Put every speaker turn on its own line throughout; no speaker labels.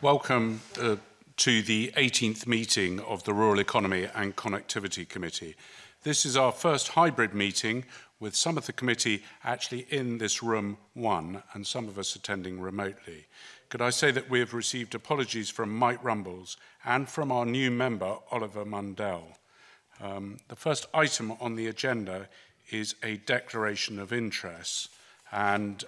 Welcome to the 18th meeting of the Rural Economy and Connectivity Committee. This is our first hybrid meeting with some of the committee actually in this room one and some of us attending remotely. Could I say that we have received apologies from Mike Rumbles and from our new member, Oliver Mundell. The first item on the agenda is a declaration of interests, and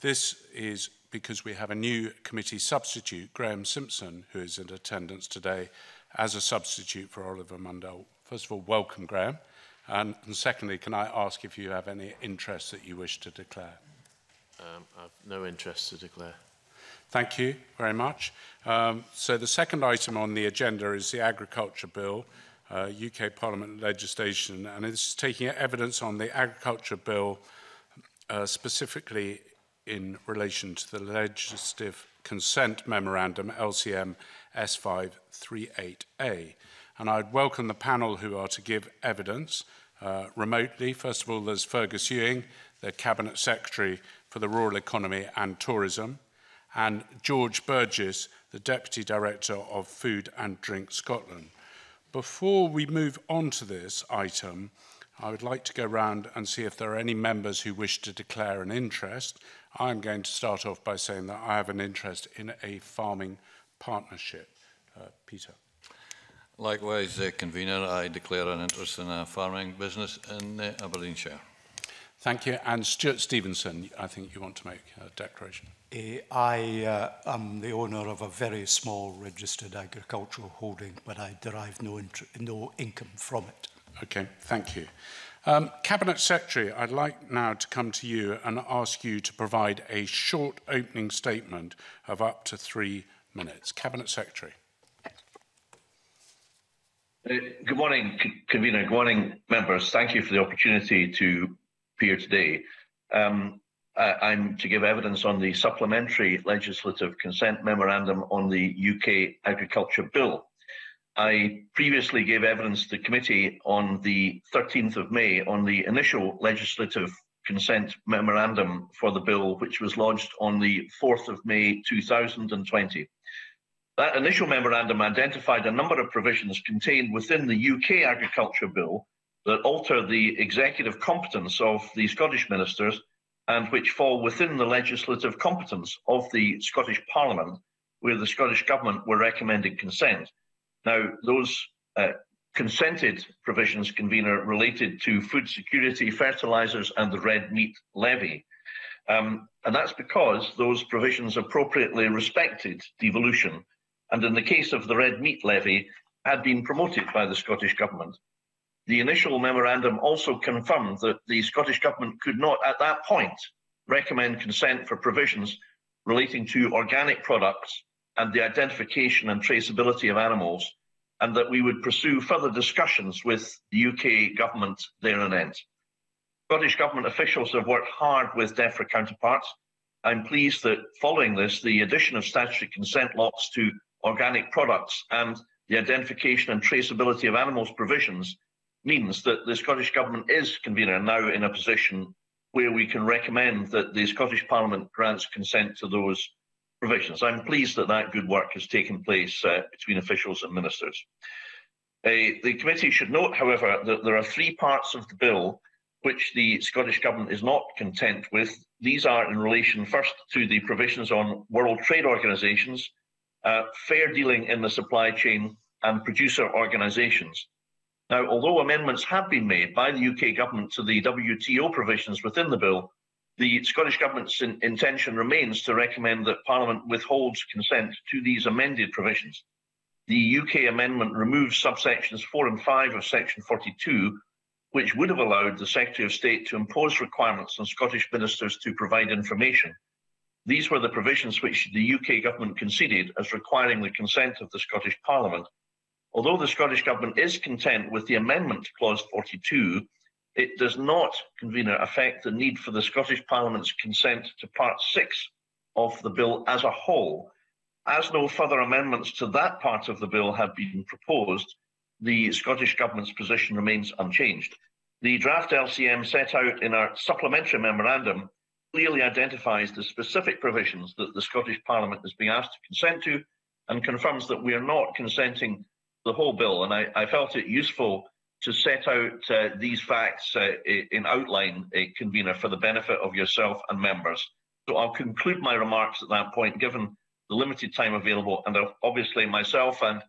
this is because we have a new committee substitute, Graham Simpson, who is in attendance today as a substitute for Oliver Mundell. First of all, welcome, Graham. And secondly, can I ask if you have any interests that you wish to declare?
I have no interest to declare.
Thank you very much. So the second item on the agenda is the Agriculture Bill, UK Parliament legislation, and it's taking evidence on the Agriculture Bill specifically in relation to the Legislative Consent Memorandum, LCM S538A. And I'd welcome the panel who are to give evidence remotely. First of all, there's Fergus Ewing, the Cabinet Secretary for the Rural Economy and Tourism, and George Burgess, the Deputy Director of Food and Drink Scotland. Before we move on to this item, I would like to go round and see if there are any members who wish to declare an interest. I'm going to start off by saying that I have an interest in a farming partnership. Peter.
Likewise, Convener, I declare an interest in a farming business in Aberdeenshire.
Thank you. And Stuart Stevenson, I think you want to make a declaration.
I am the owner of a very small registered agricultural holding, but I derive no income from it.
Okay, thank you. Cabinet Secretary, I'd like now to come to you and ask you to provide a short opening statement of up to 3 minutes. Cabinet Secretary.
Good morning, Convener. Good morning, members. Thank you for the opportunity to appear today. I'm to give evidence on the supplementary legislative consent memorandum on the UK Agriculture Bill. I previously gave evidence to the committee on the 13th of May on the initial legislative consent memorandum for the bill, which was lodged on the 4th of May 2020. That initial memorandum identified a number of provisions contained within the UK Agriculture Bill that alter the executive competence of the Scottish ministers and which fall within the legislative competence of the Scottish Parliament, where the Scottish Government were recommending consent. Now, those consented provisions, Convener, related to food security, fertilisers and the red meat levy. And that's because those provisions appropriately respected devolution, and in the case of the red meat levy, had been promoted by the Scottish Government. The initial memorandum also confirmed that the Scottish Government could not at that point recommend consent for provisions relating to organic products and the identification and traceability of animals, and that we would pursue further discussions with the UK Government thereanent. Scottish Government officials have worked hard with DEFRA counterparts. I'm pleased that following this, the addition of statutory consent lots to organic products and the identification and traceability of animals provisions means that the Scottish Government is, Convener, now in a position where we can recommend that the Scottish Parliament grants consent to those provisions. I'm pleased that that good work has taken place between officials and ministers. The committee should note, however, that there are 3 parts of the bill which the Scottish Government is not content with. These are in relation first to the provisions on World Trade Organisations, fair dealing in the supply chain and producer organisations. Now, although amendments have been made by the UK Government to the WTO provisions within the bill, the Scottish Government's intention remains to recommend that Parliament withholds consent to these amended provisions. The UK amendment removes subsections 4 and 5 of section 42, which would have allowed the Secretary of State to impose requirements on Scottish ministers to provide information. These were the provisions which the UK Government conceded as requiring the consent of the Scottish Parliament. Although the Scottish Government is content with the amendment to clause 42, it does not, Convener, affect the need for the Scottish Parliament's consent to part 6 of the bill as a whole. As no further amendments to that part of the bill have been proposed, the Scottish Government's position remains unchanged. The draft LCM set out in our supplementary memorandum clearly identifies the specific provisions that the Scottish Parliament is being asked to consent to, and confirms that we are not consenting to the whole bill. And I felt it useful to set out these facts in outline, Convener, for the benefit of yourself and members. So I'll conclude my remarks at that point, given the limited time available, and obviously myself and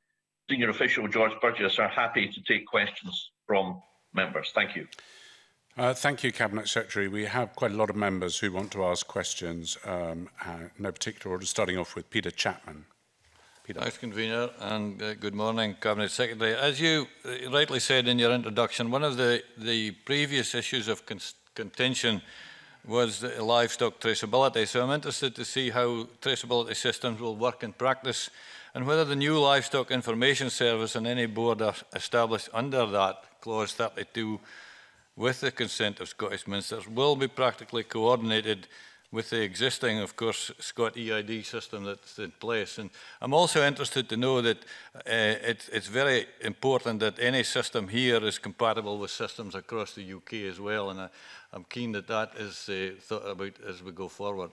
Senior Official George Burgess are happy to take questions from members. Thank you.
Thank you, Cabinet Secretary. We have quite a lot of members who want to ask questions, no particular order, starting off with Peter Chapman. Peter.
Thanks, Convener, and good morning, Cabinet Secretary. As you rightly said in your introduction, one of the previous issues of contention was the livestock traceability. So I'm interested to see how traceability systems will work in practice and whether the new Livestock Information Service and any board are established under that Clause 32 with the consent of Scottish ministers will be practically coordinated with the existing, of course, Scott EID system that's in place. And I'm also interested to know that it's very important that any system here is compatible with systems across the UK as well. And I'm keen that that is thought about as we go forward.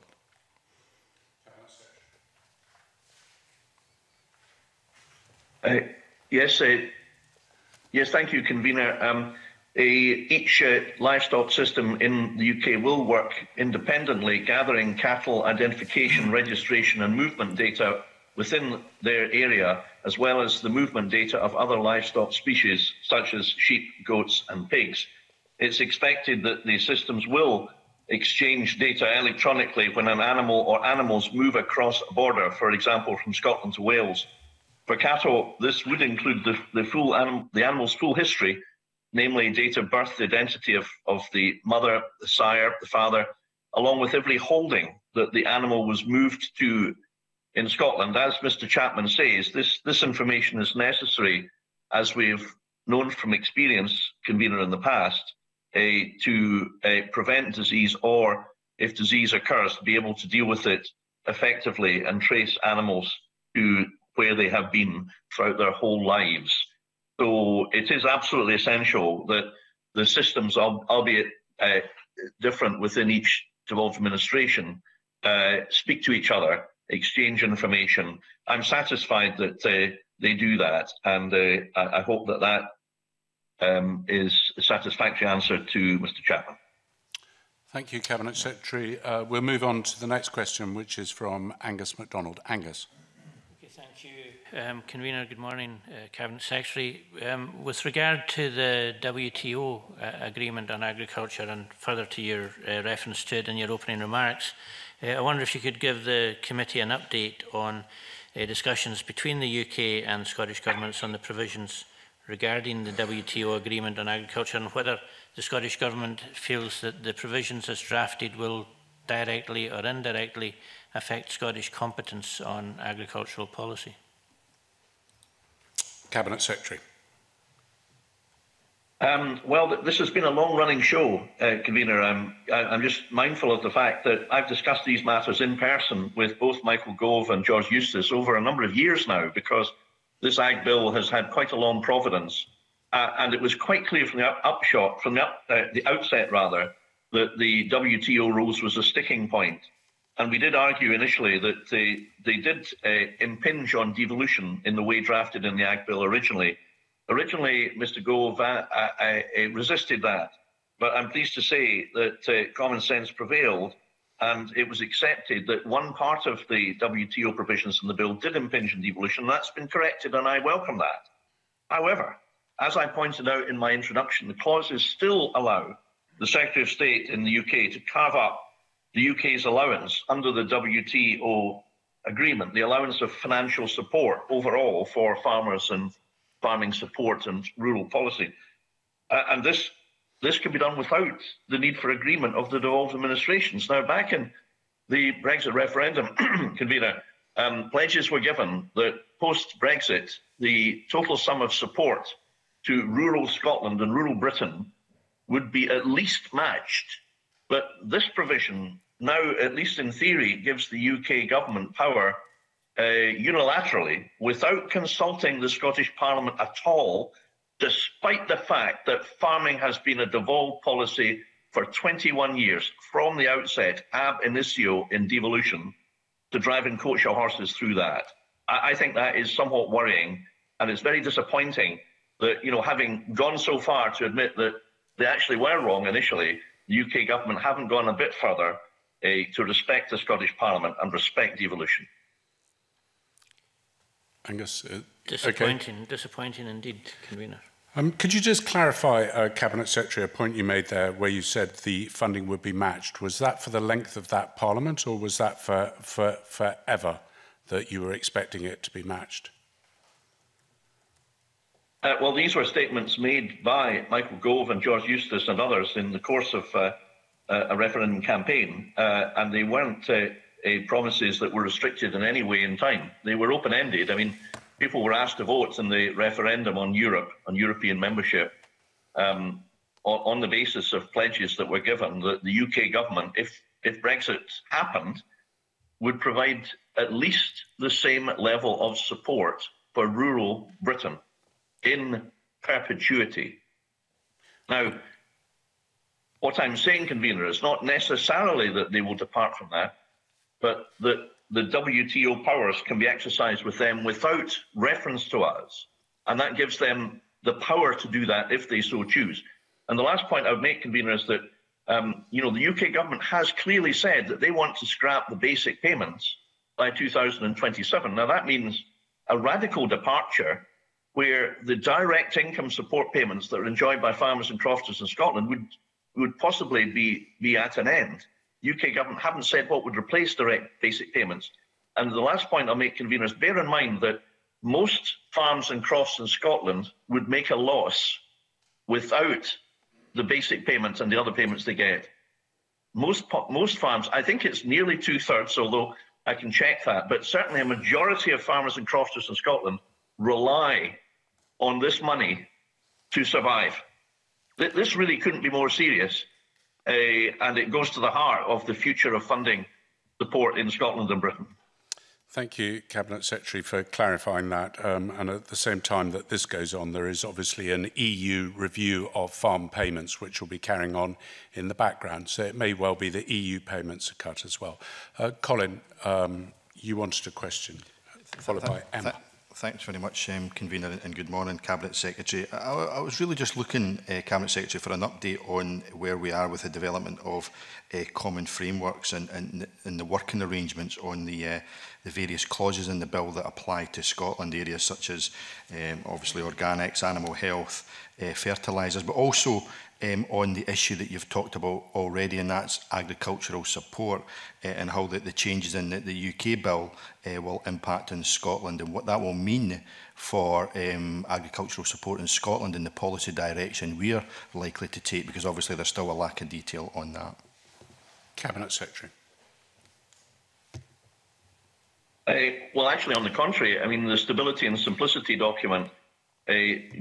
Yes, thank you, Convener. Each livestock system in the UK will work independently, gathering cattle identification, registration and movement data within their area, as well as the movement data of other livestock species, such as sheep, goats and pigs. It's expected that the systems will exchange data electronically when an animal or animals move across a border, for example, from Scotland to Wales. For cattle, this would include the animal's full history, namely date of birth, the identity of the mother, the sire, the father, along with every holding that the animal was moved to in Scotland. As Mr. Chapman says, this information is necessary, as we've known from experience, Convener, in the past, to prevent disease, or if disease occurs, to be able to deal with it effectively and trace animals to where they have been throughout their whole lives. So it is absolutely essential that the systems, albeit different within each devolved administration, speak to each other, exchange information. I'm satisfied that they do that, and I hope that that is a satisfactory answer to Mr. Chapman.
Thank you, Cabinet Secretary. We'll move on to the next question, which is from Angus MacDonald. Angus.
Thank you, Convener. Good morning, Cabinet Secretary. With regard to the WTO agreement on agriculture, and further to your reference to it in your opening remarks, I wonder if you could give the committee an update on discussions between the UK and Scottish governments on the provisions regarding the WTO agreement on agriculture, and whether the Scottish Government feels that the provisions as drafted will directly or indirectly affect Scottish competence on agricultural policy.
Cabinet Secretary.
Well, this has been a long-running show, Convener. I'm just mindful of the fact that I've discussed these matters in person with both Michael Gove and George Eustace over a number of years now, because this Ag Bill has had quite a long provenance. And it was quite clear from the outset, that the WTO rules was a sticking point. And we did argue initially that they did impinge on devolution in the way drafted in the Ag Bill originally. Originally, Mr. Gove resisted that, but I'm pleased to say that common sense prevailed, and it was accepted that one part of the WTO provisions in the bill did impinge on devolution. That's been corrected, and I welcome that. However, as I pointed out in my introduction, the clauses still allow the Secretary of State in the UK to carve up the UK's allowance under the WTO agreement, the allowance of financial support overall for farmers and farming support and rural policy. And this can be done without the need for agreement of the devolved administrations. Now, back in the Brexit referendum, Convener, pledges were given that post-Brexit, the total sum of support to rural Scotland and rural Britain would be at least matched. But this provision now, at least in theory, gives the UK government power unilaterally, without consulting the Scottish Parliament at all, despite the fact that farming has been a devolved policy for 21 years, from the outset, ab initio in devolution, to driving coach your horses through that. I think that is somewhat worrying, and it's very disappointing that, you know, having gone so far to admit that they actually were wrong initially, the UK government haven't gone a bit further to respect the Scottish Parliament and respect devolution.
Angus,
disappointing indeed, Convener.
Could you just clarify, Cabinet Secretary, a point you made there where you said the funding would be matched? Was that for the length of that Parliament, or was that for forever that you were expecting it to be matched?
Well, these were statements made by Michael Gove and George Eustace and others in the course of a referendum campaign, and they weren't promises that were restricted in any way in time. They were open-ended. I mean, people were asked to vote in the referendum on Europe, on European membership, on the basis of pledges that were given that the UK government, if Brexit happened, would provide at least the same level of support for rural Britain in perpetuity. Now, what I'm saying, Convener, is not necessarily that they will depart from that, but that the WTO powers can be exercised with them without reference to us. And that gives them the power to do that if they so choose. And the last point I would make, Convener, is that you know, the UK government has clearly said that they want to scrap the basic payments by 2027. Now, that means a radical departure where the direct income support payments that are enjoyed by farmers and crofters in Scotland would possibly be at an end. The UK government haven't said what would replace direct basic payments. And the last point I'll make, Convener, is bear in mind that most farms and crofts in Scotland would make a loss without the basic payments and the other payments they get. Most farms, I think it's nearly 2/3, although I can check that, but certainly a majority of farmers and crofters in Scotland rely on this money to survive. This really couldn't be more serious, and it goes to the heart of the future of funding support in Scotland and Britain.
Thank you, Cabinet Secretary, for clarifying that. And at the same time that this goes on, there is obviously an EU review of farm payments, which will be carrying on in the background. So it may well be the EU payments are cut as well. Colin, you wanted a question, followed by Emma.
Thanks very much, Convener, and good morning, Cabinet Secretary. I was really just looking, Cabinet Secretary, for an update on where we are with the development of common frameworks and the working arrangements on the various clauses in the bill that apply to Scotland, areas such as obviously organics, animal health, fertilisers, but also on the issue that you've talked about already, and that's agricultural support and how the changes in the UK bill will impact in Scotland and what that will mean for agricultural support in Scotland and the policy direction we're likely to take, because obviously there's still a lack of detail on that.
Cabinet Secretary.
Well, actually, on the contrary, I mean, the Stability and Simplicity document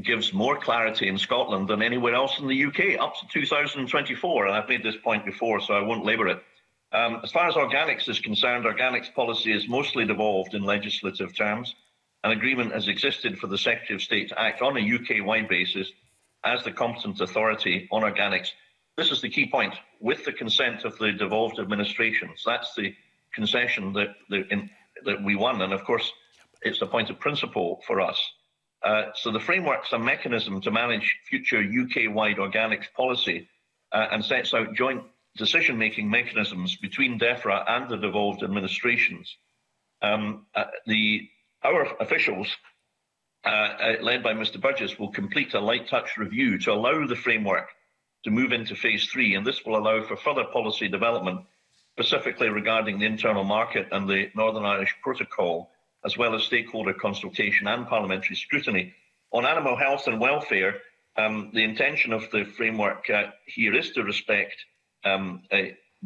gives more clarity in Scotland than anywhere else in the UK, up to 2024. And I've made this point before, so I won't labour it. As far as organics is concerned, organics policy is mostly devolved in legislative terms. An agreement has existed for the Secretary of State to act on a UK-wide basis as the competent authority on organics. This is the key point, with the consent of the devolved administrations. That's the concession that we won, and of course, it's a point of principle for us. So the framework's a mechanism to manage future UK-wide organics policy and sets out joint decision-making mechanisms between DEFRA and the devolved administrations. Our officials, led by Mr Burgess, will complete a light touch review to allow the framework to move into phase 3, and this will allow for further policy development, specifically regarding the internal market and the Northern Irish Protocol, as well as stakeholder consultation and parliamentary scrutiny. On animal health and welfare, the intention of the framework here is to respect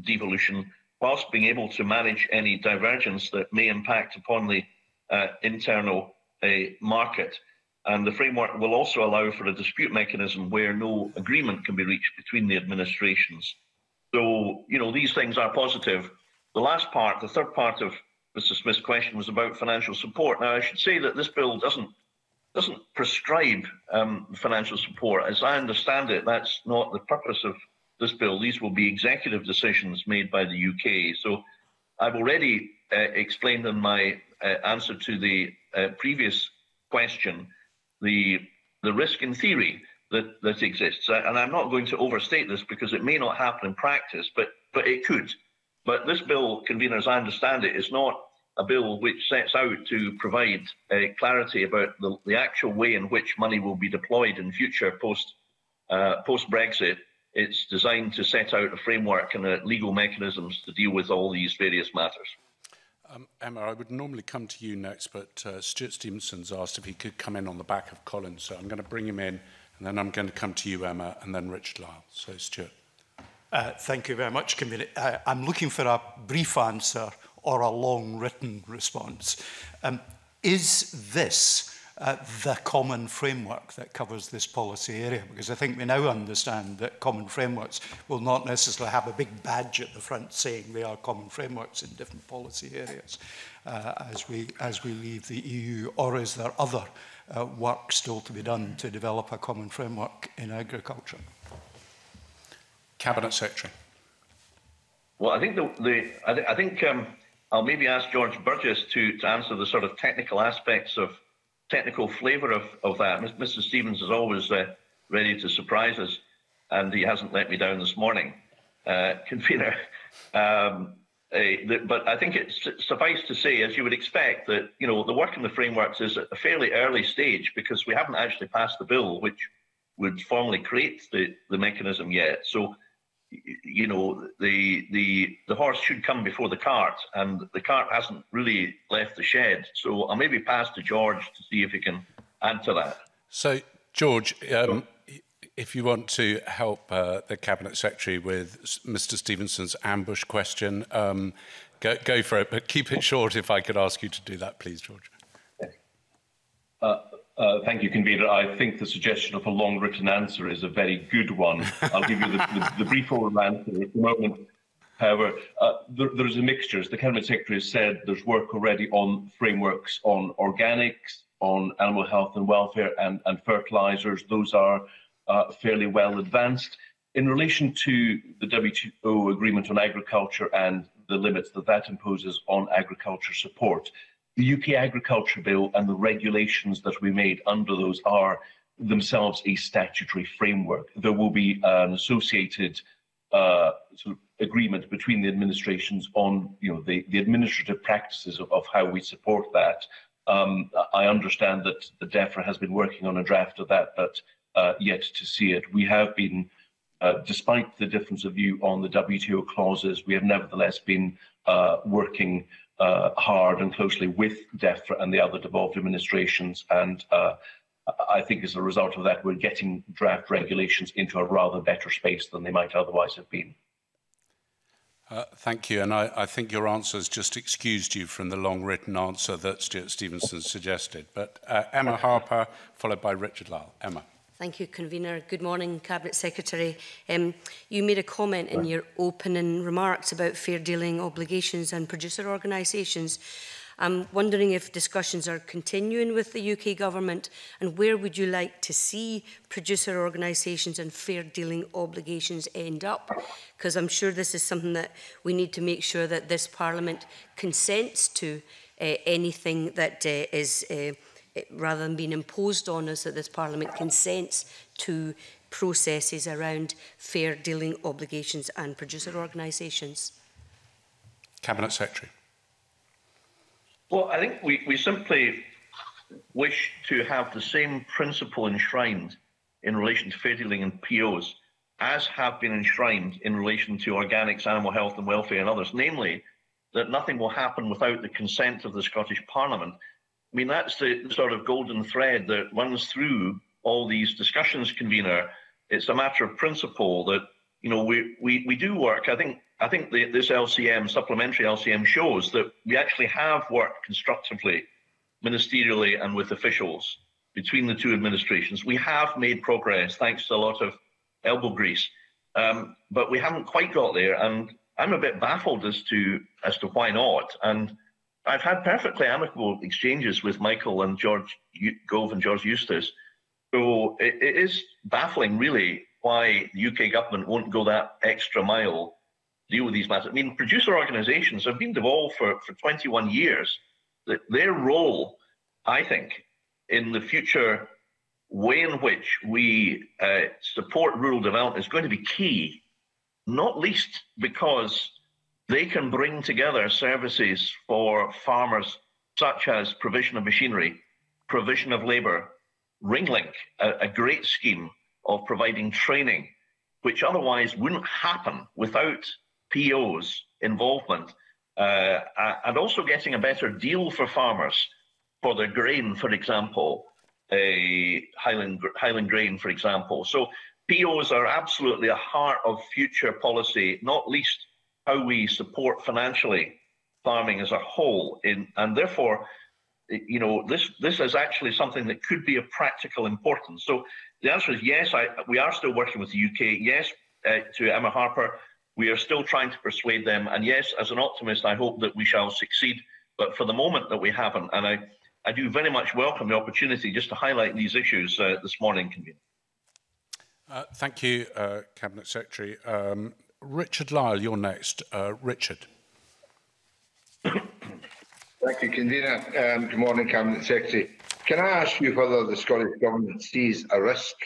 devolution, whilst being able to manage any divergence that may impact upon the internal market. And the framework will also allow for a dispute mechanism where no agreement can be reached between the administrations. So, you know, these things are positive. The last part, the third part of Mr Smith's question, was about financial support. Now, I should say that this bill doesn't prescribe financial support. As I understand it, that's not the purpose this bill. These will be executive decisions made by the UK. So I've already explained in my answer to the previous question the risk in theory that exists. And I'm not going to overstate this because it may not happen in practice, but it could. But this bill, convener, as I understand it, is not a bill which sets out to provide clarity about the actual way in which money will be deployed in future post-Brexit. It's designed to set out a framework and legal mechanisms to deal with all these various matters.
Emma, I would normally come to you next, but Stuart Stevenson's asked if he could come in on the back of Colin, so I'm going to bring him in, and then I'm going to come to you, Emma, and then Richard Lyle. So, Stuart.
Thank you very much, Convener. I'm looking for a brief answer or a long written response. Is this the common framework that covers this policy area? Because I think we now understand that common frameworks will not necessarily have a big badge at the front saying they are common frameworks in different policy areas as we leave the EU, or is there other work still to be done to develop a common framework in agriculture?
Cabinet Secretary.
Well, I think I think I'll maybe ask George Burgess to answer the sort of technical aspects of technical flavour of that. Mr. Stevens is always ready to surprise us, and he hasn't let me down this morning, convener. But I think it's suffice to say, as you would expect, that the work in the frameworks is at a fairly early stage because we haven't actually passed the bill which would formally create the mechanism yet. So the horse should come before the cart, and the cart hasn't really left the shed. So I'll maybe pass to George to see if he can add to that.
So, George, if you want to help the Cabinet Secretary with Mr. Stevenson's ambush question, go for it, but keep it short if I could ask you to do that, please, George.
Thank you, convener. I think the suggestion of a long written answer is a very good one. I'll give you the brief oral answer at the moment. However, there is a mixture. As the Cabinet Secretary has said, there's work already on frameworks on organics, on animal health and welfare and fertilisers. Those are fairly well advanced. In relation to the WTO agreement on agriculture and the limits that imposes on agriculture support, the UK Agriculture Bill and the regulations that we made under those are themselves a statutory framework. There will be an associated sort of agreement between the administrations on the administrative practices of how we support that. I understand that the DEFRA has been working on a draft of that, but yet to see it. We have been, despite the difference of view on the WTO clauses, we have nevertheless been working hard and closely with DEFRA and the other devolved administrations, and I think as a result of that we're getting draft regulations into a rather better space than they might otherwise have been.
Thank you, and I think your answer has just excused you from the long written answer that Stuart Stevenson suggested. But Emma Harper, followed by Richard Lyle. Emma.
Thank you, Convener. Good morning, Cabinet Secretary. You made a comment in your opening remarks about fair dealing obligations and producer organisations. I'm wondering if discussions are continuing with the UK Government, and where would you like to see producer organisations and fair dealing obligations end up? Because I'm sure this is something that we need to make sure that this Parliament consents to anything that is rather than being imposed on us, that this Parliament consents to processes around fair dealing obligations and producer organisations.
Cabinet Secretary.
Well, I think we simply wish to have the same principle enshrined in relation to fair dealing and POs as have been enshrined in relation to organics, animal health and welfare and others, namely that nothing will happen without the consent of the Scottish Parliament. I mean, that's the sort of golden thread that runs through all these discussions, convener. It's a matter of principle that, we do work. I think this LCM, supplementary LCM, shows that we actually have worked constructively, ministerially and with officials between the two administrations. We have made progress thanks to a lot of elbow grease, but we haven't quite got there. And I'm a bit baffled as to why not. And I've had perfectly amicable exchanges with Michael and George Gove and George Eustace. So it is baffling, really, why the UK government won't go that extra mile to deal with these matters. I mean, producer organisations have been devolved for 21 years. Their role, I think, in the future way in which we support rural development is going to be key, not least because they can bring together services for farmers such as provision of machinery, provision of labour, Ringlink, a great scheme of providing training, which otherwise wouldn't happen without PO's involvement, and also getting a better deal for farmers for their grain, for example, Highland grain, for example. So POs are absolutely a heart of future policy, not least how we support financially farming as a whole. And therefore, you know, this is actually something that could be of practical importance. So the answer is yes, we are still working with the UK. Yes, to Emma Harper, we are still trying to persuade them. And yes, as an optimist, I hope that we shall succeed. But for the moment that we haven't, and I do very much welcome the opportunity just to highlight these issues this morning, Convener.
Thank you, Cabinet Secretary. Richard Lyle, you're next. Richard.
Thank you, Convener. Good morning, Cabinet Secretary. Can I ask you whether the Scottish Government sees a risk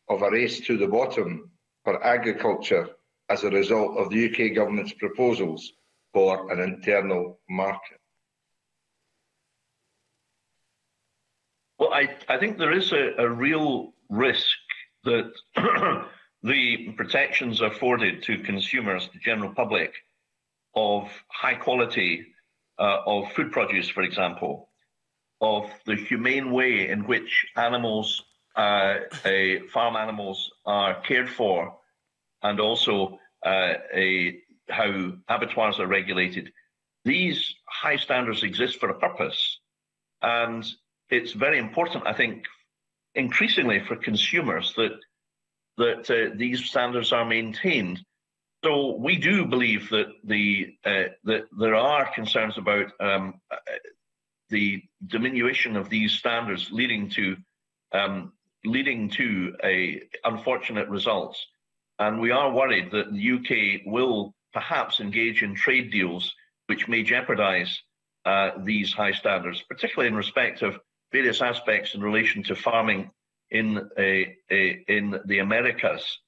of a race to the bottom for agriculture as a result of the UK Government's proposals for an internal market?
Well, I think there is a real risk that the protections afforded to consumers, the general public, of high quality of food produce, for example, of the humane way in which animals, farm animals are cared for, and also how abattoirs are regulated. These high standards exist for a purpose, and it's very important, I think, increasingly for consumers that these standards are maintained. So we do believe that that there are concerns about the diminution of these standards leading to unfortunate results, and we are worried that the UK will perhaps engage in trade deals which may jeopardise these high standards, particularly in respect of various aspects in relation to farming in the Americas,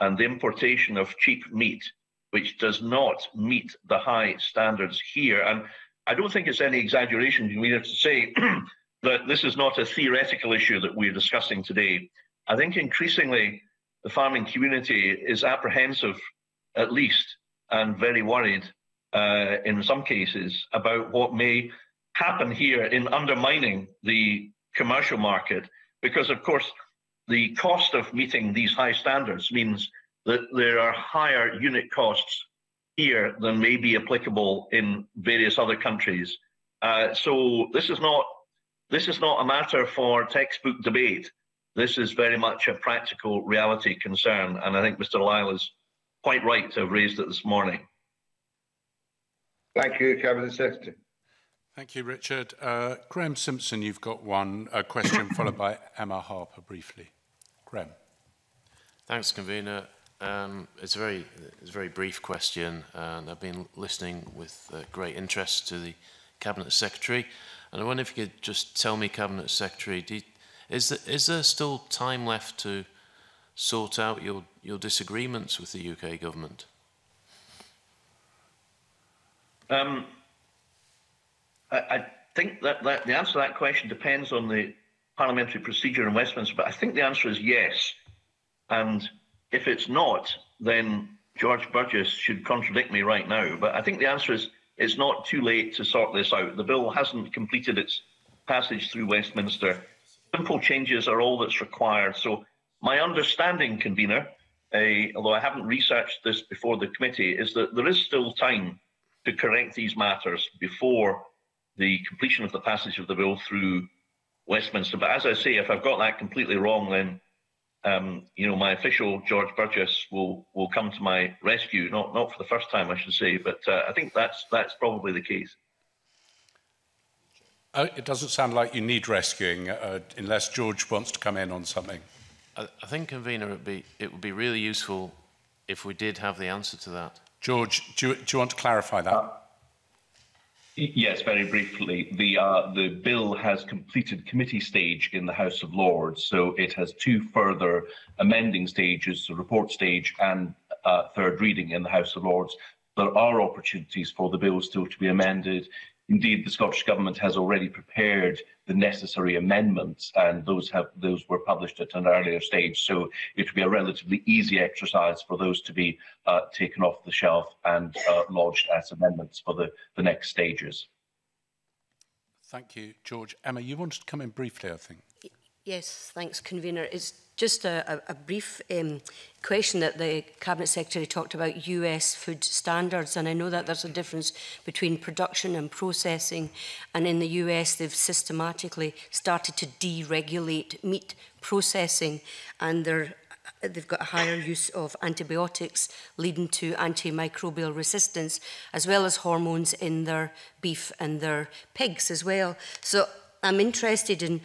and the importation of cheap meat, which does not meet the high standards here. And I don't think it's any exaggeration to say that this is not a theoretical issue that we're discussing today. I think increasingly the farming community is apprehensive, at least, and very worried in some cases about what may happen here in undermining the commercial market, because of course the cost of meeting these high standards means that there are higher unit costs here than may be applicable in various other countries. So this is not a matter for textbook debate. This is very much a practical reality concern, and I think Mr. Lyle is quite right to have raised it this morning.
Thank you, Cabinet Secretary.
Thank you, Richard. Graham Simpson, you've got a question followed by Emma Harper briefly. Graham.
Thanks, Convener. It's a very brief question, and I've been listening with great interest to the Cabinet Secretary. And I wonder if you could just tell me, Cabinet Secretary, is there still time left to sort out your disagreements with the UK Government?
I think that the answer to that question depends on the parliamentary procedure in Westminster, but I think the answer is yes. And if it's not, then George Burgess should contradict me right now. But I think the answer is it's not too late to sort this out. The bill hasn't completed its passage through Westminster. Simple changes are all that's required. So my understanding, Convener, although I haven't researched this before the committee, is that there is still time to correct these matters before the completion of the passage of the bill through Westminster. But as I say, if I've got that completely wrong, then you know, my official George Burgess will come to my rescue. Not for the first time, I should say, but I think that's probably the case.
It doesn't sound like you need rescuing, unless George wants to come in on something.
I think, Convener, it would be really useful if we did have the answer to that.
George, do you want to clarify that?
Yes, very briefly. The bill has completed committee stage in the House of Lords, so it has 2 further amending stages, the report stage and third reading in the House of Lords. There are opportunities for the bill still to be amended. Indeed, the Scottish Government has already prepared the necessary amendments, and those were published at an earlier stage. So it would be a relatively easy exercise for those to be taken off the shelf and lodged as amendments for the next stages.
Thank you, George. Emma, you wanted to come in briefly, I think.
Yes, thanks, Convener. It's just a brief question that the Cabinet Secretary talked about US food standards, and I know that there's a difference between production and processing, and in the US they've systematically started to deregulate meat processing, and they've got a higher use of antibiotics leading to antimicrobial resistance, as well as hormones in their beef and their pigs as well. So I'm interested in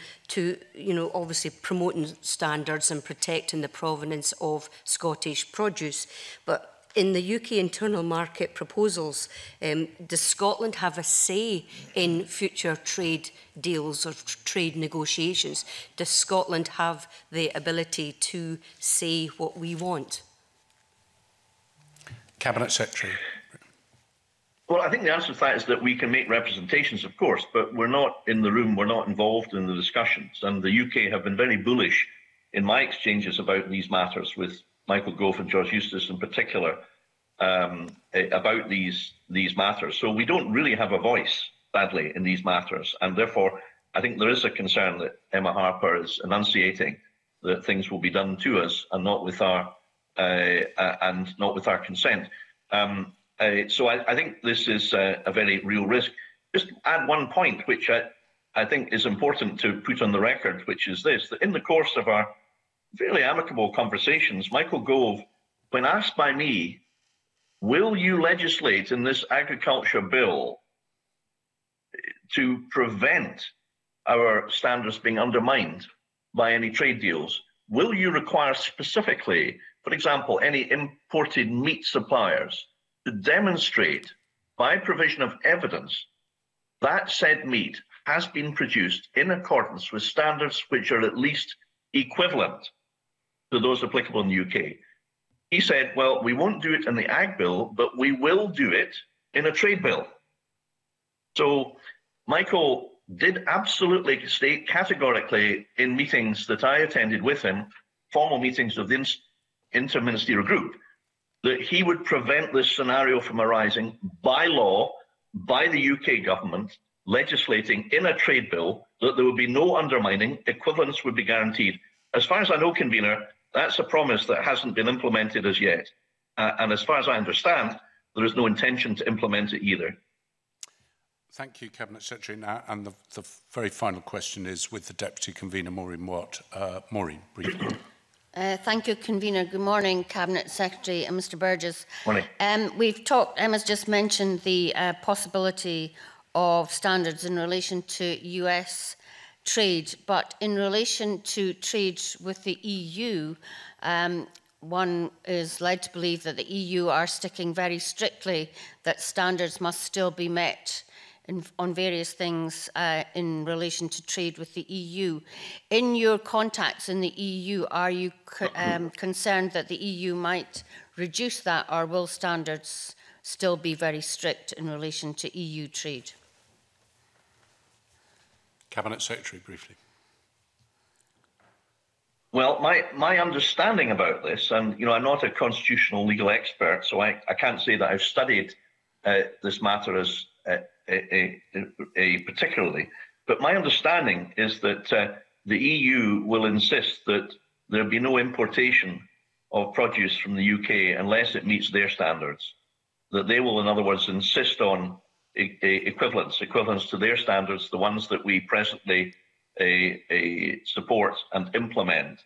obviously promoting standards and protecting the provenance of Scottish produce. But in the UK internal market proposals, does Scotland have a say in future trade deals or trade negotiations? Does Scotland have the ability to say what we want?
Cabinet Secretary.
Well, I think the answer to that is that we can make representations, of course, but we're not in the room, we're not involved in the discussions. And the UK have been very bullish in my exchanges about these matters with Michael Gove and George Eustace in particular about these matters. So we don't really have a voice, sadly, in these matters. And therefore, I think there is a concern that Emma Harper is enunciating that things will be done to us and not with our consent. So I think this is a very real risk. Just add one point, which I think is important to put on the record, which is this, that in the course of our fairly amicable conversations, Michael Gove, when asked by me, will you legislate in this agriculture bill to prevent our standards being undermined by any trade deals? Will you require specifically, for example, any imported meat suppliers to demonstrate by provision of evidence that said meat has been produced in accordance with standards which are at least equivalent to those applicable in the UK? He said, well, we won't do it in the Ag Bill, but we will do it in a trade bill. So Michael did absolutely state categorically in meetings that I attended with him, formal meetings of the Interministerial Group, that he would prevent this scenario from arising by law, by the UK government, legislating in a trade bill, that there would be no undermining, equivalence would be guaranteed. As far as I know, Convener, that's a promise that hasn't been implemented as yet. And as far as I understand, there is no intention to implement it either.
Thank you, Cabinet Secretary. Now, and the very final question is with the Deputy Convener, Maureen Watt. Maureen, briefly.
Thank you, Convener. Good morning, Cabinet Secretary and Mr Burgess.
Morning.
We've talked, Emma's just mentioned the possibility of standards in relation to US trade, but in relation to trade with the EU, one is led to believe that the EU are sticking very strictly that standards must still be met on various things in relation to trade with the EU. In your contacts in the EU, are you concerned that the EU might reduce that, or will standards still be very strict in relation to EU trade?
Cabinet Secretary, briefly.
Well, my understanding about this, and I'm not a constitutional legal expert, so I can't say that I've studied this matter as particularly, but my understanding is that the EU will insist that there be no importation of produce from the UK unless it meets their standards. That they will, in other words, insist on equivalence to their standards, the ones that we presently support and implement,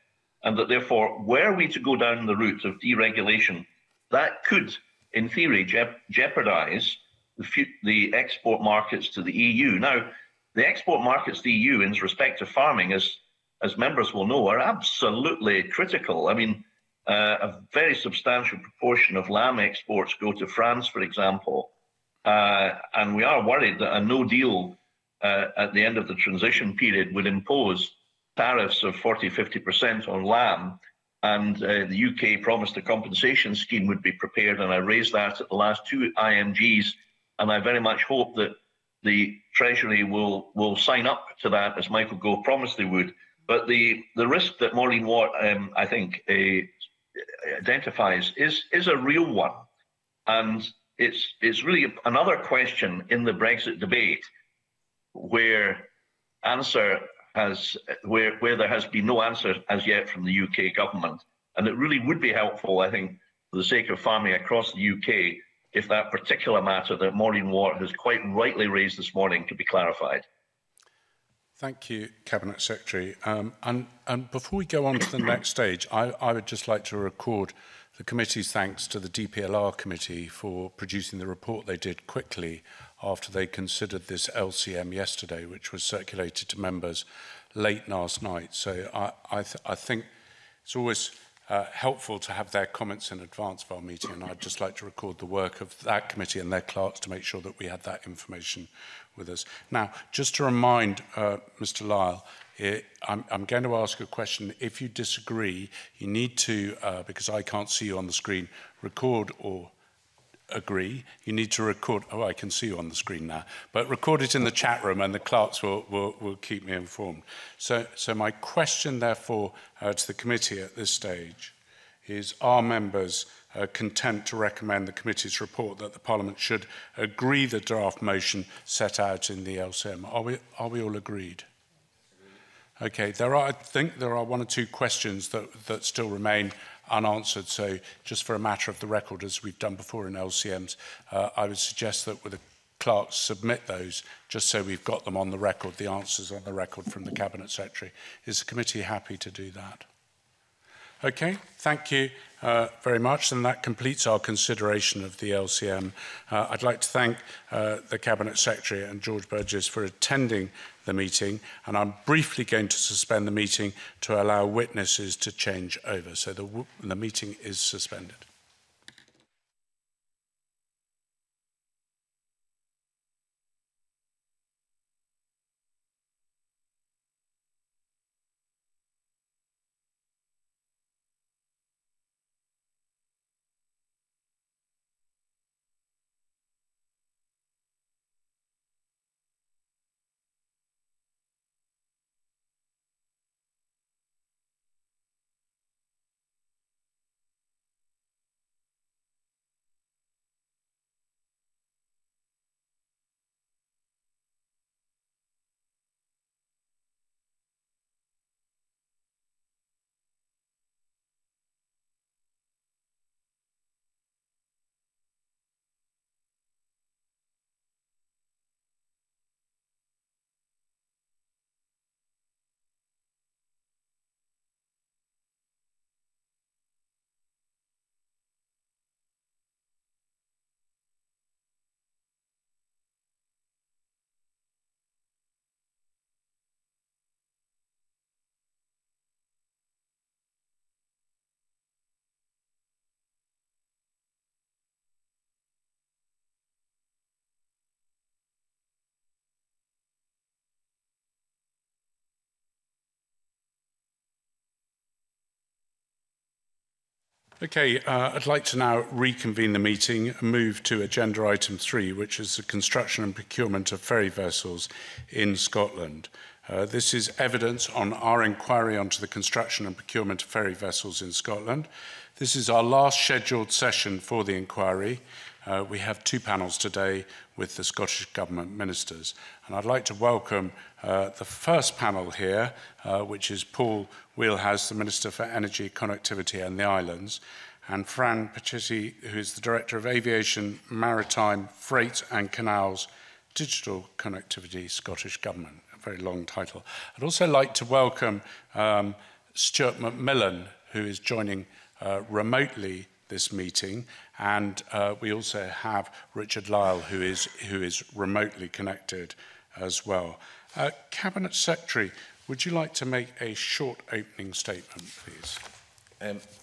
and that therefore, were we to go down the route of deregulation, that could, in theory, jeopardize the export markets to the EU. Now, the export markets to the EU in respect to farming, as as members will know, are absolutely critical. I mean, a very substantial proportion of lamb exports go to France, for example, and we are worried that a no deal at the end of the transition period would impose tariffs of 40–50% on lamb, and the UK promised a compensation scheme would be prepared, and I raised that at the last two IMGs, and I very much hope that the Treasury will sign up to that, as Michael Gove promised they would. But the risk that Maureen Watt, I think, identifies is a real one, and it's really another question in the Brexit debate where there has been no answer as yet from the UK government, and it really would be helpful, I think, for the sake of farming across the UK, if that particular matter that Maureen Watt has quite rightly raised this morning could be clarified.
Thank you, Cabinet Secretary. And before we go on to the next stage, I would just like to record the committee's thanks to the DPLR committee for producing the report they did quickly after they considered this LCM yesterday, which was circulated to members late last night. So I think it's always helpful to have their comments in advance of our meeting, and I'd just like to record the work of that committee and their clerks to make sure that we had that information with us. Now, just to remind Mr. Lyle, I'm going to ask a question. If you disagree, you need to, because I can't see you on the screen, record or agree. You need to record, oh, I can see you on the screen now, but record it in the chat room and the clerks will keep me informed. So my question, therefore, to the committee at this stage is, are members content to recommend the committee's report that the Parliament should agree the draft motion set out in the LCM? Are we all agreed? Okay, I think there are one or two questions that still remain unanswered. So just for a matter of the record, as we've done before in LCMs, I would suggest that with the clerks submit those, just so we've got them on the record, the answers on the record from the Cabinet Secretary. Is the committee happy to do that? Okay, thank you very much, and that completes our consideration of the LCM. I'd like to thank the Cabinet Secretary and George Burgess for attending the meeting, and I'm briefly going to suspend the meeting to allow witnesses to change over. So the meeting is suspended. Okay, I'd like to now reconvene the meeting and move to agenda item 3, which is the construction and procurement of ferry vessels in Scotland. This is evidence on our inquiry onto the construction and procurement of ferry vessels in Scotland. This is our last scheduled session for the inquiry. We have two panels today with the Scottish Government ministers. And I'd like to welcome the first panel here, which is Paul Wheelhouse, the Minister for Energy, Connectivity and the Islands, and Fran Pacitti, who is the Director of Aviation, Maritime, Freight and Canals, Digital Connectivity, Scottish Government. A very long title. I'd also like to welcome Stuart Macmillan, who is joining remotely this meeting, and we also have Richard Lyle, who is remotely connected as well. Cabinet Secretary, Would you like to make a short opening statement, please?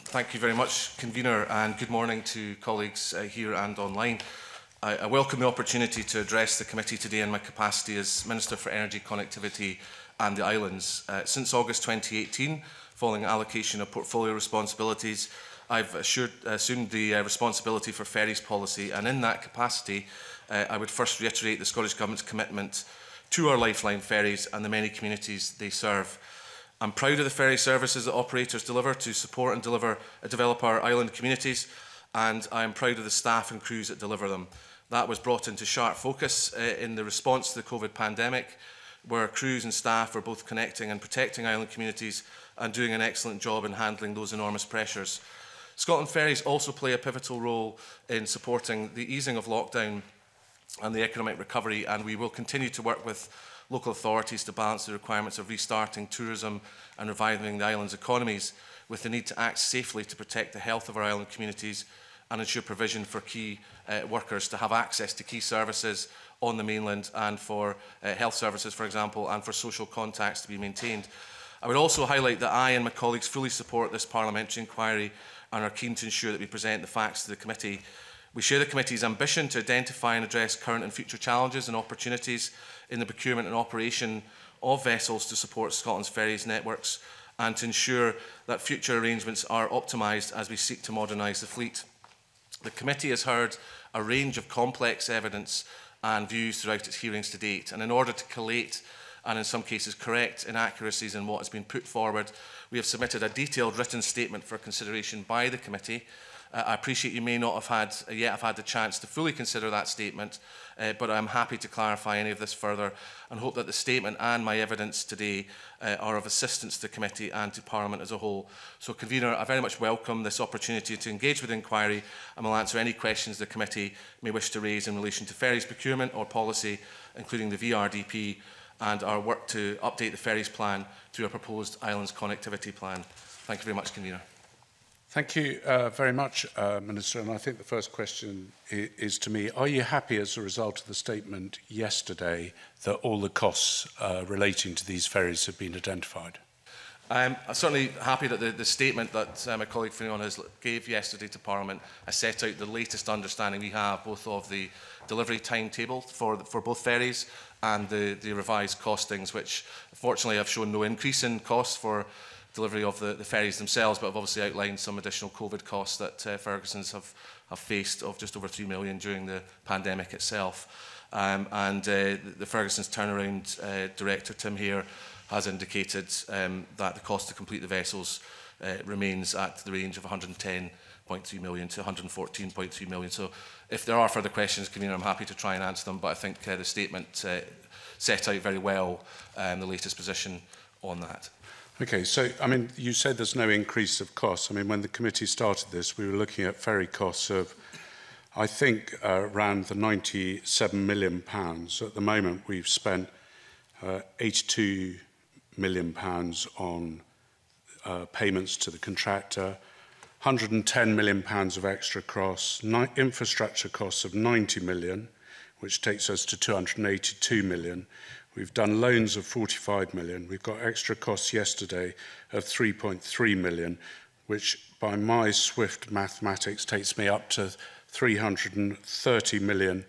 Thank you very much, Convener, and good morning to colleagues here and online. I welcome the opportunity to address the committee today in my capacity as Minister for Energy, Connectivity and the Islands. Since August 2018, following allocation of portfolio responsibilities, I've assumed the responsibility for ferries policy, and in that capacity, I would first reiterate the Scottish Government's commitment to our lifeline ferries and the many communities they serve. I'm proud of the ferry services that operators deliver to support and develop our island communities, and I am proud of the staff and crews that deliver them. That was brought into sharp focus in the response to the COVID pandemic, where crews and staff were both connecting and protecting island communities and doing an excellent job in handling those enormous pressures. Scotland Ferries also play a pivotal role in supporting the easing of lockdown and the economic recovery, and we will continue to work with local authorities to balance the requirements of restarting tourism and reviving the island's economies with the need to act safely to protect the health of our island communities and ensure provision for key workers to have access to key services on the mainland and for health services, for example, and for social contacts to be maintained. I would also highlight that I and my colleagues fully support this parliamentary inquiry and are keen to ensure that we present the facts to the committee. We share the committee's ambition to identify and address current and future challenges and opportunities in the procurement and operation of vessels to support Scotland's ferries networks and to ensure that future arrangements are optimised as we seek to modernise the fleet. The committee has heard a range of complex evidence and views throughout its hearings to date, and in order to collate and in some cases correct inaccuracies in what has been put forward, we have submitted a detailed written statement for consideration by the committee. I appreciate you may not have yet have had the chance to fully consider that statement, but I'm happy to clarify any of this further and hope that the statement and my evidence today are of assistance to the committee and to Parliament as a whole. So, Convener, I very much welcome this opportunity to engage with the inquiry and will answer any questions the committee may wish to raise in relation to ferries procurement or policy, including the VRDP and our work to update the ferries plan through a proposed islands connectivity plan. Thank you very much, Convener.
Thank you very much, Minister. And I think the first question is to me. Are you happy as a result of the statement yesterday that all the costs relating to these ferries have been identified?
I'm certainly happy that the statement that my colleague Fiona gave yesterday to Parliament has set out the latest understanding we have both of the delivery timetable for both ferries and the revised costings, which fortunately have shown no increase in costs for delivery of the ferries themselves, but have obviously outlined some additional COVID costs that Ferguson's have faced of just over £3 million during the pandemic itself. The Ferguson's turnaround director, Tim Hare, has indicated that the cost to complete the vessels remains at the range of £110.3 million to £114.3 million. So if there are further questions, Convener, I'm happy to try and answer them, but I think the statement set out very well the latest position on that.
Okay, so, I mean, you said there's no increase of costs. I mean, when the committee started this, we were looking at ferry costs of, I think, around the £97 million. At the moment, we've spent £82 million on payments to the contractor, £110 million of extra costs, infrastructure costs of £90 million, which takes us to £282 million. We've done loans of £45 million. We've got extra costs yesterday of £3.3 million, which by my swift mathematics takes me up to £330 million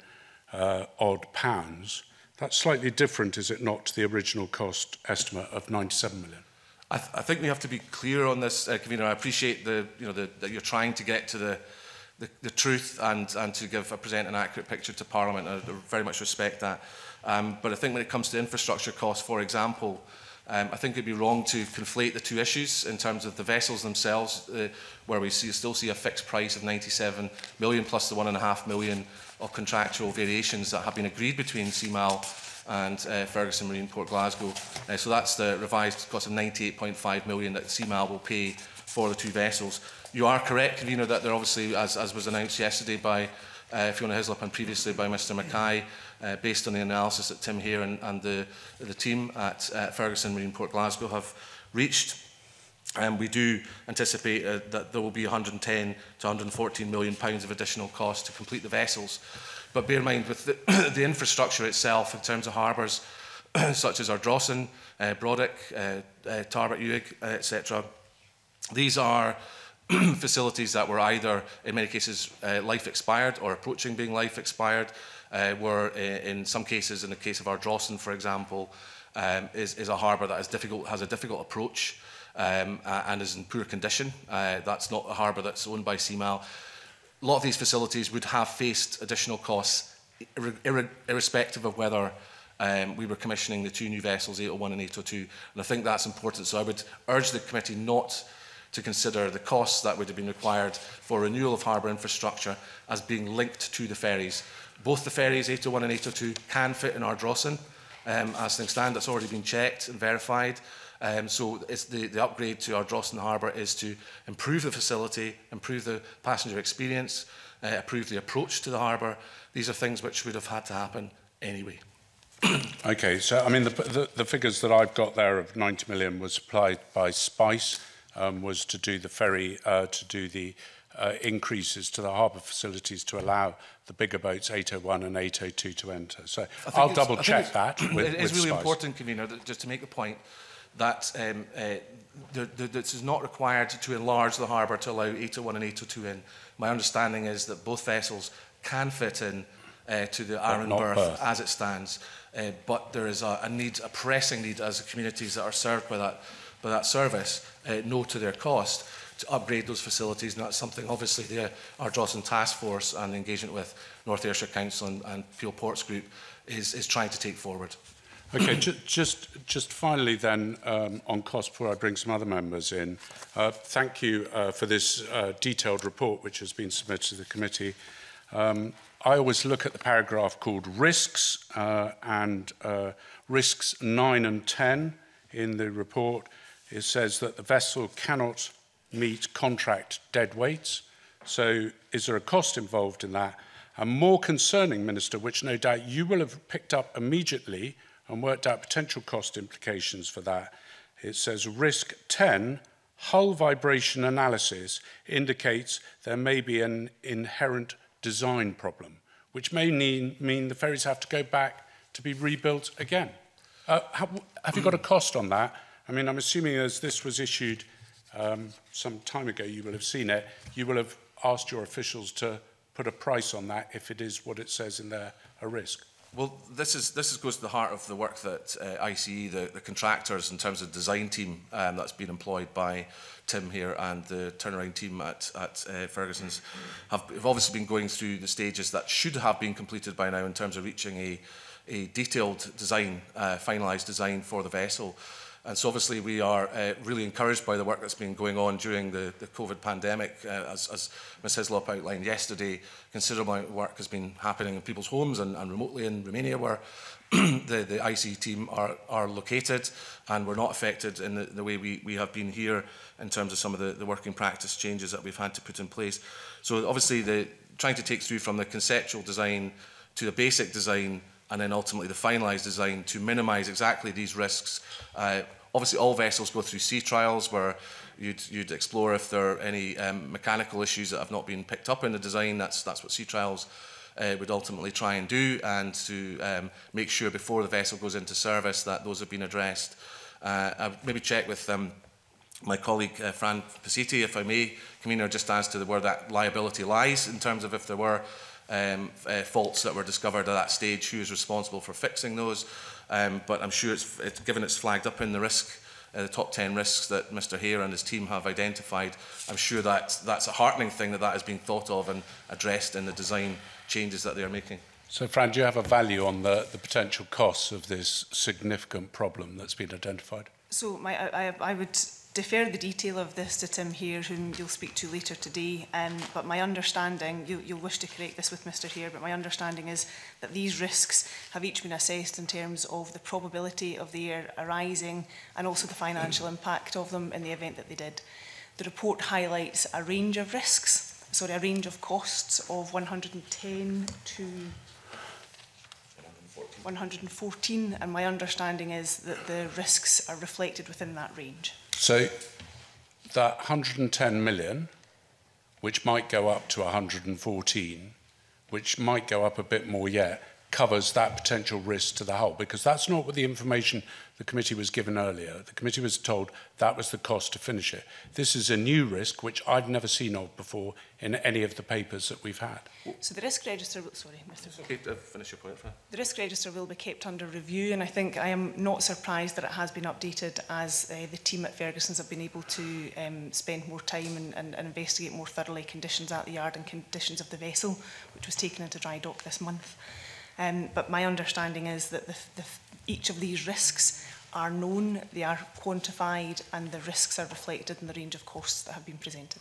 odd pounds. That's slightly different, is it not, to the original cost estimate of £97 million?
I think we have to be clear on this, Convener. I appreciate that you're trying to get to the truth and to present an accurate picture to Parliament. I very much respect that. But I think when it comes to infrastructure costs, for example, I think it'd be wrong to conflate the two issues in terms of the vessels themselves, where we still see a fixed price of £97 million plus the £1.5 million of contractual variations that have been agreed between CMAL and Ferguson Marine Port Glasgow. So that's the revised cost of £98.5 million that CMAL will pay for the two vessels. You are correct, Convener, that there obviously, as was announced yesterday by Fiona Hislop and previously by Mr Mackay, based on the analysis that Tim Hare and the team at Ferguson Marine Port Glasgow have reached. We do anticipate that there will be £110 to £114 million of additional cost to complete the vessels. But bear in mind, with the infrastructure itself, in terms of harbours, such as Ardrossan, Brodick, Tarbert, Uig, etc. These are facilities that were either, in many cases, life expired or approaching being life expired, were in some cases, in the case of Ardrossan, for example, is a harbour that has a difficult approach and is in poor condition. That's not a harbour that's owned by CMAL. A lot of these facilities would have faced additional costs, irrespective of whether we were commissioning the two new vessels, 801 and 802. And I think that's important. So I would urge the committee not to consider the costs that would have been required for renewal of harbour infrastructure as being linked to the ferries. Both the ferries, 801 and 802, can fit in Ardrossan. As things stand, that's already been checked and verified. So it's the upgrade to Ardrossan Harbour is to improve the facility, improve the passenger experience, improve the approach to the harbour. These are things which would have had to happen anyway.
Okay, so I mean the figures that I've got there of 90 million was supplied by SPICE, was to do the ferry, to do the increases to the harbour facilities to allow the bigger boats 801 and 802 to enter. So I'll double check that with
It is really
SPICE.
important, Convener, just to make the point that this is not required to enlarge the harbour to allow 801 and 802 in. My understanding is that both vessels can fit in to the Arran berth as it stands, but there is a pressing need as the communities that are served by that service know to their cost to upgrade those facilities, and that's something obviously the Ardrossan Task Force and the engagement with North Ayrshire Council and Peel Ports Group is trying to take forward.
Okay, just finally then on cost before I bring some other members in. Thank you for this detailed report which has been submitted to the committee. I always look at the paragraph called risks and risks 9 and 10 in the report. It says that the vessel cannot meet contract dead weights. So is there a cost involved in that? And more concerning, Minister, which no doubt you will have picked up immediately and worked out potential cost implications for that. It says risk 10, hull vibration analysis indicates there may be an inherent design problem, which may mean the ferries have to go back to be rebuilt again. Have you got a cost on that? I mean, I'm assuming as this was issued some time ago, you will have seen it, you will have asked your officials to put a price on that if it is what it says in there, a risk.
Well, this goes to the heart of the work that ICE, the contractors in terms of design team that's been employed by Tim here and the turnaround team at Ferguson's have obviously been going through the stages that should have been completed by now in terms of reaching a detailed design, finalised design for the vessel. And so obviously we are really encouraged by the work that's been going on during the COVID pandemic. As Ms Hislop outlined yesterday, considerable amount of work has been happening in people's homes and remotely in Romania, where the IC team are located, and we're not affected in the way we have been here in terms of some of the working practice changes that we've had to put in place. So obviously trying to take through from the conceptual design to the basic design and then ultimately the finalised design to minimise exactly these risks. Obviously, all vessels go through sea trials where you'd explore if there are any mechanical issues that have not been picked up in the design. That's what sea trials would ultimately try and do, and to make sure before the vessel goes into service that those have been addressed. I'll maybe check with my colleague Fran Pasiti, if I may, Convener, just as to where that liability lies in terms of if there were faults that were discovered at that stage, who is responsible for fixing those. But I'm sure it's given it's flagged up in the risk, the top 10 risks that Mr Hare and his team have identified. I'm sure that's a heartening thing that is being thought of and addressed in the design changes that they are making.
So, Fran, do you have a value on the potential costs of this significant problem that's been identified?
So I would defer the detail of this to Tim Hare, whom you'll speak to later today. But my understanding, you'll wish to correct this with Mr Hare, but my understanding is that these risks have each been assessed in terms of the probability of the error arising and also the financial impact of them in the event that they did. The report highlights a range of risks, a range of costs of 110 to 114, and my understanding is that the risks are reflected within that range.
So that 110 million, which might go up to 114, which might go up a bit more yet, covers that potential risk to the hull, because that's not what the information the committee was given earlier. The committee was told that was the cost to finish it. This is a new risk which I've never seen of before in any of the papers that we've had.
So the risk register, sorry, Mr.
Okay, finish your point, Fran.
The risk register will be kept under review, and I think I am not surprised that it has been updated as the team at Ferguson's have been able to spend more time and investigate more thoroughly conditions at the yard and conditions of the vessel, which was taken into dry dock this month. But my understanding is that each of these risks are known, they are quantified, and the risks are reflected in the range of costs that have been presented.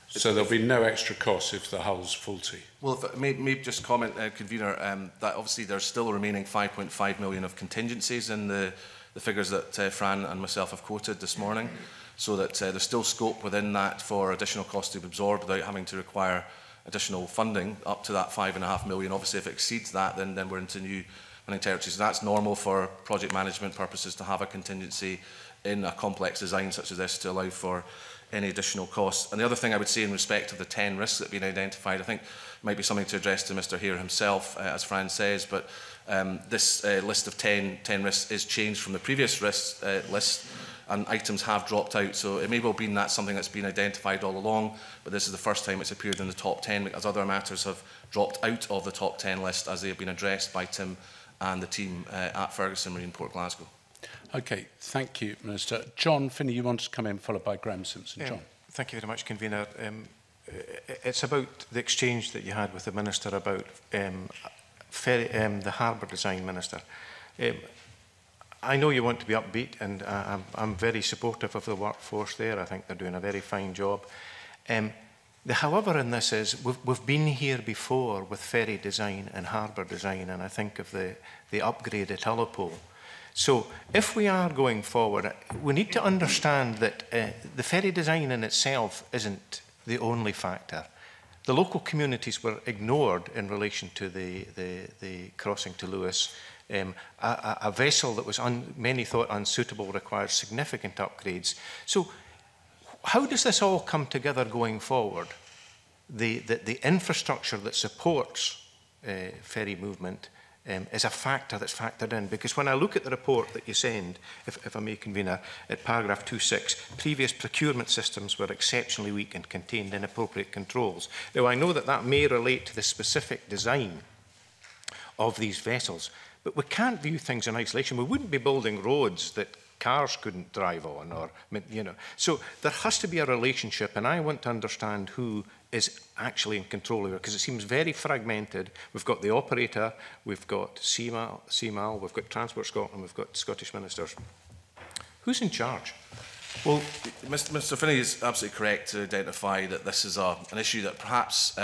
So there'll be no extra costs if the hull's faulty?
Well, if I may just comment, Convener, that obviously there's still remaining 5.5 million of contingencies in the figures that Fran and myself have quoted this morning, so that there's still scope within that for additional costs to be absorbed without having to require additional funding up to that 5.5 million. Obviously, if it exceeds that, then we're into new funding territories. So that's normal for project management purposes to have a contingency in a complex design such as this to allow for any additional costs. And the other thing I would say in respect of the 10 risks that have been identified, I think might be something to address to Mr. Hare himself, as Fran says, but this list of 10 risks is changed from the previous risk list, and items have dropped out. So it may well be that's something that's been identified all along, but this is the first time it's appeared in the top 10, because other matters have dropped out of the top 10 list as they have been addressed by Tim and the team at Ferguson Marine Port Glasgow.
Okay, thank you, Minister. John Finney, you wanted to come in, followed by Graham Simpson. John.
Thank you very much, Convener. It's about the exchange that you had with the Minister about the harbour design, Minister. I know you want to be upbeat, and I'm very supportive of the workforce there. I think they're doing a very fine job. The however in this is, we've been here before with ferry design and harbour design, and I think of the upgrade at Ullapool. So if we are going forward, we need to understand that the ferry design in itself isn't the only factor. The local communities were ignored in relation to the crossing to Lewis. A vessel that was many thought unsuitable requires significant upgrades. So how does this all come together going forward? The infrastructure that supports ferry movement is a factor that's factored in, because when I look at the report that you send, if I may, Convener, at paragraph 2.6, previous procurement systems were exceptionally weak and contained inappropriate controls. Now, I know that that may relate to the specific design of these vessels, but we can't view things in isolation. We wouldn't be building roads that cars couldn't drive on, or, you know. So there has to be a relationship, and I want to understand who is actually in control of it, because it seems very fragmented. We've got the operator, we've got CMAL, we've got Transport Scotland, we've got Scottish ministers. Who's in charge?
Well, Mr. Finney is absolutely correct to identify that this is an issue that perhaps,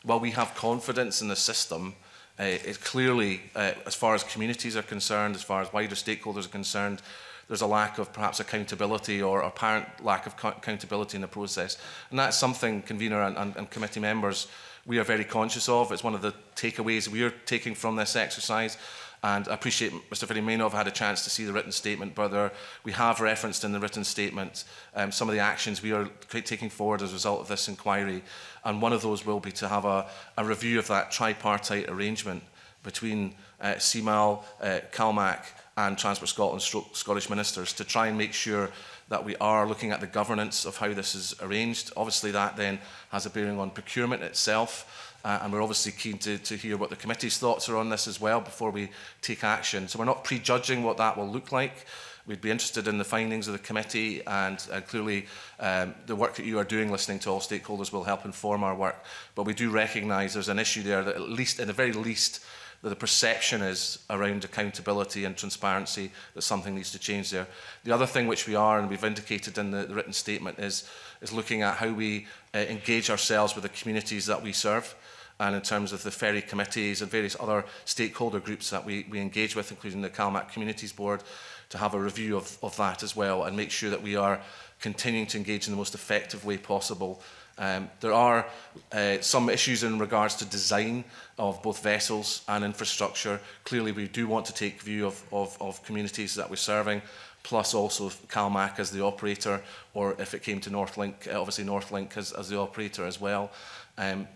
while we have confidence in the system, it clearly, as far as communities are concerned, as far as wider stakeholders are concerned, there's a lack of perhaps accountability, or apparent lack of accountability in the process. And that's something, Convener and committee members, we are very conscious of. It's one of the takeaways we are taking from this exercise. And I appreciate Mr. Finney may not have had a chance to see the written statement, but we have referenced in the written statement some of the actions we are taking forward as a result of this inquiry. And one of those will be to have a review of that tripartite arrangement between CMAL, CalMac and Transport Scotland Scottish ministers, to try and make sure that we are looking at the governance of how this is arranged. Obviously that then has a bearing on procurement itself, and we're obviously keen to hear what the committee's thoughts are on this as well before we take action. So we're not prejudging what that will look like. We'd be interested in the findings of the committee, and clearly the work that you are doing, listening to all stakeholders, will help inform our work. But we do recognise there's an issue there that, at least, in the very least, that the perception is around accountability and transparency, that something needs to change there. The other thing which we are, and we've indicated in the written statement, is looking at how we engage ourselves with the communities that we serve, and in terms of the ferry committees and various other stakeholder groups that we engage with, including the CalMac Communities Board, to have a review of that as well, and make sure that we are continuing to engage in the most effective way possible There are some issues in regards to design of both vessels and infrastructure. Clearly, we do want to take view of communities that we're serving, plus also CalMac as the operator, or if it came to Northlink, obviously Northlink as the operator as well. I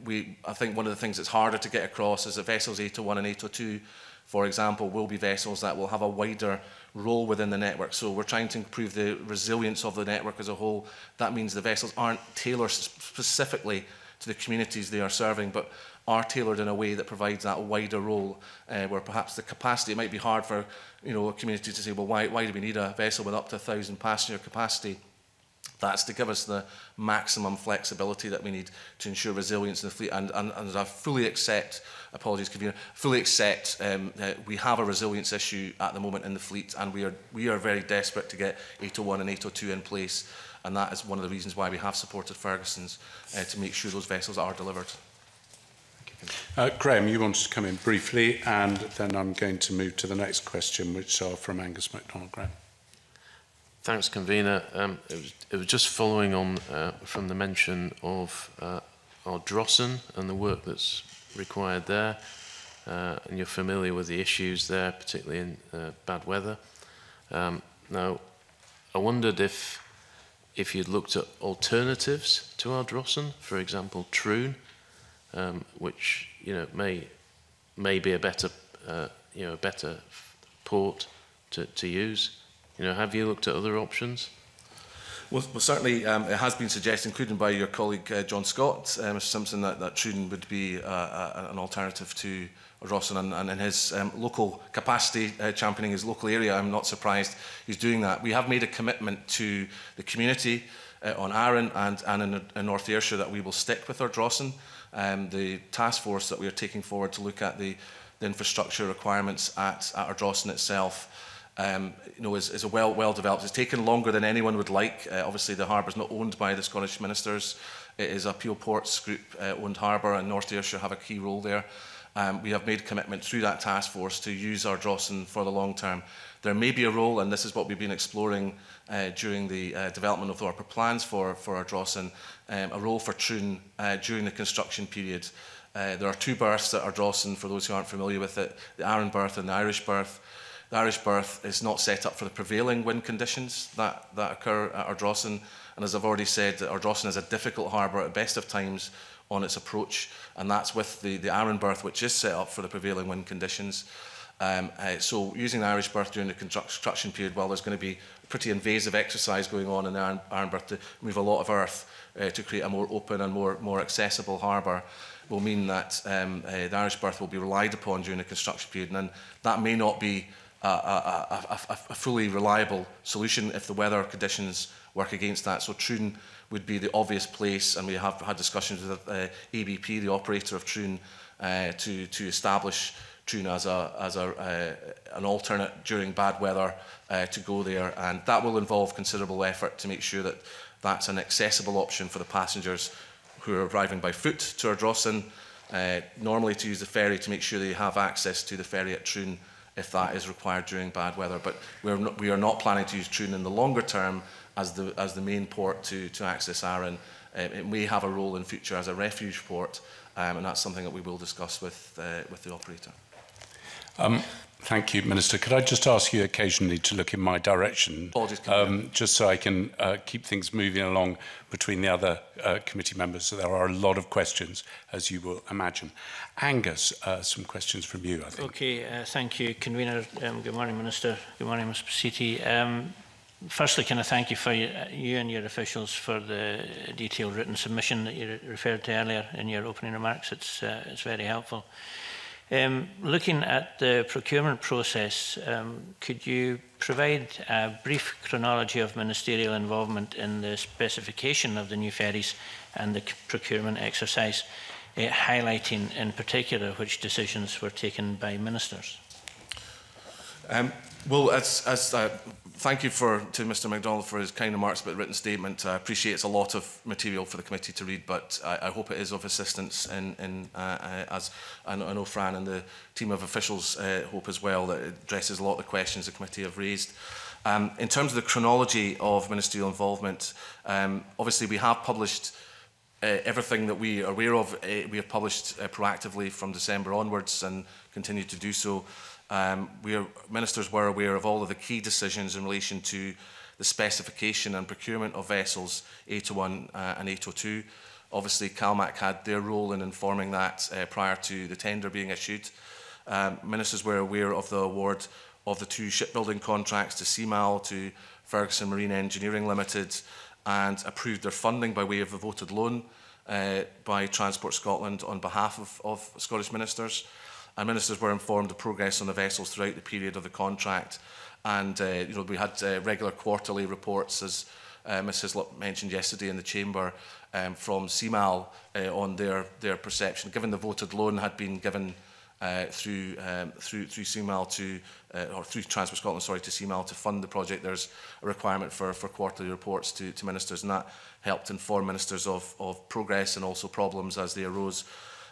think one of the things that's harder to get across is that vessels 801 and 802, for example, will be vessels that will have a wider role within the network. So we're trying to improve the resilience of the network as a whole. That means the vessels aren't tailored specifically to the communities they are serving, but are tailored in a way that provides that wider role, where perhaps the capacity, it might be hard for a community to say, well, why do we need a vessel with up to 1,000 passenger capacity? That's to give us the maximum flexibility that we need to ensure resilience in the fleet. And as I fully accept, apologies, Convener, fully accept we have a resilience issue at the moment in the fleet, and we are very desperate to get 801 and 802 in place. And that is one of the reasons why we have supported Ferguson's to make sure those vessels are delivered.
Graham, you wanted to come in briefly, and then I'm going to move to the next question, which are from Angus MacDonald. Graham.
Thanks, Convener. It was just following on from the mention of Ardrossan and the work that's required there, and you're familiar with the issues there, particularly in bad weather. Now, I wondered if you'd looked at alternatives to Ardrossan, for example, Troon, which may be a better a better port to use. Have you looked at other options?
Well, certainly it has been suggested, including by your colleague John Scott, Mr Simpson, that Troon would be an alternative to Ardrossan, and in his local capacity, championing his local area, I'm not surprised he's doing that. We have made a commitment to the community on Arran and in North Ayrshire that we will stick with Ardrossan. The task force that we are taking forward to look at the infrastructure requirements at Ardrossan itself is a well developed. It's taken longer than anyone would like. Obviously, the harbour is not owned by the Scottish ministers. It is a Peel Ports Group owned harbour, and North Ayrshire have a key role there. We have made commitment through that task force to use Ardrossan for the long term. There may be a role, and this is what we've been exploring during the development of our plans for Ardrossan, a role for Troon during the construction period. There are two berths at Ardrossan, for those who aren't familiar with it, the Arran berth and the Irish berth. The Irish berth is not set up for the prevailing wind conditions that occur at Ardrossan, and as I've already said, Ardrossan is a difficult harbour at best of times on its approach, and that's with the Arran berth, which is set up for the prevailing wind conditions. So using the Irish berth during the construction period, well, there's going to be a pretty invasive exercise going on in the Arran berth to move a lot of earth to create a more open and more accessible harbour, will mean that the Irish berth will be relied upon during the construction period, and that may not be a fully reliable solution if the weather conditions work against that. So Troon would be the obvious place, and we have had discussions with ABP, the operator of Troon, to establish Troon as an alternate during bad weather to go there, and that will involve considerable effort to make sure that that's an accessible option for the passengers who are arriving by foot to Ardrossan, normally to use the ferry, to make sure they have access to the ferry at Troon if that is required during bad weather. But we are not planning to use Troon in the longer term as the main port to access Arran. It may have a role in future as a refuge port, and that's something that we will discuss with the operator.
Thank you, Minister. Could I just ask you occasionally to look in my direction, just so I can keep things moving along between the other committee members? So there are a lot of questions, as you will imagine. Angus, some questions from you, I think.
Okay, thank you, Convener. Good morning, Minister. Good morning, Mr Pasiti. Firstly, can I thank you for you and your officials for the detailed written submission that you referred to earlier in your opening remarks. It's very helpful. Looking at the procurement process, could you provide a brief chronology of ministerial involvement in the specification of the new ferries and the procurement exercise, highlighting in particular which decisions were taken by ministers?
Well, thank you to Mr MacDonald for his kind remarks about the written statement. I appreciate it's a lot of material for the committee to read, but I hope it is of assistance as I know Fran and the team of officials hope as well, that it addresses a lot of the questions the committee have raised. In terms of the chronology of ministerial involvement, obviously we have published everything that we are aware of, we have published proactively from December onwards and continue to do so. Ministers were aware of all of the key decisions in relation to the specification and procurement of vessels A21 and A02. Obviously, CalMac had their role in informing that prior to the tender being issued. Ministers were aware of the award of the 2 shipbuilding contracts to CMAL, to Ferguson Marine Engineering Limited, and approved their funding by way of a voted loan by Transport Scotland on behalf of Scottish ministers. And ministers were informed of progress on the vessels throughout the period of the contract. And we had regular quarterly reports, as Ms Hislop mentioned yesterday in the Chamber, from CMAL on their perception. Given the voted loan had been given through CMAL to, or through Transport Scotland, sorry, to CMAL to fund the project, there's a requirement for quarterly reports to ministers, and that helped inform ministers of progress and also problems as they arose.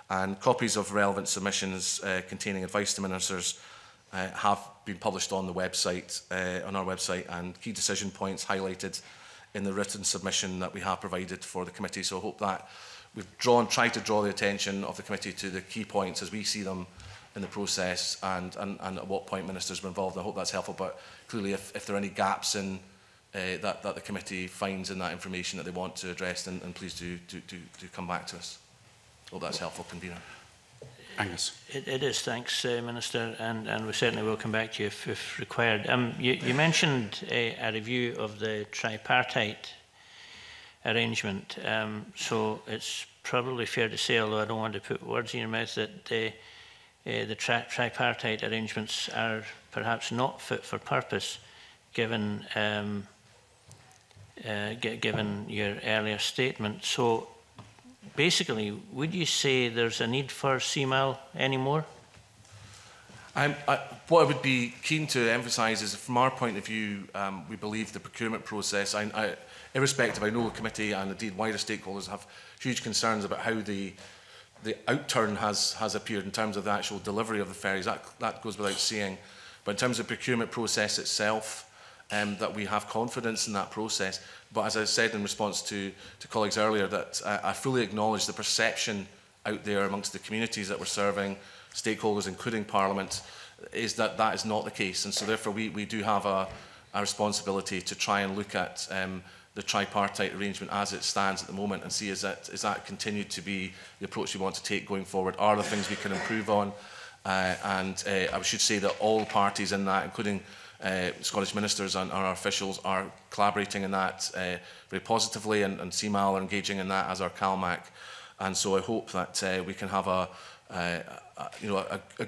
And copies of relevant submissions containing advice to ministers have been published on the website, on our website, and key decision points highlighted in the written submission that we have provided for the committee. So I hope that we've tried to draw the attention of the committee to the key points as we see them in the process, and at what point ministers were involved. I hope that's helpful, but clearly if there are any gaps in that the committee finds in that information that they want to address, then please do come back to us. Hope that's helpful, Convener.
Angus.
It is, thanks, Minister, and we certainly will come back to you if required. You mentioned a review of the tripartite arrangement, so it's probably fair to say, although I don't want to put words in your mouth, that the tripartite arrangements are perhaps not fit for purpose, given given your earlier statement. So basically, would you say there's a need for CMAL anymore?
What I would be keen to emphasise is, from our point of view, we believe the procurement process, irrespective, I know the committee and indeed wider stakeholders have huge concerns about how the outturn has appeared in terms of the actual delivery of the ferries. That goes without saying. But in terms of the procurement process itself, that we have confidence in that process. But as I said in response to colleagues earlier, that I fully acknowledge the perception out there amongst the communities that we're serving, stakeholders, including Parliament, is that that is not the case. And so therefore we do have a responsibility to try and look at the tripartite arrangement as it stands at the moment and see is that continued to be the approach we want to take going forward? Are there things we can improve on? I should say that all parties in that, including Scottish ministers and our officials, are collaborating in that very positively, and CMAL are engaging in that, as our CalMac. And so I hope that we can have a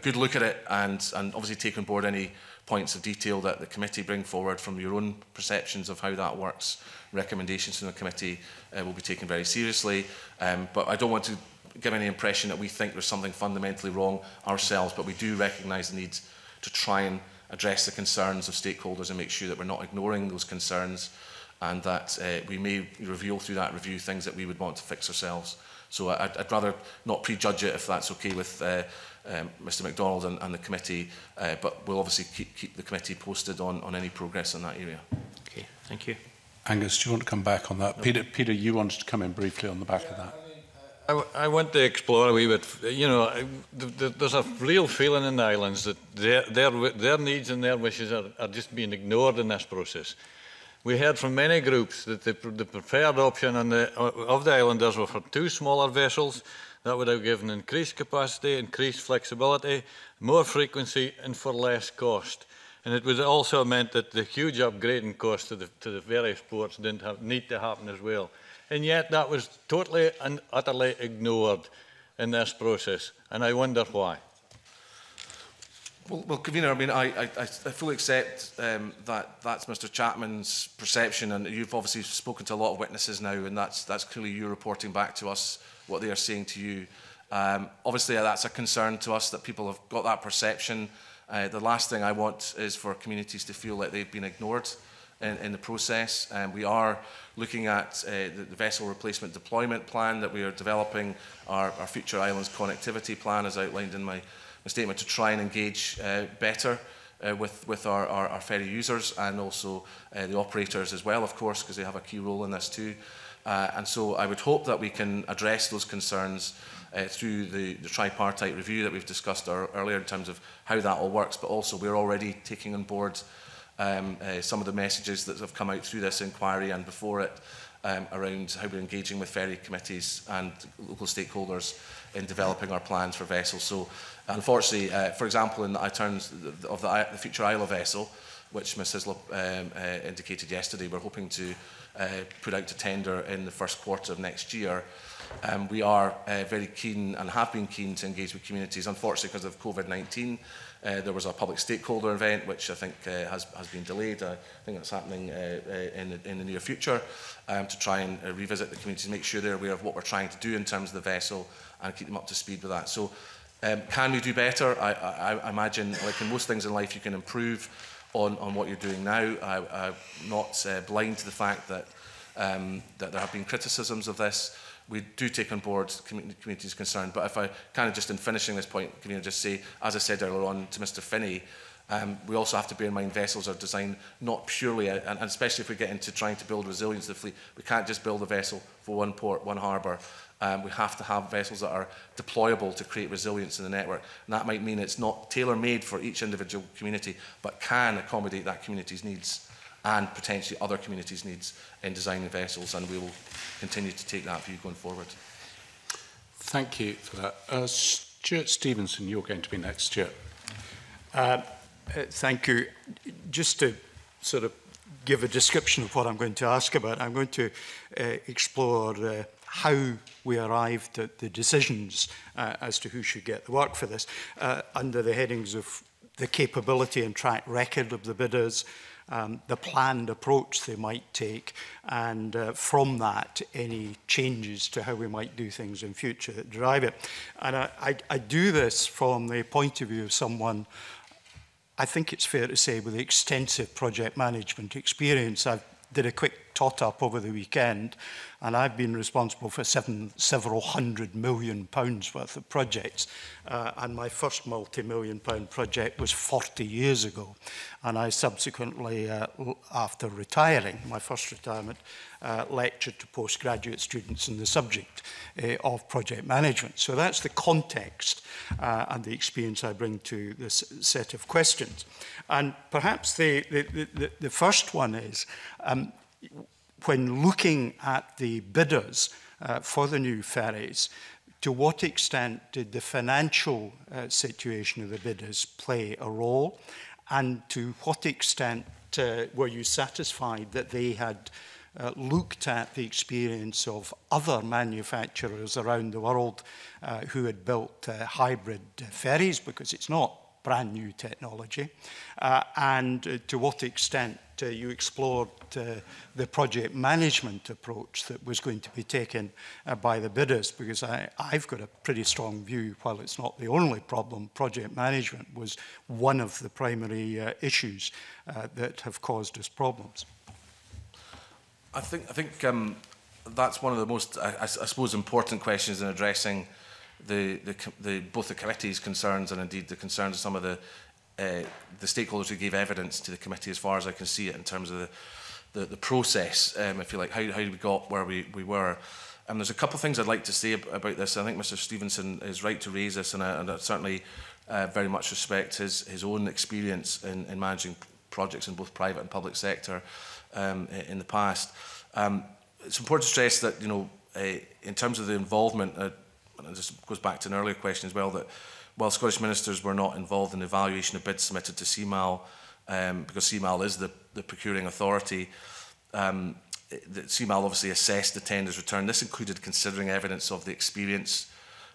good look at it and obviously take on board any points of detail that the committee bring forward from your own perceptions of how that works. Recommendations from the committee will be taken very seriously. But I don't want to give any impression that we think there's something fundamentally wrong ourselves, but we do recognise the need to try and address the concerns of stakeholders and make sure that we're not ignoring those concerns, and that we may reveal through that review things that we would want to fix ourselves. So I'd rather not prejudge it, if that's okay with Mr MacDonald and the committee, but we'll obviously keep the committee posted on any progress in that area.
Okay, thank you.
Angus, do you want to come back on that? Peter, you wanted to come in briefly on the back of that.
I want to explore a wee bit. You know, there's a real feeling in the islands that their needs and their wishes are just being ignored in this process. We heard from many groups that the preferred option of the islanders were for 2 smaller vessels. That would have given increased capacity, increased flexibility, more frequency, and for less cost. And it would also meant that the huge upgrading costs to the various ports didn't need to happen as well. And yet that was totally and utterly ignored in this process, and I wonder why.
Well, Convener, I mean, I fully accept that that's Mr Chapman's perception, and you've obviously spoken to a lot of witnesses now, and that's clearly you reporting back to us what they are saying to you. Obviously, that's a concern to us that people have got that perception. The last thing I want is for communities to feel like they've been ignored in the process. We are looking at the vessel replacement deployment plan that we are developing, our future islands connectivity plan, as outlined in my statement, to try and engage better with our ferry users and also the operators as well, of course, because they have a key role in this too. And so I would hope that we can address those concerns through the tripartite review that we've discussed earlier in terms of how that all works, but also we're already taking on board some of the messages that have come out through this inquiry and before it around how we're engaging with ferry committees and local stakeholders in developing our plans for vessels. So unfortunately, for example, in terms of the future Isla vessel, which Ms Hislop indicated yesterday, we're hoping to put out to tender in the first quarter of next year. We are very keen and have been keen to engage with communities. Unfortunately, because of COVID-19, there was a public stakeholder event which I think has been delayed. I think it's happening in the near future to try and revisit the communities, make sure they're aware of what we're trying to do in terms of the vessel and keep them up to speed with that. So can we do better? I imagine, like in most things in life, you can improve on what you're doing now. I'm not blind to the fact that that there have been criticisms of this. We do take on board communities' concern, but if I kind of just in finishing this point, can you just say, as I said earlier on to Mr Finney, we also have to bear in mind vessels are designed not purely, and especially if we get into trying to build resilience to the fleet, we can't just build a vessel for one port, one harbour. We have to have vessels that are deployable to create resilience in the network. And that might mean it's not tailor-made for each individual community, but can accommodate that community's needs and potentially other communities' needs in designing vessels, and we will continue to take that view going forward.
Thank you for that. Stuart Stevenson, you're going to be next, Stuart.
Thank you. Just to sort of give a description of what I'm going to ask about, I'm going to explore how we arrived at the decisions as to who should get the work for this, under the headings of the capability and track record of the bidders, the planned approach they might take, and from that, any changes to how we might do things in future that drive it. And I do this from the point of view of someone, I think it's fair to say, with extensive project management experience. I did a quick tot-up over the weekend, and I've been responsible for several £100 million worth of projects. And my first multi-million-pound project was 40 years ago. And I subsequently, after retiring, my first retirement, lectured to postgraduate students in the subject of project management. So that's the context and the experience I bring to this set of questions. And perhaps the first one is, when looking at the bidders for the new ferries, to what extent did the financial situation of the bidders play a role? And to what extent were you satisfied that they had looked at the experience of other manufacturers around the world who had built hybrid ferries, because it's not brand new technology, and to what extent you explored the project management approach that was going to be taken by the bidders, because I've got a pretty strong view, while it's not the only problem, project management was one of the primary issues that have caused us problems.
I think that's one of the most, I suppose, important questions in addressing both the committee's concerns and indeed the concerns of some of the stakeholders who gave evidence to the committee, as far as I can see it, in terms of the process, if you like, how we got where we were. And there's a couple of things I'd like to say about this. I think Mr Stevenson is right to raise this, and I certainly very much respect his own experience in managing projects in both private and public sector in the past. It's important to stress that, you know, in terms of the involvement, and this goes back to an earlier question as well, that while Scottish ministers were not involved in the evaluation of bids submitted to CMAL, because CMAL is the procuring authority, CMAL obviously assessed the tenders returned. This included considering evidence of the experience,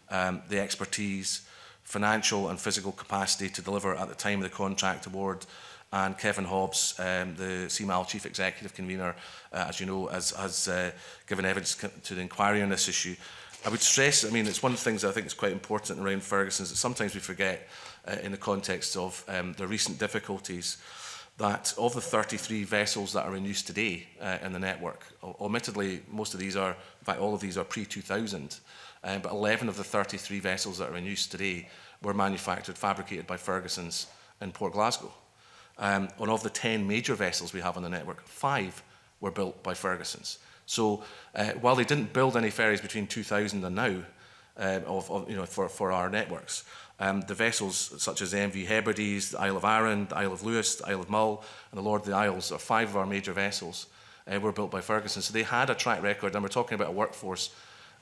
the expertise, financial and physical capacity to deliver at the time of the contract award. And Kevin Hobbs, the CMAL Chief Executive Convener, as you know, has given evidence to the inquiry on this issue. I would stress, I mean, it's one of the things I think is quite important around Ferguson's that sometimes we forget in the context of the recent difficulties, that of the 33 vessels that are in use today in the network, admittedly, most of these are, in fact, all of these are pre-2000, but 11 of the 33 vessels that are in use today were manufactured, fabricated by Ferguson's in Port Glasgow. And of the 10 major vessels we have on the network, 5 were built by Ferguson's. So while they didn't build any ferries between 2000 and now, for our networks, the vessels such as the MV Hebrides, the Isle of Arran, the Isle of Lewis, the Isle of Mull, and the Lord of the Isles are 5 of our major vessels were built by Ferguson. So they had a track record, and we're talking about a workforce,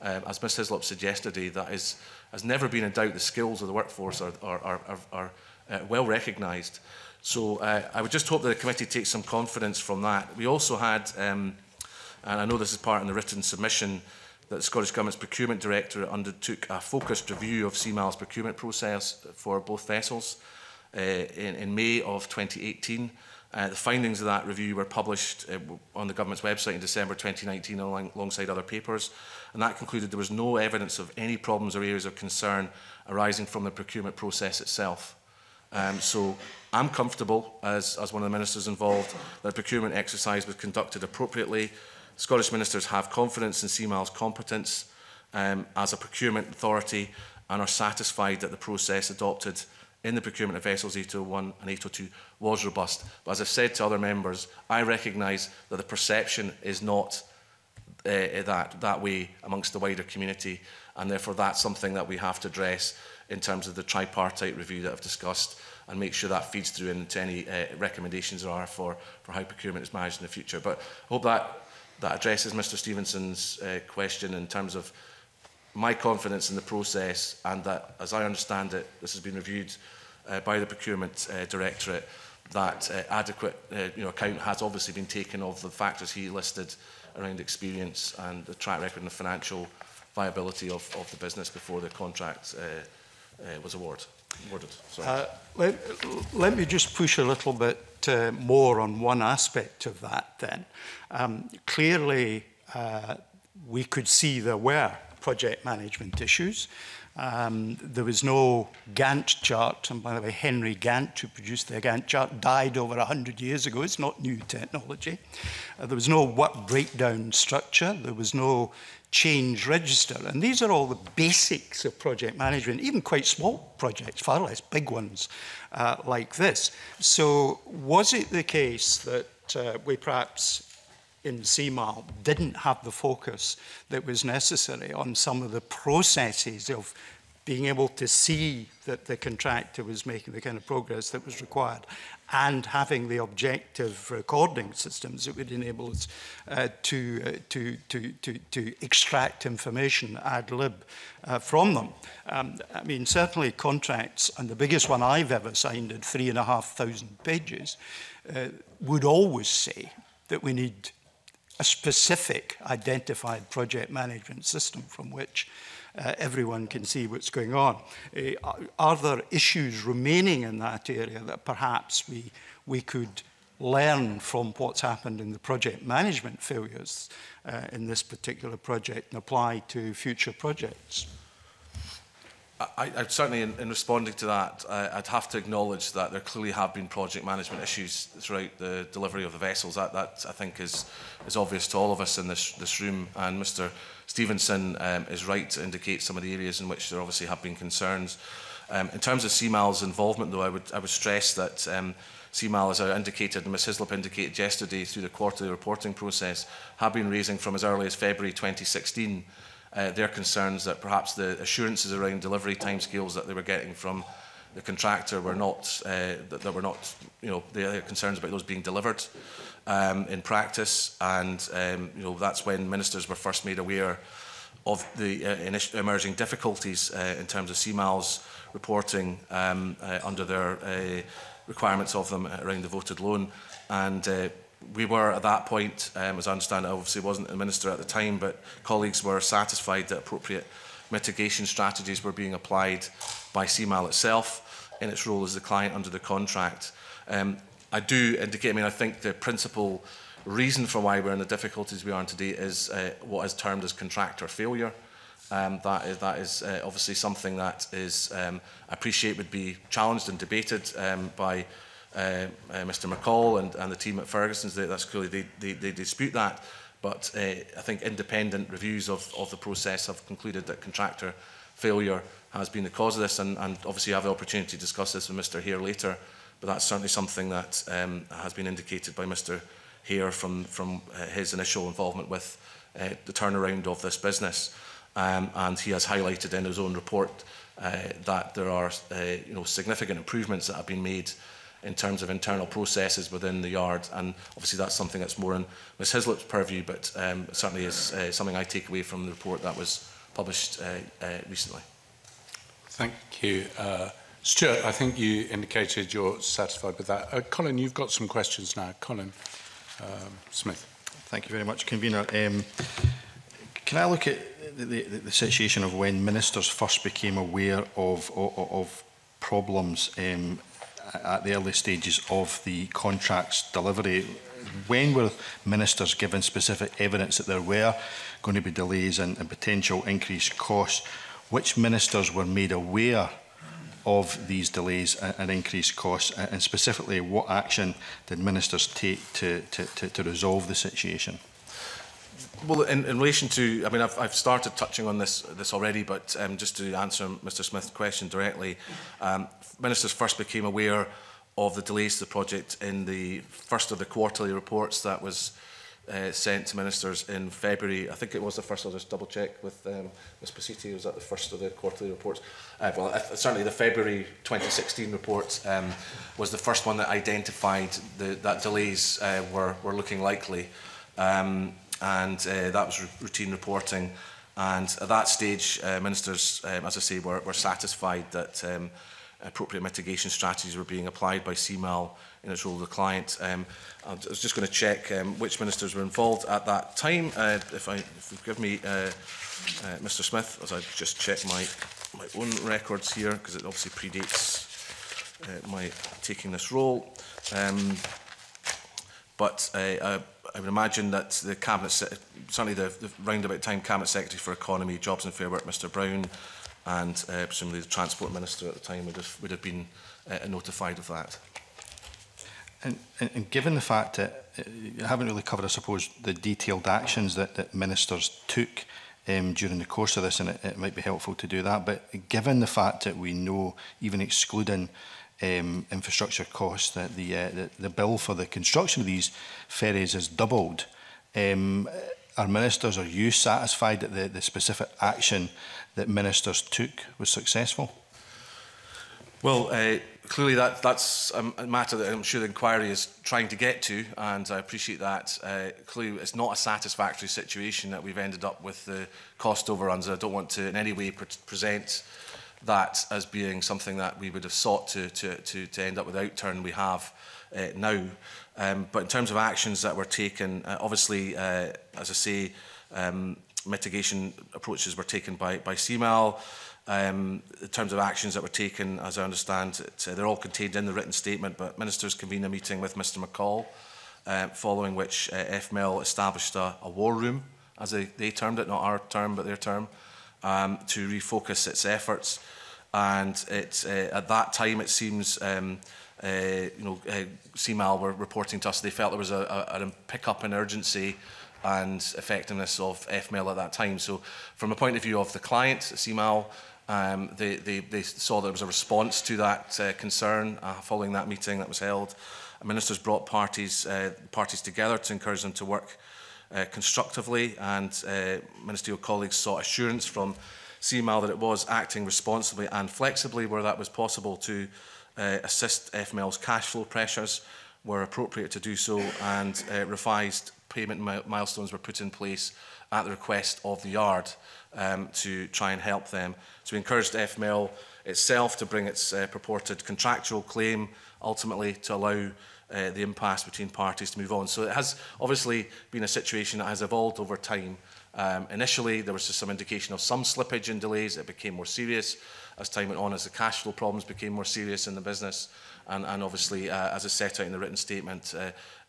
as Ms Hislop said yesterday, that has never been in doubt. The skills of the workforce are well recognised. So I would just hope that the committee takes some confidence from that. We also had, and I know this is part in the written submission, that the Scottish Government's Procurement Directorate undertook a focused review of CMAL's procurement process for both vessels in May of 2018. The findings of that review were published on the Government's website in December 2019 alongside other papers, and that concluded there was no evidence of any problems or areas of concern arising from the procurement process itself. So I'm comfortable, as one of the ministers involved, that the procurement exercise was conducted appropriately. Scottish ministers have confidence in CMAL's competence as a procurement authority and are satisfied that the process adopted in the procurement of vessels 801 and 802 was robust. But as I've said to other members, I recognise that the perception is not that way amongst the wider community, and therefore that's something that we have to address in terms of the tripartite review that I've discussed, and make sure that feeds through into any recommendations there are for how procurement is managed in the future. But I hope that addresses Mr Stevenson's question in terms of my confidence in the process, and that, as I understand it, this has been reviewed by the Procurement Directorate, that adequate account has obviously been taken of the factors he listed around experience and the track record and the financial viability of the business before the contract was awarded.
Let me just push a little bit more on one aspect of that then. Clearly, we could see there were project management issues. There was no Gantt chart, and by the way, Henry Gantt, who produced the Gantt chart, died over 100 years ago. It's not new technology. There was no work breakdown structure. There was no change register. And these are all the basics of project management, even quite small projects, far less big ones like this. So was it the case that we perhaps in CMAL didn't have the focus that was necessary on some of the processes of being able to see that the contractor was making the kind of progress that was required, and having the objective recording systems that would enable us to extract information ad lib from them? I mean, certainly contracts, and the biggest one I've ever signed at 3,500 pages, would always say that we need a specific identified project management system from which everyone can see what's going on. Are there issues remaining in that area that perhaps we could learn from what's happened in the project management failures in this particular project and apply to future projects?
I certainly, in responding to that, I'd have to acknowledge that there clearly have been project management issues throughout the delivery of the vessels. That I think is obvious to all of us in this room, and Mr Stevenson is right to indicate some of the areas in which there obviously have been concerns. In terms of CMAL's involvement, though, I would stress that CMAL, as I indicated and Ms Hislop indicated yesterday through the quarterly reporting process, have been raising from as early as February 2016 their concerns that perhaps the assurances around delivery timescales that they were getting from the contractor were not, they had concerns about those being delivered in practice, and that's when ministers were first made aware of the emerging difficulties in terms of CMAL's reporting under their requirements of them around the voted loan. And we were at that point, as I understand it, obviously wasn't a minister at the time, but colleagues were satisfied that appropriate mitigation strategies were being applied by CMAL itself in its role as the client under the contract. I do indicate, I think the principal reason for why we're in the difficulties we are in today is what is termed as contractor failure. That is obviously something that is, I appreciate would be challenged and debated by Mr McCall and the team at Ferguson's. That's clearly, they dispute that, but I think independent reviews of the process have concluded that contractor failure has been the cause of this, and obviously you have the opportunity to discuss this with Mr Hare later, but that's certainly something that has been indicated by Mr here from his initial involvement with the turnaround of this business. And he has highlighted in his own report that there are significant improvements that have been made in terms of internal processes within the yard, and obviously that's something that's more in Ms Hislop's purview, but certainly is something I take away from the report that was published recently.
Thank you. Stuart, I think you indicated you're satisfied with that. Colin, you've got some questions now. Colin Smith.
Thank you very much, Convener. Can I look at the situation of when ministers first became aware of problems at the early stages of the contract's delivery? When were ministers given specific evidence that there were going to be delays and potential increased costs? Which ministers were made aware of these delays and increased costs, and specifically what action did ministers take to resolve the situation?
Well, in relation to, I mean, I've started touching on this already, but just to answer Mr Smith's question directly, ministers first became aware of the delays to the project in the first of the quarterly reports that was sent to ministers in February. I think it was the first. I'll just double check with Ms Pasiti. Was that the first of the quarterly reports? Well, certainly the February 2016 report was the first one that identified that delays were looking likely. And that was routine reporting, and at that stage ministers, as I say, were satisfied that appropriate mitigation strategies were being applied by CMAL in its role as a client. I was just going to check which ministers were involved at that time. If you give me Mr Smith, as I just check my own records here, because it obviously predates my taking this role. But I would imagine that the Cabinet, certainly the roundabout time Cabinet Secretary for Economy, Jobs and Fair Work, Mr Brown, and presumably the Transport Minister at the time would have been notified of that.
And given the fact that you haven't really covered, I suppose, the detailed actions that ministers took during the course of this, and it might be helpful to do that, but given the fact that we know, even excluding infrastructure costs, that the bill for the construction of these ferries has doubled, are ministers, are you satisfied that the specific action that ministers took was successful?
Well, clearly that's a matter that I'm sure the inquiry is trying to get to, and I appreciate that. Clearly it's not a satisfactory situation that we've ended up with the cost overruns. I don't want to in any way present that as being something that we would have sought to end up with outturn. We have now. But in terms of actions that were taken, obviously, as I say, mitigation approaches were taken by CMAL. In terms of actions that were taken, as I understand it, they're all contained in the written statement, but ministers convened a meeting with Mr McCall, following which FML established a war room, as they termed it, not our term, but their term, to refocus its efforts. And at that time, it seems, CMAL were reporting to us they felt there was a pick-up in urgency and effectiveness of FML at that time. So from a point of view of the client, CMAL, they saw there was a response to that concern following that meeting that was held. Ministers brought parties together to encourage them to work constructively, and ministerial colleagues sought assurance from CMAL that it was acting responsibly and flexibly where that was possible to assist FML's cash flow pressures where appropriate to do so, and revised payment milestones were put in place at the request of the yard to try and help them. So we encouraged FML itself to bring its purported contractual claim ultimately to allow the impasse between parties to move on. So it has obviously been a situation that has evolved over time. Initially, there was just some indication of some slippage and delays. It became more serious as time went on, as the cash flow problems became more serious in the business. And obviously, as is set out in the written statement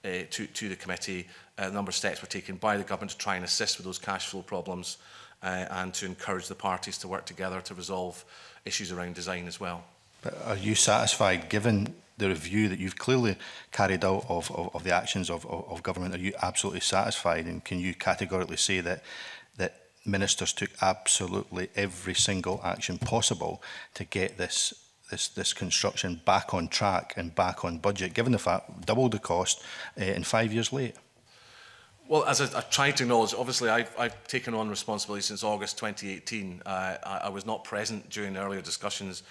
to the committee, a number of steps were taken by the government to try and assist with those cash flow problems and to encourage the parties to work together to resolve issues around design as well.
But are you satisfied, given the review that you've clearly carried out of the actions of government, are you absolutely satisfied, and can you categorically say that ministers took absolutely every single action possible to get this construction back on track and back on budget, given the fact doubled the cost and 5 years late?
Well, as I tried to acknowledge, obviously I've taken on responsibility since August 2018. I was not present during the earlier discussions.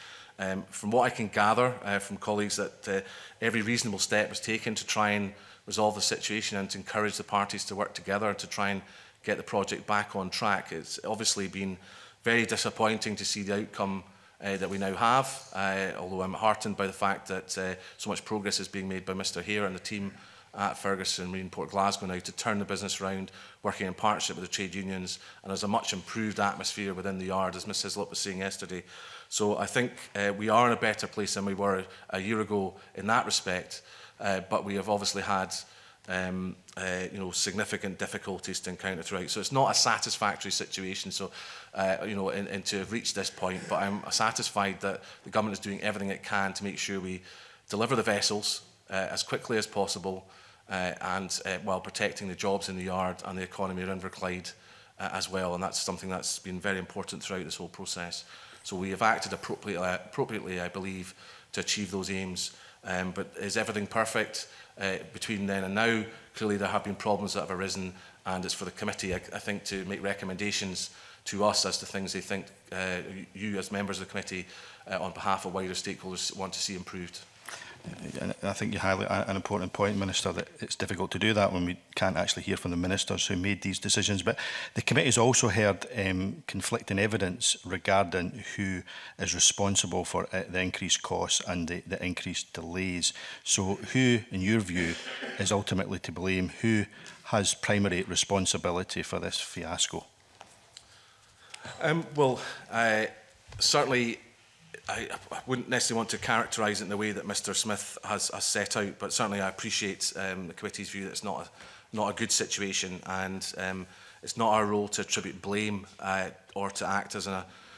From what I can gather from colleagues, that every reasonable step was taken to try and resolve the situation and to encourage the parties to work together to try and get the project back on track. It's obviously been very disappointing to see the outcome that we now have, although I'm heartened by the fact that so much progress is being made by Mr Hare and the team at Ferguson Marine Port Glasgow now to turn the business around, working in partnership with the trade unions, and there's a much improved atmosphere within the yard, as Ms Hislop was saying yesterday. So I think we are in a better place than we were a year ago in that respect, but we have obviously had significant difficulties to encounter throughout. So it's not a satisfactory situation. So, and to have reached this point, but I'm satisfied that the government is doing everything it can to make sure we deliver the vessels as quickly as possible, and while protecting the jobs in the yard and the economy around Inverclyde as well. And that's something that's been very important throughout this whole process. So we have acted appropriately, I believe, to achieve those aims. But is everything perfect between then and now? Clearly there have been problems that have arisen, and it's for the committee, I think, to make recommendations to us as to things they think you as members of the committee on behalf of wider stakeholders want to see improved.
And I think you highlight an important point, Minister, that it's difficult to do that when we can't actually hear from the ministers who made these decisions. But the committee has also heard conflicting evidence regarding who is responsible for the increased costs and the increased delays. So who, in your view, is ultimately to blame? Who has primary responsibility for this fiasco?
Certainly, I wouldn't necessarily want to characterise it in the way that Mr Smith has set out, but certainly I appreciate the committee's view that it's not a good situation, and it's not our role to attribute blame or to act as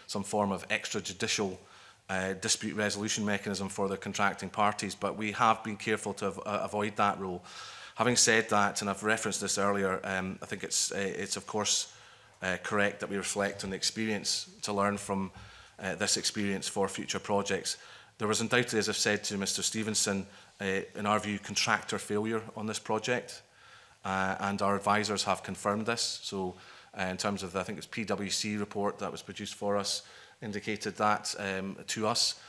some form of extrajudicial dispute resolution mechanism for the contracting parties, but we have been careful to avoid that role. Having said that, and I've referenced this earlier, I think it's of course correct that we reflect on the experience to learn from this experience for future projects. There was undoubtedly, as I've said to Mr Stevenson, in our view, contractor failure on this project, and our advisors have confirmed this. So in terms of, I think it's PwC report that was produced for us, indicated that to us.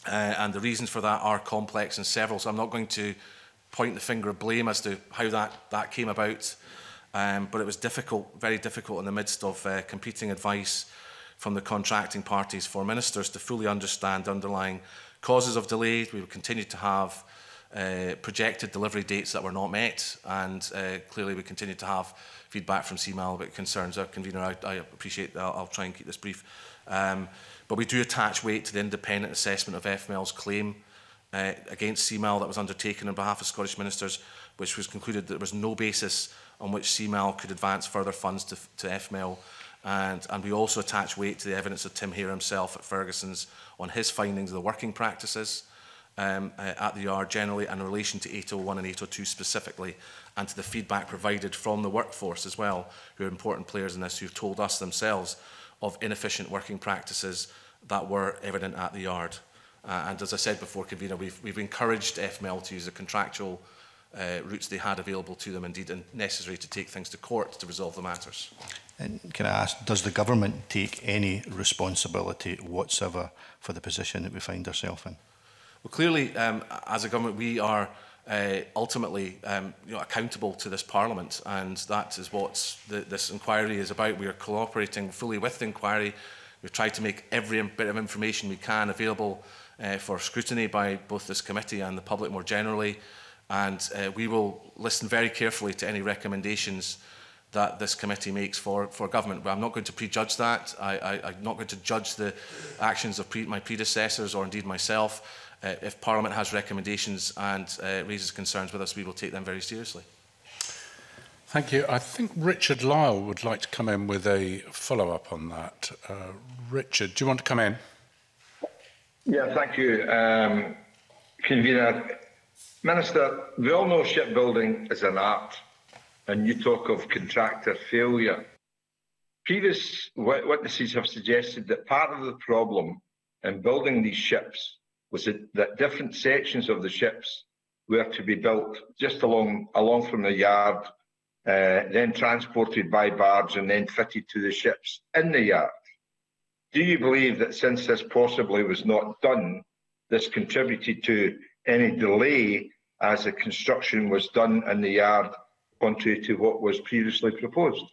And the reasons for that are complex and several, so I'm not going to point the finger of blame as to how that came about, but it was difficult, very difficult in the midst of competing advice from the contracting parties for ministers to fully understand underlying causes of delay. We will continue to have projected delivery dates that were not met, and clearly we continue to have feedback from CMAL about concerns. Convener, I appreciate that. I'll try and keep this brief. But we do attach weight to the independent assessment of FML's claim against CMAL that was undertaken on behalf of Scottish ministers, which was concluded that there was no basis on which CMAL could advance further funds to FML. And we also attach weight to the evidence of Tim Hare himself at Ferguson's on his findings of the working practices at the yard generally, and in relation to 801 and 802 specifically, and to the feedback provided from the workforce as well, who are important players in this, who've told us themselves of inefficient working practices that were evident at the yard. And as I said before, Convener, we've encouraged FML to use the contractual routes they had available to them, indeed, and necessary to take things to court to resolve the matters.
And can I ask, does the government take any responsibility whatsoever for the position that we find ourselves in?
Well, clearly, as a government, we are ultimately accountable to this Parliament, and that is what this inquiry is about. We are cooperating fully with the inquiry. We've tried to make every bit of information we can available for scrutiny by both this committee and the public more generally, and we will listen very carefully to any recommendations that this committee makes for government. But I'm not going to prejudge that. I'm not going to judge the actions of my predecessors or indeed myself. If Parliament has recommendations and raises concerns with us, we will take them very seriously.
Thank you. I think Richard Lyle would like to come in with a follow-up on that. Richard, do you want to come in?
Yeah, thank you, Convener. Minister, we all know shipbuilding is an art, and you talk of contractor failure. Previous witnesses have suggested that part of the problem in building these ships was that different sections of the ships were to be built just along from the yard then transported by barge and then fitted to the ships in the yard. Do you believe that since this possibly was not done, this contributed to any delay as the construction was done in the yard, contrary to what was previously proposed?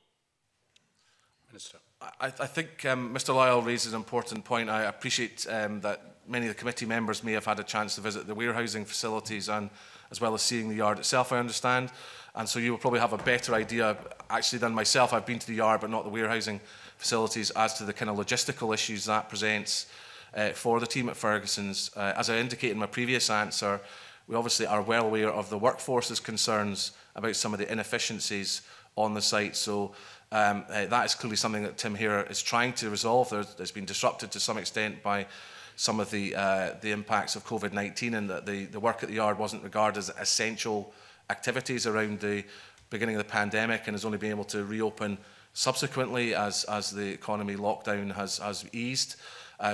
Minister.
I think Mr Lyle raises an important point. I appreciate that many of the committee members may have had a chance to visit the warehousing facilities and as well as seeing the yard itself, I understand. And so you will probably have a better idea, actually, than myself. I've been to the yard, but not the warehousing facilities, as to the kind of logistical issues that presents for the team at Ferguson's. As I indicated in my previous answer, we obviously are well aware of the workforce's concerns about some of the inefficiencies on the site. So that is clearly something that Tim here is trying to resolve. There's been disrupted to some extent by some of the impacts of COVID-19, and that the work at the yard wasn't regarded as essential activities around the beginning of the pandemic, and has only been able to reopen subsequently as the economy lockdown has eased.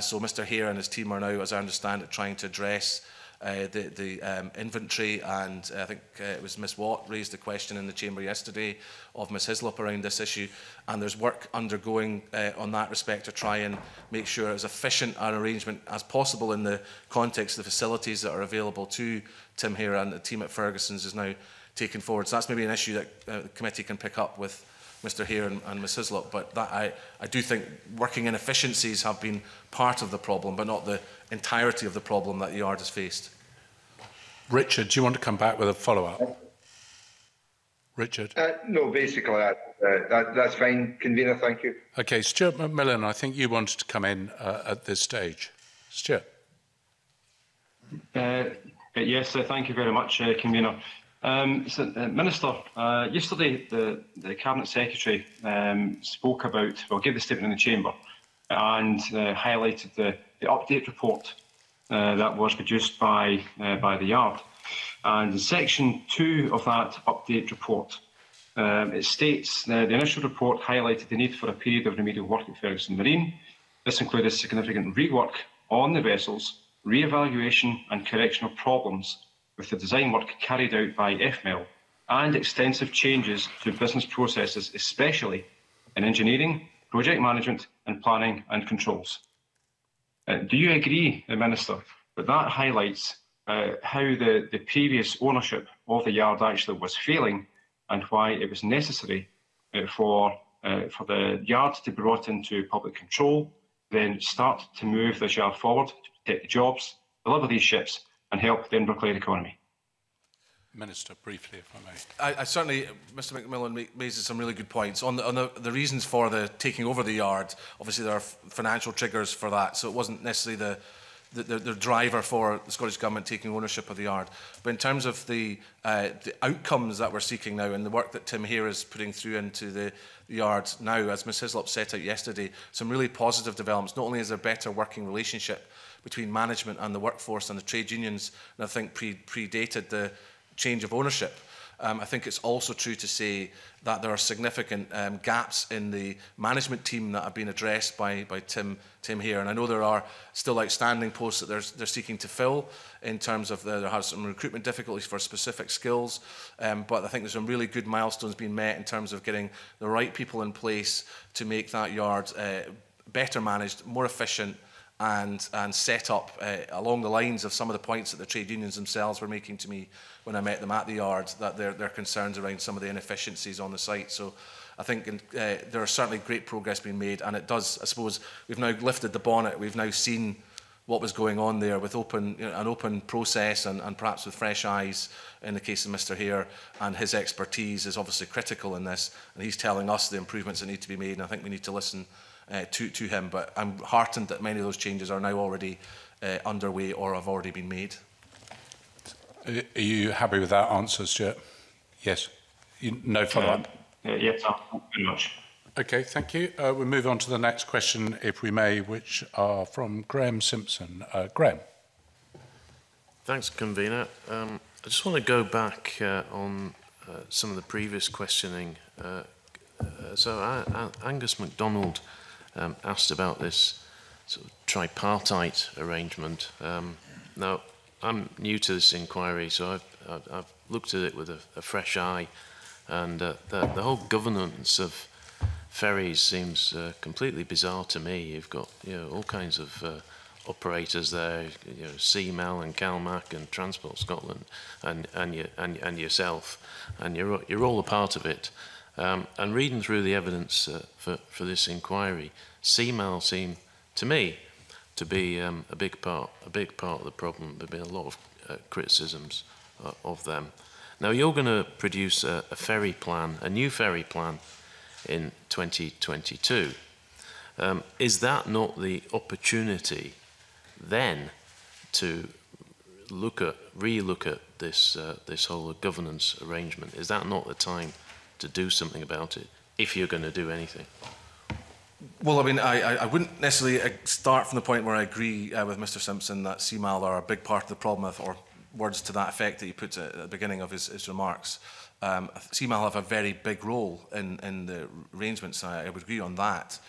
So Mr Hare and his team are now, as I understand it, trying to address the inventory, and I think it was Ms Watt raised the question in the chamber yesterday of Ms Hislop around this issue, and there's work undergoing on that respect to try and make sure as efficient an arrangement as possible in the context of the facilities that are available to Tim Hare and the team at Ferguson's is now taken forward. So that's maybe an issue that the committee can pick up with Mr Hare and Ms Hislop, but that I do think working inefficiencies have been part of the problem, but not the entirety of the problem that the yard has faced.
Richard, do you want to come back with a follow-up? Richard?
No, basically that's fine, Convener, thank you.
Okay, Stuart McMillan, I think you wanted to come in at this stage. Stuart?
Yes, thank you very much, Convener. Minister, yesterday the Cabinet Secretary spoke about, gave the statement in the Chamber and highlighted the update report that was produced by the Yard. And in Section 2 of that update report, it states the initial report highlighted the need for a period of remedial work at Ferguson Marine. This included significant rework on the vessels, re-evaluation and correction of problems with the design work carried out by FML, and extensive changes to business processes, especially in engineering, project management and planning and controls. Do you agree, Minister, that that highlights how the previous ownership of the yard actually was failing, and why it was necessary for the yard to be brought into public control, then start to move this yard forward to protect the jobs, deliver these ships and help the Inverclyde economy?
Minister, briefly, if I may.
I certainly, Mr Macmillan raises some really good points. On the reasons for the taking over the yard, obviously there are financial triggers for that, so it wasn't necessarily the driver for the Scottish Government taking ownership of the yard. But in terms of the outcomes that we're seeking now, and the work that Tim Hare is putting through into the yard now, as Ms Hislop set out yesterday, some really positive developments. Not only is there a better working relationship between management and the workforce and the trade unions, and I think predated the change of ownership, I think it's also true to say that there are significant gaps in the management team that have been addressed by Tim Hare. And I know there are still outstanding posts that they're seeking to fill in terms of there are some recruitment difficulties for specific skills. But I think there's some really good milestones being met in terms of getting the right people in place to make that yard better managed, more efficient, and set up along the lines of some of the points that the trade unions themselves were making to me when I met them at the yard, that their concerns around some of the inefficiencies on the site. So I think there are certainly great progress being made, and it does, I suppose, we've now lifted the bonnet, we've now seen what was going on there with an open process and perhaps with fresh eyes in the case of Mr Hare, and his expertise is obviously critical in this, and he's telling us the improvements that need to be made, and I think we need to listen to him. But I'm heartened that many of those changes are now already underway or have already been made.
Are you happy with that answer, Stuart? Yes. No follow-up?
Yes, thank you very much.
Okay, thank you. We'll move on to the next question, if we may, which are from Graham Simpson. Graham.
Thanks, Convener. I just want to go back on some of the previous questioning. Angus MacDonald asked about this sort of tripartite arrangement. Now, I'm new to this inquiry, so I've looked at it with a fresh eye And the whole governance of ferries seems completely bizarre to me. You've got all kinds of operators there, CMAL and CalMac and Transport Scotland, and yourself, and you're all a part of it. And reading through the evidence for this inquiry, CMAL seem to me to be a big part of the problem. There've been a lot of criticisms of them. Now you're going to produce a ferry plan, a new ferry plan, in 2022. Is that not the opportunity then to re-look at this this whole governance arrangement? Is that not the time to do something about it, if you're going to do anything?
Well, I mean, I wouldn't necessarily start from the point where I agree with Mr Simpson that CMAL are a big part of the problem, or words to that effect that he put at the beginning of his remarks. CMAL have a very big role in the arrangements. I would agree on that,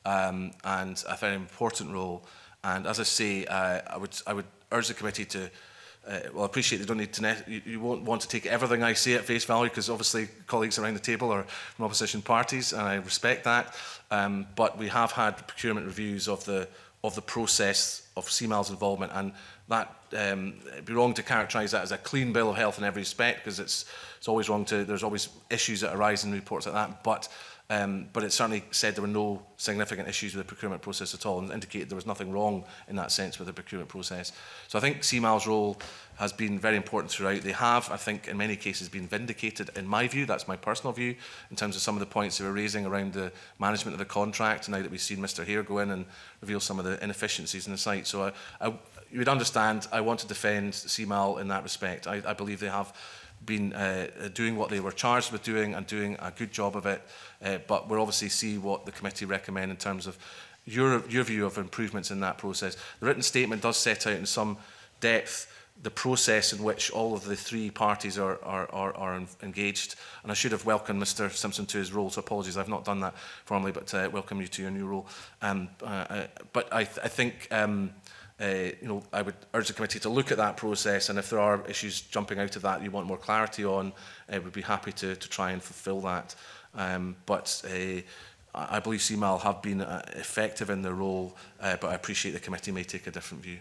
and a very important role. And as I say, I would urge the committee to. Well, I appreciate they don't need to. You won't want to take everything I say at face value, because obviously colleagues around the table are from opposition parties, and I respect that. But we have had procurement reviews of the process of CMAL's involvement, and that it'd be wrong to characterise that as a clean bill of health in every respect, because it's always wrong to. There's always issues that arise in reports like that, but it certainly said there were no significant issues with the procurement process at all, and indicated there was nothing wrong in that sense with the procurement process. So I think CMAL's role has been very important throughout. They have, I think, in many cases been vindicated, in my view, that's my personal view, in terms of some of the points they were raising around the management of the contract, now that we've seen Mr Hare go in and reveal some of the inefficiencies in the site. So you would understand, I want to defend CMAL in that respect. I believe they have been doing what they were charged with doing, and doing a good job of it. But we'll obviously see what the committee recommend in terms of your view of improvements in that process. The written statement does set out in some depth the process in which all of the three parties are engaged. And I should have welcomed Mr Simpson to his role, so apologies, I've not done that formally, but welcome you to your new role. But I think I would urge the committee to look at that process, and if there are issues jumping out of that you want more clarity on, we'd be happy to try and fulfil that. But I believe CMAL have been effective in their role, but I appreciate the committee may take a different view.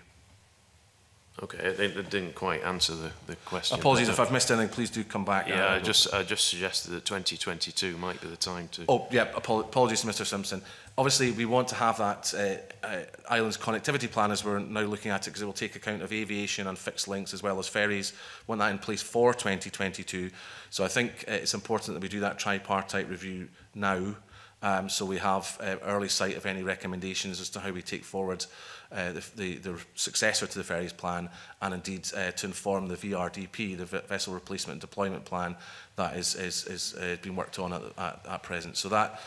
Okay, it didn't quite answer the question.
Apologies if I've missed anything, please do come back.
Yeah, I just suggested that 2022 might be the time to...
Oh, yeah, apologies to Mr Simpson. Obviously, we want to have that islands connectivity plan as we're now looking at it, because it will take account of aviation and fixed links as well as ferries. We want that in place for 2022. So I think it's important that we do that tripartite review now, so we have early sight of any recommendations as to how we take forward the successor to the ferries plan, and indeed to inform the VRDP, the Vessel Replacement and Deployment Plan, that is being worked on at present. So that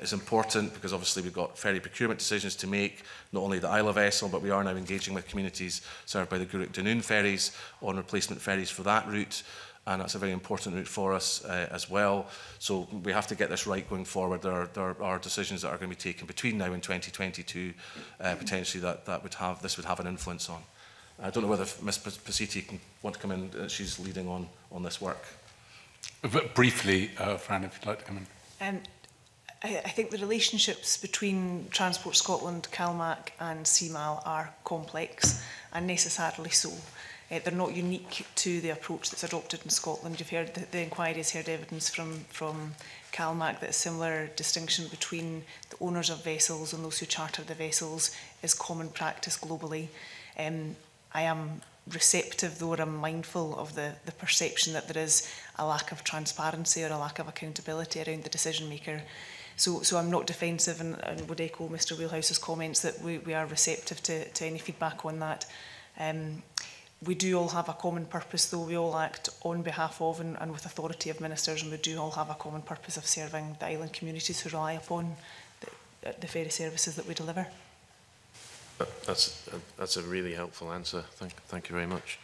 is important, because obviously we've got ferry procurement decisions to make, not only the Isle of Vessel, but we are now engaging with communities served by the Guruk-Dunoon ferries on replacement ferries for that route. And that's a very important route for us as well. So we have to get this right going forward. There are decisions that are going to be taken between now and 2022, potentially this would have an influence on. I don't know whether Ms Pasiti can want to come in. She's leading on this work.
Briefly, Fran, if you'd like to come in.
I think the relationships between Transport Scotland, CalMac and CMAL are complex, and necessarily so. They're not unique to the approach that's adopted in Scotland. You've heard the inquiry has heard evidence from CalMac that a similar distinction between the owners of vessels and those who charter the vessels is common practice globally. I am receptive, though, or I'm mindful of the perception that there is a lack of transparency or a lack of accountability around the decision maker. So I'm not defensive, and would echo Mr Wheelhouse's comments that we are receptive to any feedback on that. We do all have a common purpose, though. We all act on behalf of and with authority of ministers, and we do all have a common purpose of serving the island communities who rely upon the ferry services that we deliver.
That's a really helpful answer. Thank you very much.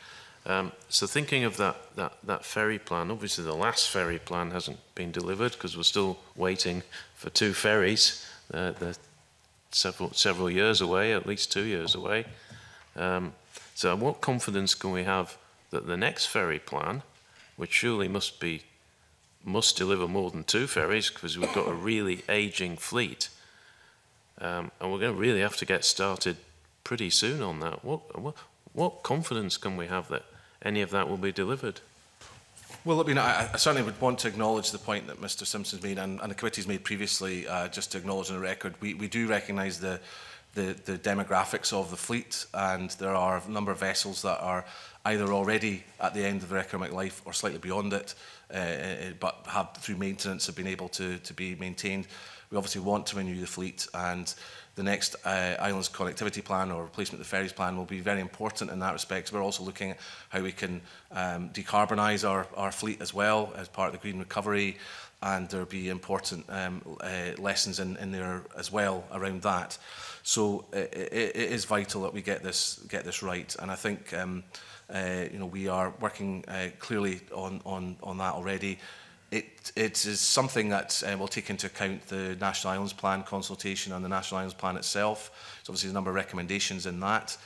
So thinking of that ferry plan, obviously the last ferry plan hasn't been delivered because we're still waiting for 2 ferries. They're several years away, at least 2 years away. So what confidence can we have that the next ferry plan, which surely must be must deliver more than 2 ferries because we've got a really ageing fleet. And we're going to really have to get started pretty soon on that. What confidence can we have that any of that will be delivered?
Well, I mean, I certainly would want to acknowledge the point that Mr Simpson's made and the committee's made previously, just to acknowledge on the record. We do recognise the demographics of the fleet, and there are a number of vessels that are either already at the end of their economic life or slightly beyond it, but have, through maintenance, have been able to be maintained. We obviously want to renew the fleet, and the next Islands Connectivity Plan or Replacement of the Ferries Plan will be very important in that respect. So we're also looking at how we can decarbonise our fleet as well as part of the green recovery, and there'll be important lessons in there as well around that. So it is vital that we get this right, and I think you know, we are working clearly on that already. It is something that will take into account the National Islands Plan consultation and the National Islands Plan itself. So obviously a number of recommendations in that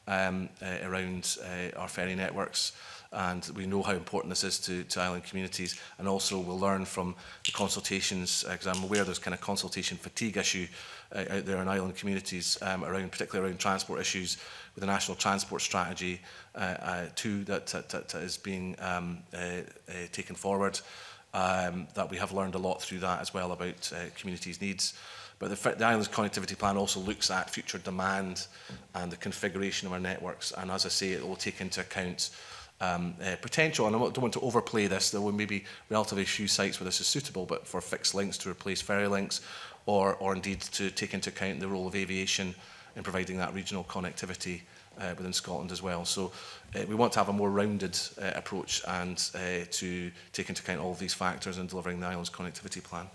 around our ferry networks, and we know how important this is to island communities, and also we'll learn from the consultations, because I'm aware there's kind of consultation fatigue issue out there in island communities, particularly around transport issues, with the National Transport Strategy too that is being taken forward. That we have learned a lot through that as well about communities' needs. But the Islands Connectivity Plan also looks at future demand and the configuration of our networks, and as I say, it will take into account potential, and I don't want to overplay this, there will maybe relatively few sites where this is suitable, but for fixed links to replace ferry links, or indeed to take into account the role of aviation in providing that regional connectivity within Scotland as well. So we want to have a more rounded approach and to take into account all of these factors in delivering the Islands Connectivity Plan.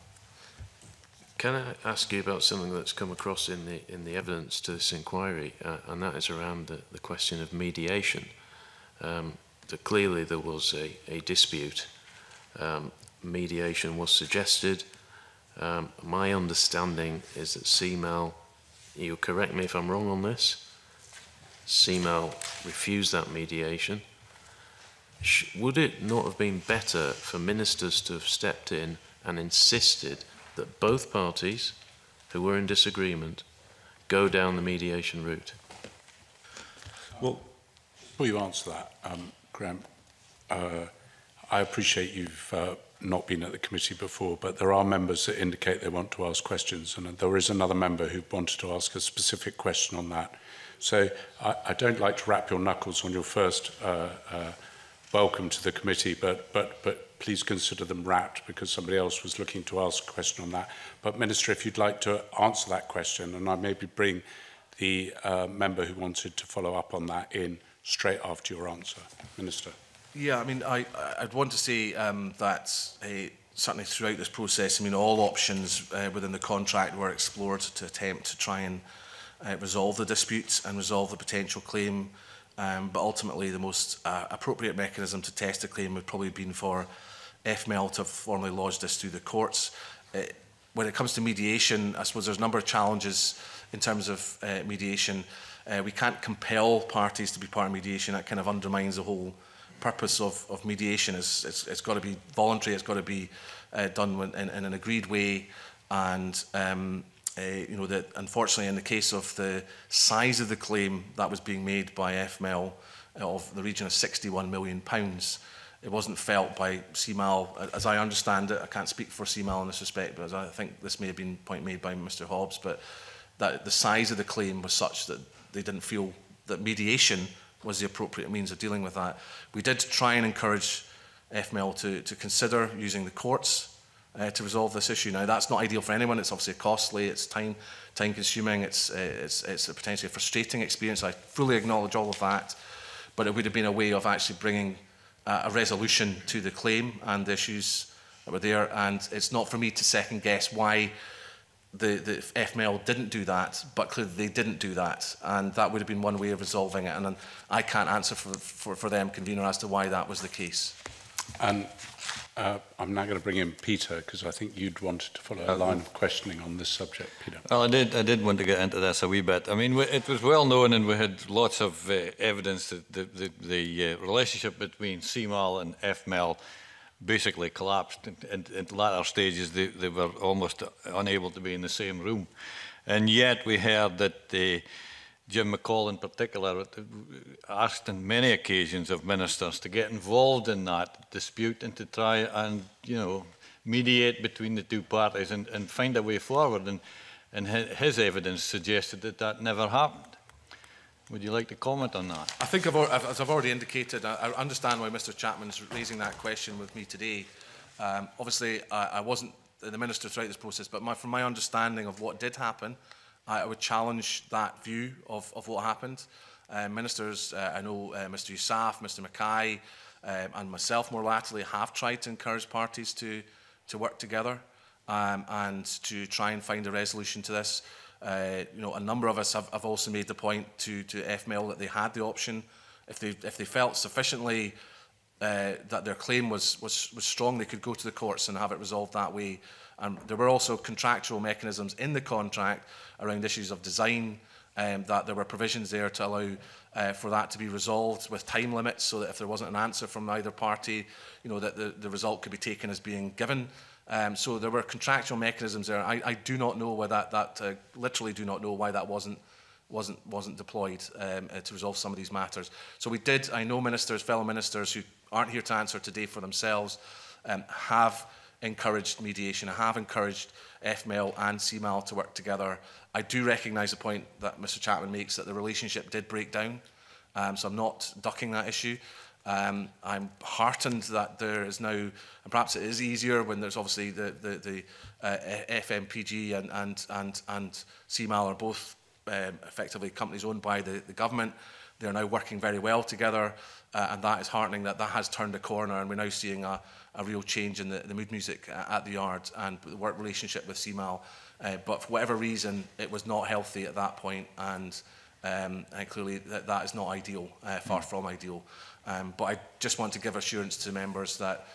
Can I ask you about something that's come across in the evidence to this inquiry, and that is around the question of mediation. That clearly there was a dispute. Mediation was suggested. My understanding is that CMAL, you correct me if I'm wrong on this, CMAL refused that mediation. Would it not have been better for ministers to have stepped in and insisted that both parties who were in disagreement go down the mediation route?
Well, before you answer that, Graham, I appreciate you've not been at the committee before, but there are members that indicate they want to ask questions, and there is another member who wanted to ask a specific question on that. So I don't like to wrap your knuckles on your first welcome to the committee, but please consider them wrapped, because somebody else was looking to ask a question on that. But Minister, if you'd like to answer that question, and I maybe bring the member who wanted to follow up on that in straight after your answer. Minister.
Yeah, I mean, I'd want to say that certainly throughout this process, I mean, all options within the contract were explored to attempt to try and resolve the disputes and resolve the potential claim. But ultimately, the most appropriate mechanism to test a claim would probably have been for FML to have formally lodged this through the courts. When it comes to mediation, I suppose there's a number of challenges in terms of mediation. We can't compel parties to be part of mediation. That kind of undermines the whole purpose of mediation. It's got to be voluntary. It's got to be done in an agreed way. And you know, that unfortunately, in the case of the size of the claim that was being made by FML of the region of £61 million, it wasn't felt by CMAL, as I understand it. I can't speak for CMAL in this respect, but I think this may have been a point made by Mr Hobbs, but that the size of the claim was such that they didn't feel that mediation was the appropriate means of dealing with that. We did try and encourage FML to consider using the courts to resolve this issue. Now, that's not ideal for anyone. It's obviously costly, it's time-consuming, it's a potentially frustrating experience. I fully acknowledge all of that, but it would have been a way of actually bringing a resolution to the claim and the issues that were there. And it's not for me to second-guess why the FML didn't do that, but clearly they didn't do that, and that would have been one way of resolving it. And I can't answer for them, convener, as to why that was the case.
And I'm now going to bring in Peter, because I think you'd wanted to follow a line of questioning on this subject, Peter.
Well, I did want to get into this a wee bit. I mean, it was well known, and we had lots of evidence that the relationship between CMAL and FML basically collapsed. In latter stages, they were almost unable to be in the same room. And yet we heard that Jim McCall in particular asked on many occasions of ministers to get involved in that dispute and to try and, you know, mediate between the two parties and find a way forward. And his evidence suggested that that never happened. Would you like to comment on that?
I think, as I've already indicated, I understand why Mr Chapman's raising that question with me today. Obviously, I wasn't the Minister throughout this process, but from my understanding of what did happen, I would challenge that view of what happened. Ministers, I know Mr Yousaf, Mr Mackay, and myself more latterly have tried to encourage parties to work together and to try and find a resolution to this. You know, a number of us have also made the point to FML that they had the option, if they felt sufficiently that their claim was strong, they could go to the courts and have it resolved that way. And there were also contractual mechanisms in the contract around issues of design, that there were provisions there to allow for that to be resolved with time limits, so that if there wasn't an answer from either party, you know, that the result could be taken as being given. So there were contractual mechanisms there. I do not know why literally do not know why that wasn't deployed to resolve some of these matters. So we did. I know ministers, fellow ministers who aren't here to answer today for themselves, have encouraged mediation. I have encouraged FML and CMAL to work together. I do recognise the point that Mr Chapman makes, that the relationship did break down. So I'm not ducking that issue. I'm heartened that there is now, and perhaps it is easier when there's obviously the FMPG and CMAL are both effectively companies owned by the government. They're now working very well together, and that is heartening that has turned a corner, and we're now seeing a real change in the mood music at the yard and the work relationship with CMAL. But for whatever reason, it was not healthy at that point, and clearly that is not ideal, far from ideal. But I just want to give assurance to members that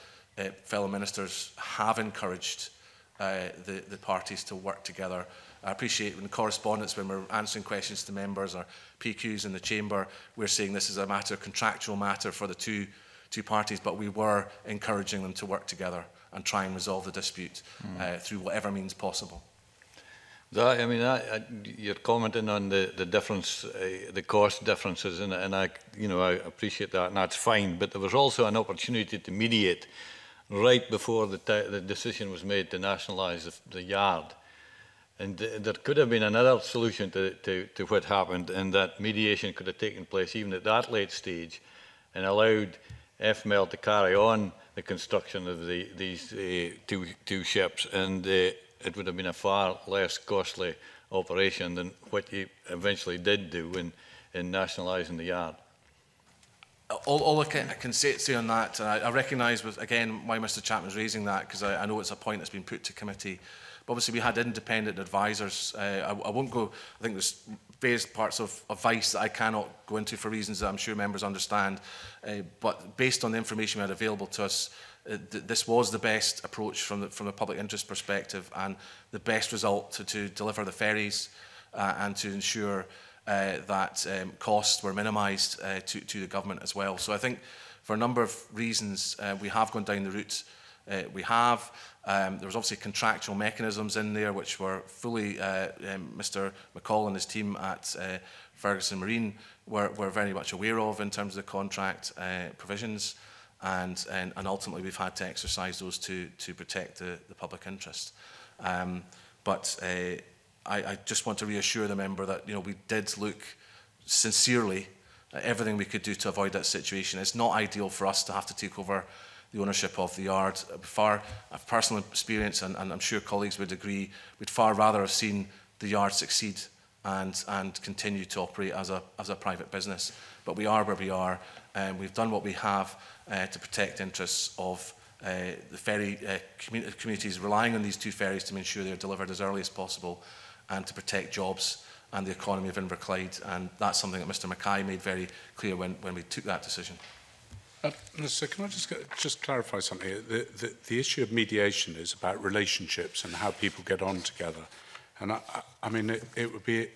fellow ministers have encouraged the parties to work together. I appreciate in correspondence when we're answering questions to members or PQs in the chamber, we're saying this is a contractual matter for the two parties, but we were encouraging them to work together and try and resolve the dispute through whatever means possible.
I mean, you're commenting on the difference, the cost differences, and I appreciate that, and that's fine. But there was also an opportunity to mediate right before the decision was made to nationalise the yard, and there could have been another solution to what happened, and that mediation could have taken place even at that late stage, and allowed FML to carry on the construction of these two ships, and it would have been a far less costly operation than what he eventually did do in nationalising the yard.
All I can say on that, and I recognise, again, why Mr Chapman's raising that, because I know it's a point that's been put to committee. But obviously, we had independent advisors. I won't go, I think there's various parts of Vice that I cannot go into for reasons that I'm sure members understand. But based on the information we had available to us, this was the best approach from the public interest perspective, and the best result to deliver the ferries and to ensure that costs were minimised to the government as well. So I think for a number of reasons we have gone down the route we have. There was obviously contractual mechanisms in there which were fully, Mr McCall and his team at Ferguson Marine were very much aware of in terms of the contract provisions. And ultimately we've had to exercise those to protect the public interest. But I just want to reassure the member that we did look sincerely at everything we could do to avoid that situation. It's not ideal for us to have to take over the ownership of the yard. I've personal experience, and I'm sure colleagues would agree, we'd far rather have seen the yard succeed and continue to operate as a private business. But we are where we are, and we've done what we have to protect interests of the ferry communities relying on these two ferries to ensure they're delivered as early as possible, and to protect jobs and the economy of Inverclyde. And that's something that Mr Mackay made very clear when we took that decision.
So can I just clarify something? The issue of mediation is about relationships and how people get on together. And I mean, it would be,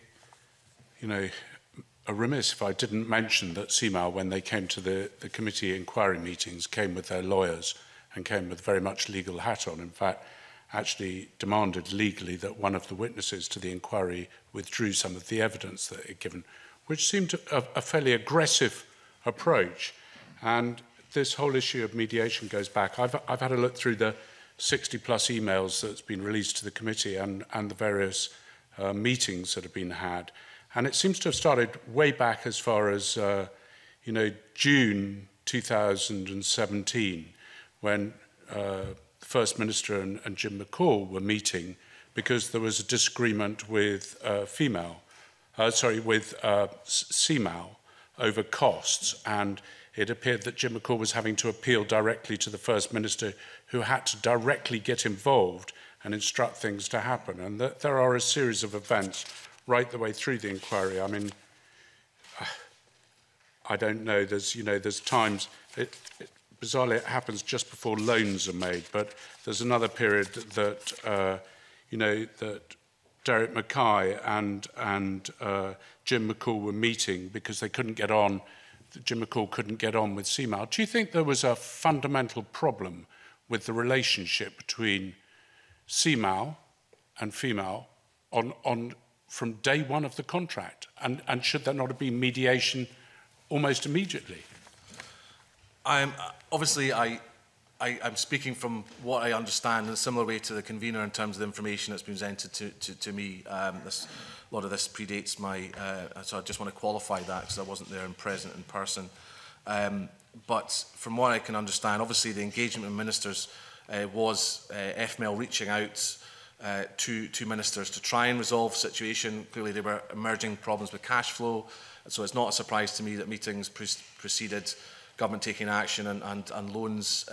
a remiss if I didn't mention that CMAL, when they came to the committee inquiry meetings, came with their lawyers and came with very much legal hat on. In fact, actually demanded legally that one of the witnesses to the inquiry withdrew some of the evidence that it had given, which seemed a fairly aggressive approach. And this whole issue of mediation goes back. I've had a look through the 60-plus emails that's been released to the committee and the various meetings that have been had. And it seems to have started way back as far as, June 2017, when the First Minister and Jim McCall were meeting because there was a disagreement with CMAL over costs, and it appeared that Jim McCall was having to appeal directly to the First Minister, who had to directly get involved and instruct things to happen. And there are a series of events right the way through the inquiry. I mean, I don't know, there's times, bizarrely it happens just before loans are made, but there's another period that, that Derek Mackay and Jim McCall were meeting because they couldn't get on, Jim McCall couldn't get on with CMAL. Do you think there was a fundamental problem with the relationship between CMAL and female from day one of the contract? And should there not have been mediation almost immediately?
Obviously, I'm speaking from what I understand in a similar way to the convener in terms of the information that's been presented to me. A lot of this predates my, so I just want to qualify that because I wasn't there and present in person. But from what I can understand, obviously the engagement with ministers was FML reaching out to ministers to try and resolve the situation. Clearly there were emerging problems with cash flow, so it's not a surprise to me that meetings preceded government taking action and loans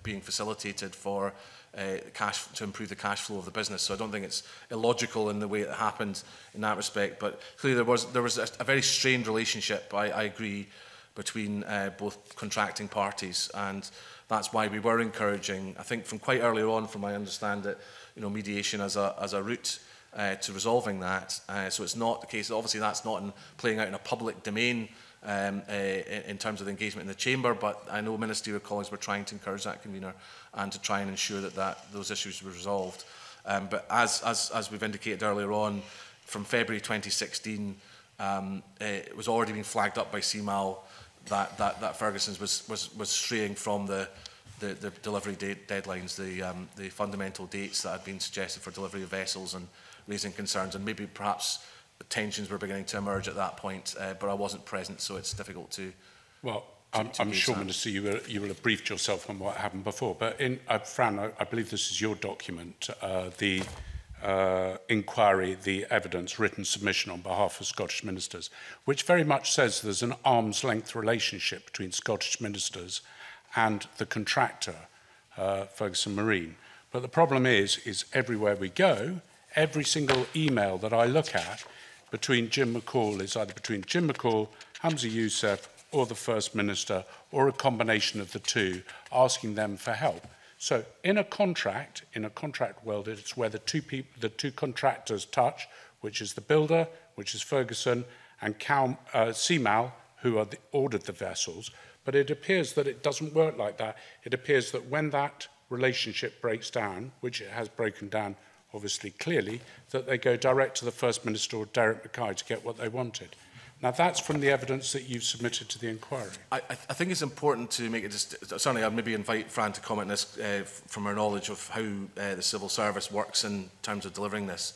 being facilitated for to improve the cash flow of the business. So I don't think it's illogical in the way it happened in that respect. But clearly there was a very strained relationship, I agree, between both contracting parties, and that's why we were encouraging, I think from quite early on, from my understanding, mediation as a route to resolving that. So it's not the case, obviously that's not playing out in a public domain in terms of the engagement in the chamber, but I know ministerial colleagues were trying to encourage that, convener, and to try and ensure that those issues were resolved. But as we've indicated earlier on, from February 2016, it was already being flagged up by CMAL that Ferguson's was straying from the delivery deadlines, the fundamental dates that had been suggested for delivery of vessels, and raising concerns, and maybe perhaps tensions were beginning to emerge at that point, but I wasn't present, so it's difficult to. Well, I'm sure, Minister, you will have briefed yourself on what happened before, but Fran, I believe this is your document, the inquiry, the evidence, written submission on behalf of Scottish ministers, which very much says there's an arm's length relationship between Scottish ministers and the contractor, Ferguson Marine. But the problem is everywhere we go, every single email that I look at between Jim McCall is either between Jim McCall, Hamza Youssef, or the First Minister, or a combination of the two, asking them for help. So in a contract world, it's where the two contractors touch, which is the builder, which is Ferguson, and CMAL, who ordered the vessels. But it appears that it doesn't work like that. It appears that when that relationship breaks down, which it has broken down obviously clearly, that they go direct to the First Minister or Derek Mackay to get what they wanted. Now, that's from the evidence that you've submitted to the inquiry. I think it's important to make it certainly I'll maybe invite Fran to comment on this from her knowledge of how the civil service works in terms of delivering this.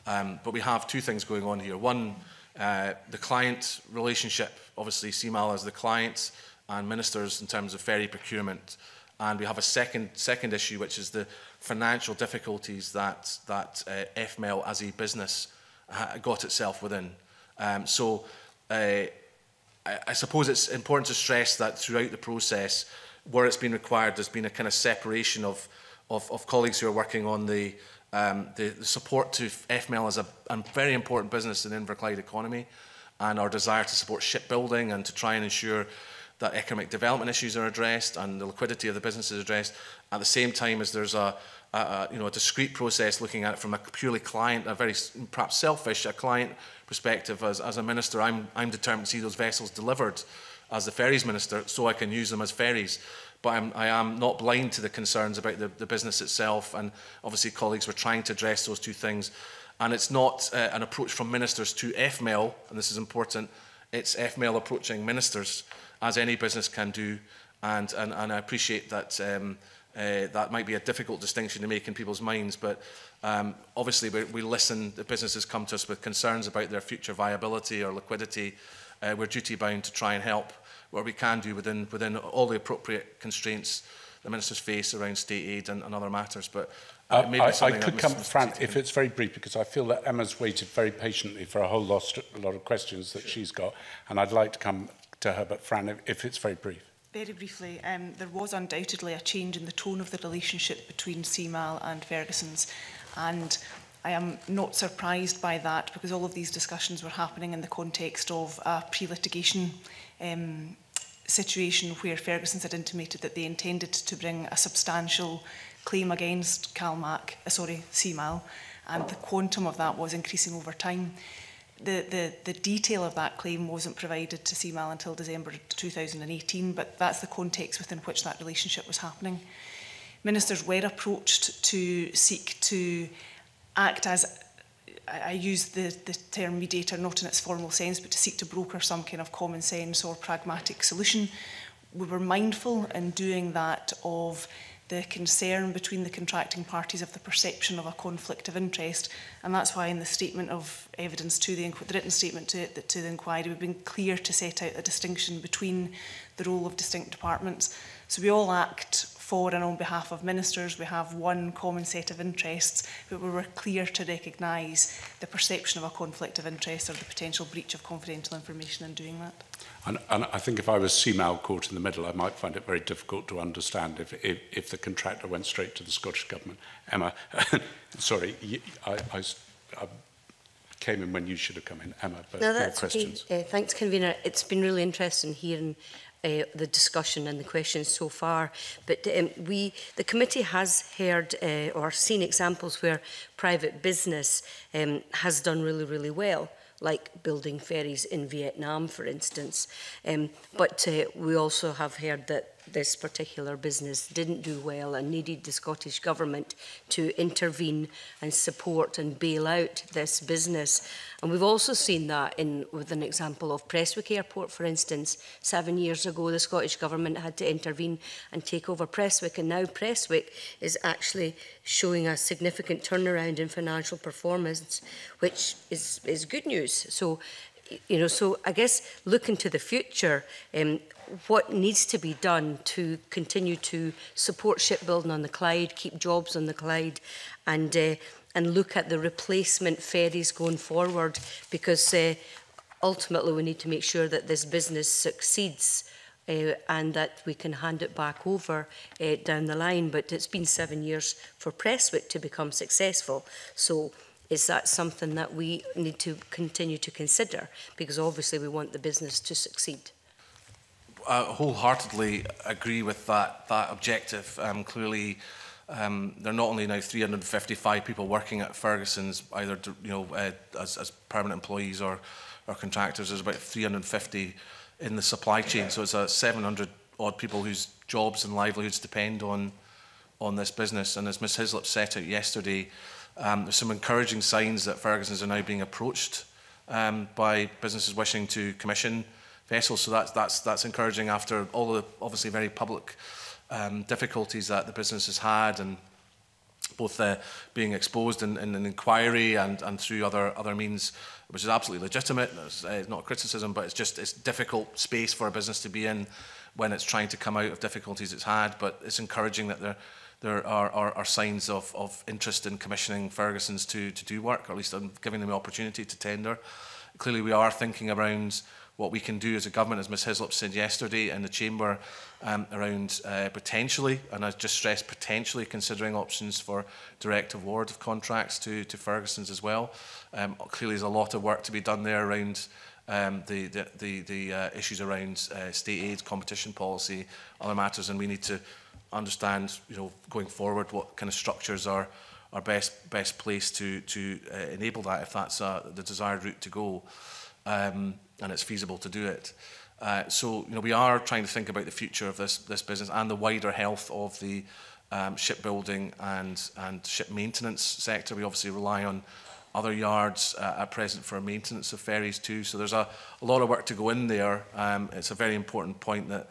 But we have two things going on here. One, the client relationship, obviously CMAL as the client and ministers in terms of ferry procurement. And we have a second issue, which is the financial difficulties that FML as a business got itself within. I suppose it's important to stress that throughout the process, where it's been required, there's been a kind of separation of colleagues who are working on the support to FML as a very important business in the Inverclyde economy, and our desire to support shipbuilding and to try and ensure that economic development issues are addressed and the liquidity of the business is addressed, at the same time as there's a discrete process looking at it from a purely client, a very perhaps selfish client perspective. As a minister, I'm determined to see those vessels delivered as the ferries minister, so I can use them as ferries. but I am not blind to the concerns about the business itself, and obviously colleagues were trying to address those two things. And it's not an approach from ministers to FML, and this is important, it's FML approaching ministers, as any business can do, and I appreciate that that might be a difficult distinction to make in people's minds, but obviously we listen, the businesses come to us with concerns about their future viability or liquidity. We're duty-bound to try and help what we can do within all the appropriate constraints the ministers face around state aid and other matters. But
I could come, Fran, if it's very brief, because I feel that Emma's waited very patiently for a whole lot of questions that she's got, and I'd like to come to her, but Fran, if it's very brief.
Very briefly, there was undoubtedly a change in the tone of the relationship between CMAL and Ferguson's, and I am not surprised by that, because all of these discussions were happening in the context of a pre-litigation situation where Ferguson's had intimated that they intended to bring a substantial claim against CMAL, and the quantum of that was increasing over time. The detail of that claim wasn't provided to CMAL until December 2018, but that's the context within which that relationship was happening. Ministers were approached to seek to act as, I use the term mediator not in its formal sense, but to seek to broker some kind of common sense or pragmatic solution. We were mindful in doing that of the concern between the contracting parties of the perception of a conflict of interest, and that's why in the statement of evidence to the written statement to the inquiry, we've been clear to set out a distinction between the role of distinct departments. So we all act for and on behalf of ministers. We have one common set of interests, but we were clear to recognise the perception of a conflict of interest or the potential breach of confidential information in doing that.
And I think if I was CMAL caught in the middle, I might find it very difficult to understand if the contractor went straight to the Scottish Government. Emma, sorry, I came in when you should have come in. Emma, but
no, that's
questions.
Okay. Thanks, Convener. It's been really interesting hearing the discussion and the questions so far. But the committee has heard or seen examples where private business has done really, really well, like building ferries in Vietnam, for instance. But we also have heard that this particular business didn't do well and needed the Scottish Government to intervene and support and bail out this business. And we've also seen that with an example of Prestwick Airport, for instance. 7 years ago, the Scottish Government had to intervene and take over Prestwick, and now Prestwick is actually showing a significant turnaround in financial performance, which is good news. So, you know, so I guess looking to the future, what needs to be done to continue to support shipbuilding on the Clyde, keep jobs on the Clyde, and look at the replacement ferries going forward, because ultimately we need to make sure that this business succeeds and that we can hand it back over down the line. But it's been 7 years for Prestwick to become successful. So is that something that we need to continue to consider? Because obviously we want the business to succeed.
I wholeheartedly agree with that objective. Clearly, there are not only now 355 people working at Ferguson's, either as permanent employees or contractors. There's about 350 in the supply chain, so it's 700 odd people whose jobs and livelihoods depend on this business. And as Ms Hislop set out yesterday, there's some encouraging signs that Ferguson's are now being approached by businesses wishing to commission vessels. So that's encouraging after all the obviously very public difficulties that the business has had, and both being exposed in an inquiry and through other means, which is absolutely legitimate. It's not a criticism, but it's difficult space for a business to be in when it's trying to come out of difficulties it's had. But it's encouraging that there are signs of interest in commissioning Ferguson's to do work, or at least giving them the opportunity to tender. Clearly, we are thinking around what we can do as a government, as Ms Hislop said yesterday in the Chamber, around potentially, and I just stress potentially, considering options for direct award of contracts to Ferguson's as well. Clearly, there's a lot of work to be done there around the issues around state aid, competition policy, other matters, and we need to understand, going forward, what kind of structures are best placed to enable that, if that's the desired route to go. And it's feasible to do it. So we are trying to think about the future of this business and the wider health of the shipbuilding and ship maintenance sector. We obviously rely on other yards at present for maintenance of ferries too. So there's a lot of work to go in there. It's a very important point that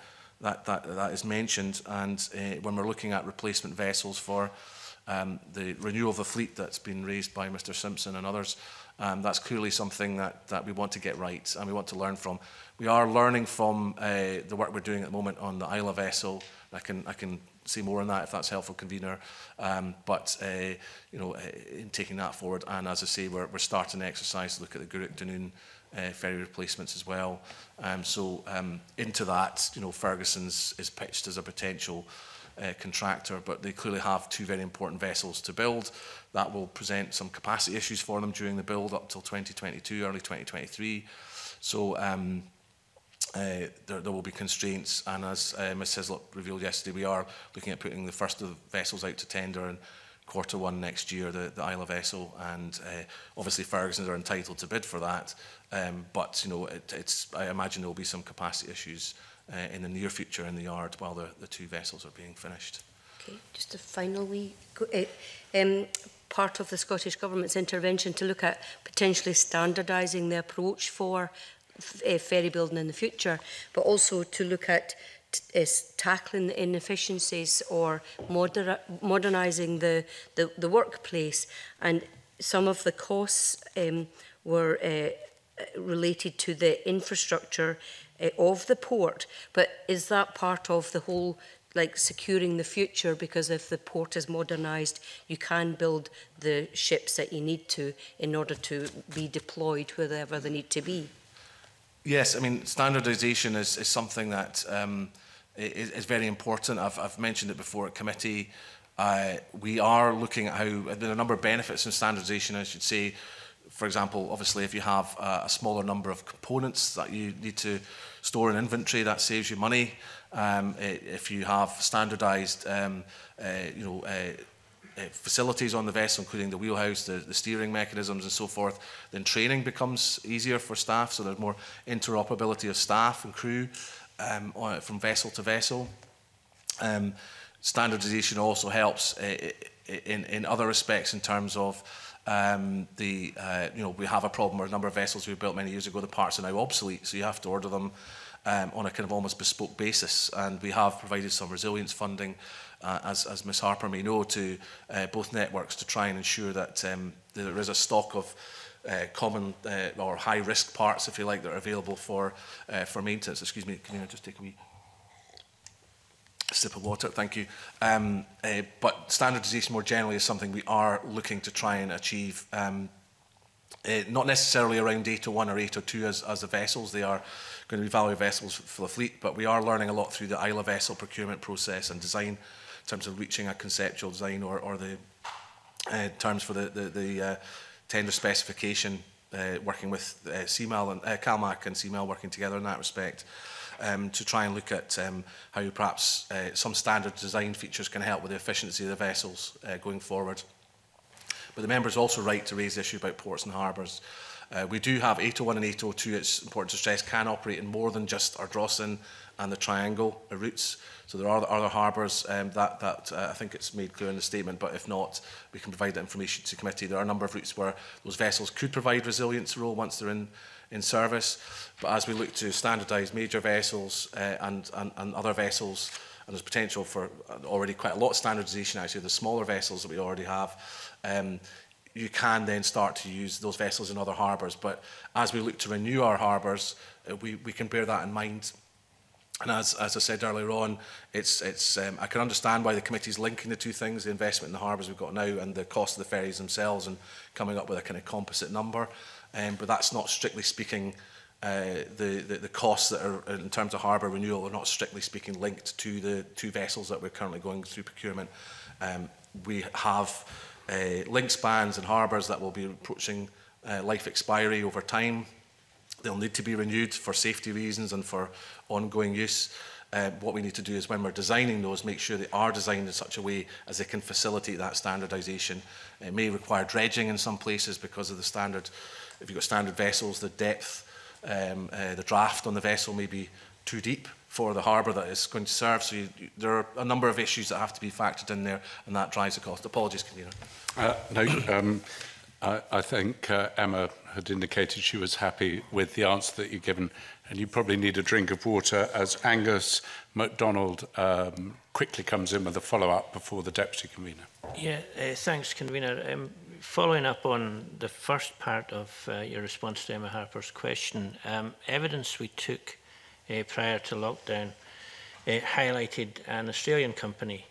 is mentioned. And when we're looking at replacement vessels for the renewal of the fleet that's been raised by Mr. Simpson and others, that's clearly something that we want to get right and we want to learn from. We are learning from the work we're doing at the moment on the Isla vessel. I can say more on that if that's helpful, convener. In taking that forward, and as I say, we're starting the exercise to look at the Guruk Dunoon ferry replacements as well. Into that, Ferguson's is pitched as a potential contractor, but they clearly have two very important vessels to build. That will present some capacity issues for them during the build up till 2022, early 2023. So there will be constraints, and as Ms Hislop revealed yesterday, we are looking at putting the first of the vessels out to tender in Q1 next year, the Isla vessel, and obviously Ferguson's are entitled to bid for that, but I imagine there will be some capacity issues in the near future in the yard while the two vessels are being finished.
Okay, just a final wee part of the Scottish Government's intervention to look at potentially standardising the approach for ferry building in the future, but also to look at tackling the inefficiencies or modernising the workplace. And some of the costs were related to the infrastructure of the port. But is that part of the whole, like securing the future? Because if the port is modernised, you can build the ships that you need to in order to be deployed wherever they need to be.
Yes, I mean, standardisation is something that is very important. I've mentioned it before at committee. We are looking at how there are a number of benefits in standardisation, I should say. For example, obviously, if you have a smaller number of components that you need to store in inventory, that saves you money. If you have standardised, facilities on the vessel, including the wheelhouse, the steering mechanisms and so forth, then training becomes easier for staff, so there's more interoperability of staff and crew from vessel to vessel. Standardisation also helps in other respects in terms of we have a problem where a number of vessels we built many years ago, the parts are now obsolete, so you have to order them on a kind of almost bespoke basis, and we have provided some resilience funding, as Ms Harper may know, to both networks to try and ensure that there is a stock of common or high-risk parts, if you like, that are available for maintenance. Excuse me, can you just take a wee sip of water? Thank you. But standardisation more generally is something we are looking to try and achieve. Not necessarily around 801 or 802 as the vessels. They are going to be value vessels for the fleet, but we are learning a lot through the Isla vessel procurement process and design in terms of reaching a conceptual design or the terms for the tender specification, working with CMAL and CalMac and CMAL working together in that respect, to try and look at how perhaps some standard design features can help with the efficiency of the vessels going forward. But the member is also right to raise the issue about ports and harbours. We do have 801 and 802, it's important to stress, can operate in more than just Ardrossan and the Triangle routes. So there are other harbours that I think it's made clear in the statement, but if not, we can provide that information to committee. There are a number of routes where those vessels could provide resilience role once they're in service. But as we look to standardise major vessels and other vessels, and there's potential for already quite a lot of standardisation actually, the smaller vessels that we already have, you can then start to use those vessels in other harbours. But as we look to renew our harbours, we can bear that in mind. And as I said earlier on, I can understand why the committee's linking the two things, the investment in the harbours we've got now and the cost of the ferries themselves, and coming up with a kind of composite number. But that's not strictly speaking, the costs that are in terms of harbour renewal are not strictly speaking linked to the two vessels that we're currently going through procurement. We have link spans and harbours that will be approaching life expiry over time. They'll need to be renewed for safety reasons and for ongoing use. What we need to do is, when we're designing those, make sure they are designed in such a way as they can facilitate that standardisation. It may require dredging in some places because of the standard. If you've got standard vessels, the depth the draft on the vessel may be too deep for the harbour that it's going to serve. So there are a number of issues that have to be factored in there, and that drives the cost. Apologies, Convener.
I think Emma had indicated she was happy with the answer that you've given, and you probably need a drink of water as Angus MacDonald quickly comes in with a follow-up before the Deputy Convener.
Yeah, thanks, Convener. Following up on the first part of your response to Emma Harper's question, evidence we took prior to lockdown highlighted an Australian company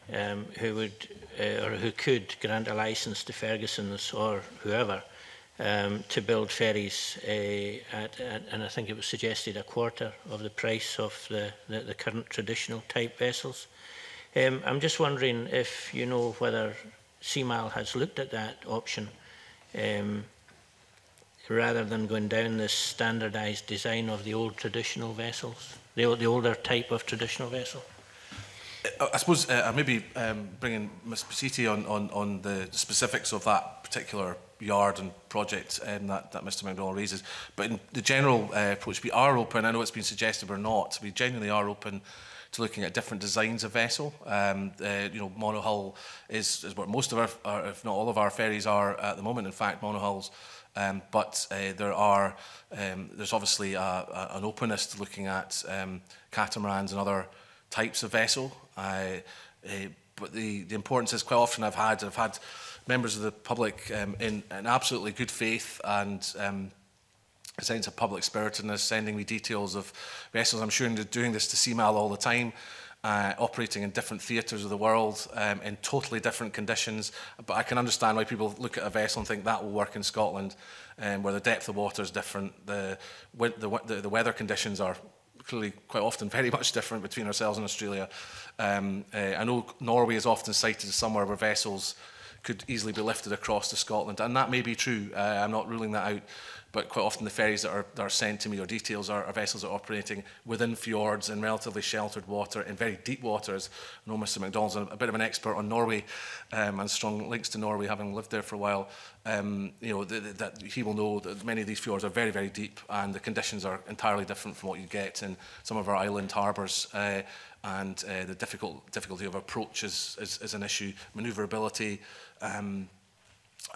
who would or who could grant a licence to Ferguson's or whoever to build ferries and I think it was suggested a quarter of the price of the current traditional type vessels. I'm just wondering if you know whether CMAL has looked at that option rather than going down this standardised design of the old traditional vessels, the older type of traditional vessel.
I suppose I may be bringing Ms Pesiti on the specifics of that particular yard and project that Mr MacDonald raises. But in the general approach, we are open. I know it's been suggested we're not. We genuinely are open to looking at different designs of vessel. You know, monohull is what most of our, if not all of our ferries are at the moment. In fact, monohulls. But there's obviously an openness to looking at catamarans and other types of vessel. But the importance is quite often I've had members of the public in absolutely good faith and a sense of public spiritedness sending me details of vessels. I'm sure they're doing this to CMAL all the time, operating in different theatres of the world in totally different conditions. But I can understand why people look at a vessel and think that will work in Scotland, where the depth of water is different, the weather conditions are clearly quite often very much different between ourselves and Australia. I know Norway is often cited as somewhere where vessels could easily be lifted across to Scotland, and that may be true. I'm not ruling that out, but quite often the ferries that are sent to me or details are vessels that are operating within fjords in relatively sheltered water, in very deep waters. I know Mr MacDonald's a bit of an expert on Norway and strong links to Norway, having lived there for a while. You know, that he will know that many of these fjords are very, very deep, and the conditions are entirely different from what you get in some of our island harbours. And the difficulty of approach is an issue, manoeuvrability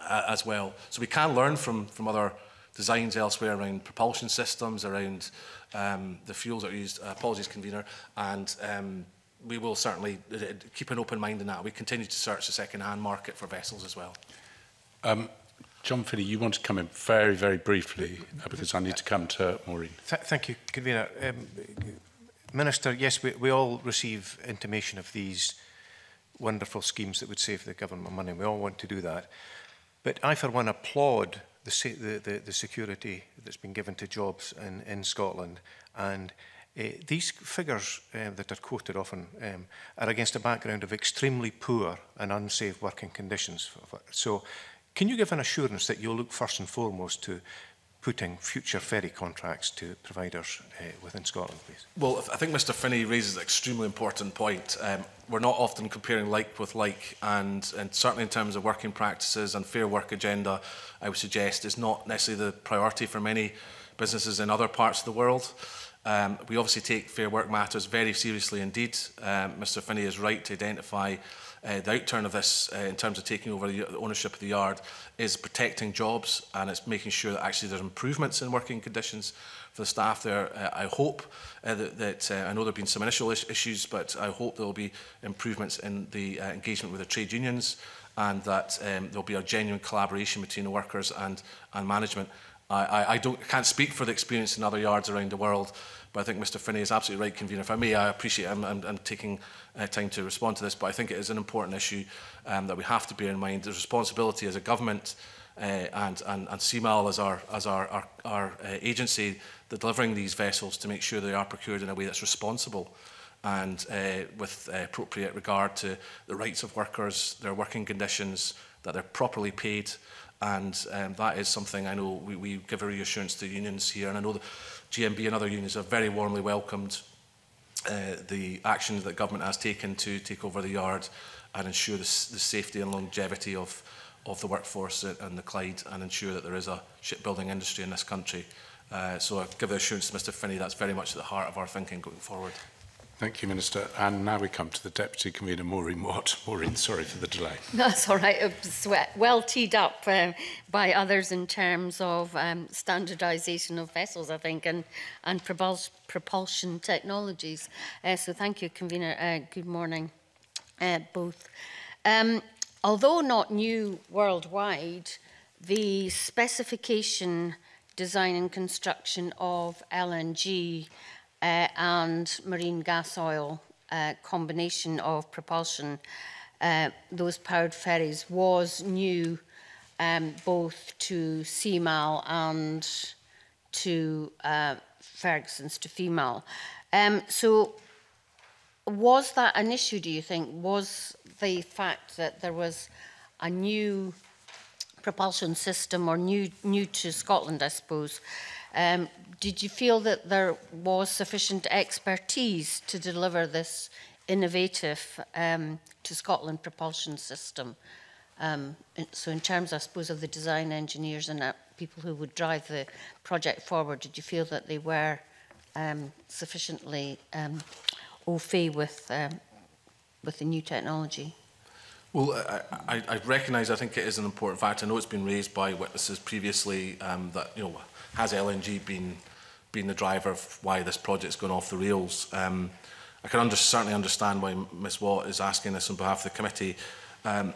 as well. So we can learn from other designs elsewhere around propulsion systems, around the fuels that are used. Apologies, Convener. And we will certainly keep an open mind in that. We continue to search the second-hand market for vessels as well.
John Finney, you want to come in very, very briefly because I need to come to Maureen.
Thank you, Convener. Minister, yes, we all receive intimation of these wonderful schemes that would save the government money. We all want to do that. But I, for one, applaud the security that's been given to jobs in Scotland. And these figures that are quoted often are against a background of extremely poor and unsafe working conditions. So can you give an assurance that you'll look first and foremost to putting future ferry contracts to providers within Scotland, please?
Well, I think Mr Finney raises an extremely important point. We're not often comparing like with like, and certainly in terms of working practices and fair work agenda, I would suggest is not necessarily the priority for many businesses in other parts of the world. We obviously take fair work matters very seriously indeed. Mr Finney is right to identify the outturn of this in terms of taking over the ownership of the yard is protecting jobs, and it's making sure that actually there's improvements in working conditions for the staff there. I hope that I know there have been some initial issues, but I hope there will be improvements in the engagement with the trade unions, and that there will be a genuine collaboration between the workers and management. I can't speak for the experience in other yards around the world, but I think Mr Finney is absolutely right, Convener. If I may, I appreciate I'm taking time to respond to this, but I think it is an important issue that we have to bear in mind. There's responsibility as a government and CMAL as our agency that delivering these vessels to make sure they are procured in a way that's responsible and with appropriate regard to the rights of workers, their working conditions, that they're properly paid. And that is something I know we give a reassurance to unions here, and I know the GMB and other unions have very warmly welcomed the actions that government has taken to take over the yard and ensure the safety and longevity of the workforce and the Clyde, and ensure that there is a shipbuilding industry in this country So I give the assurance to Mr Finney that's very much at the heart of our thinking going forward.
Thank you, Minister. And now we come to the Deputy Convener, Maureen Watt. Maureen, sorry for the delay.
That's all right. It was well teed up by others in terms of standardisation of vessels, I think, and propulsion technologies. So thank you, Convener. Good morning, both. Although not new worldwide, the specification, design and construction of LNG and marine gas oil combination of propulsion, those powered ferries, was new both to CMAL and to Ferguson's, to female. So was that an issue, do you think? Was the fact that there was a new propulsion system, or new to Scotland, I suppose, did you feel that there was sufficient expertise to deliver this innovative to Scotland propulsion system? So in terms, I suppose, of the design engineers and people who would drive the project forward, did you feel that they were sufficiently au fait with the new technology?
Well, I recognise, I think it is an important fact. I know it's been raised by witnesses previously that, you know, has LNG been the driver of why this project's gone off the rails? I can certainly understand why Ms Watt is asking this on behalf of the committee. I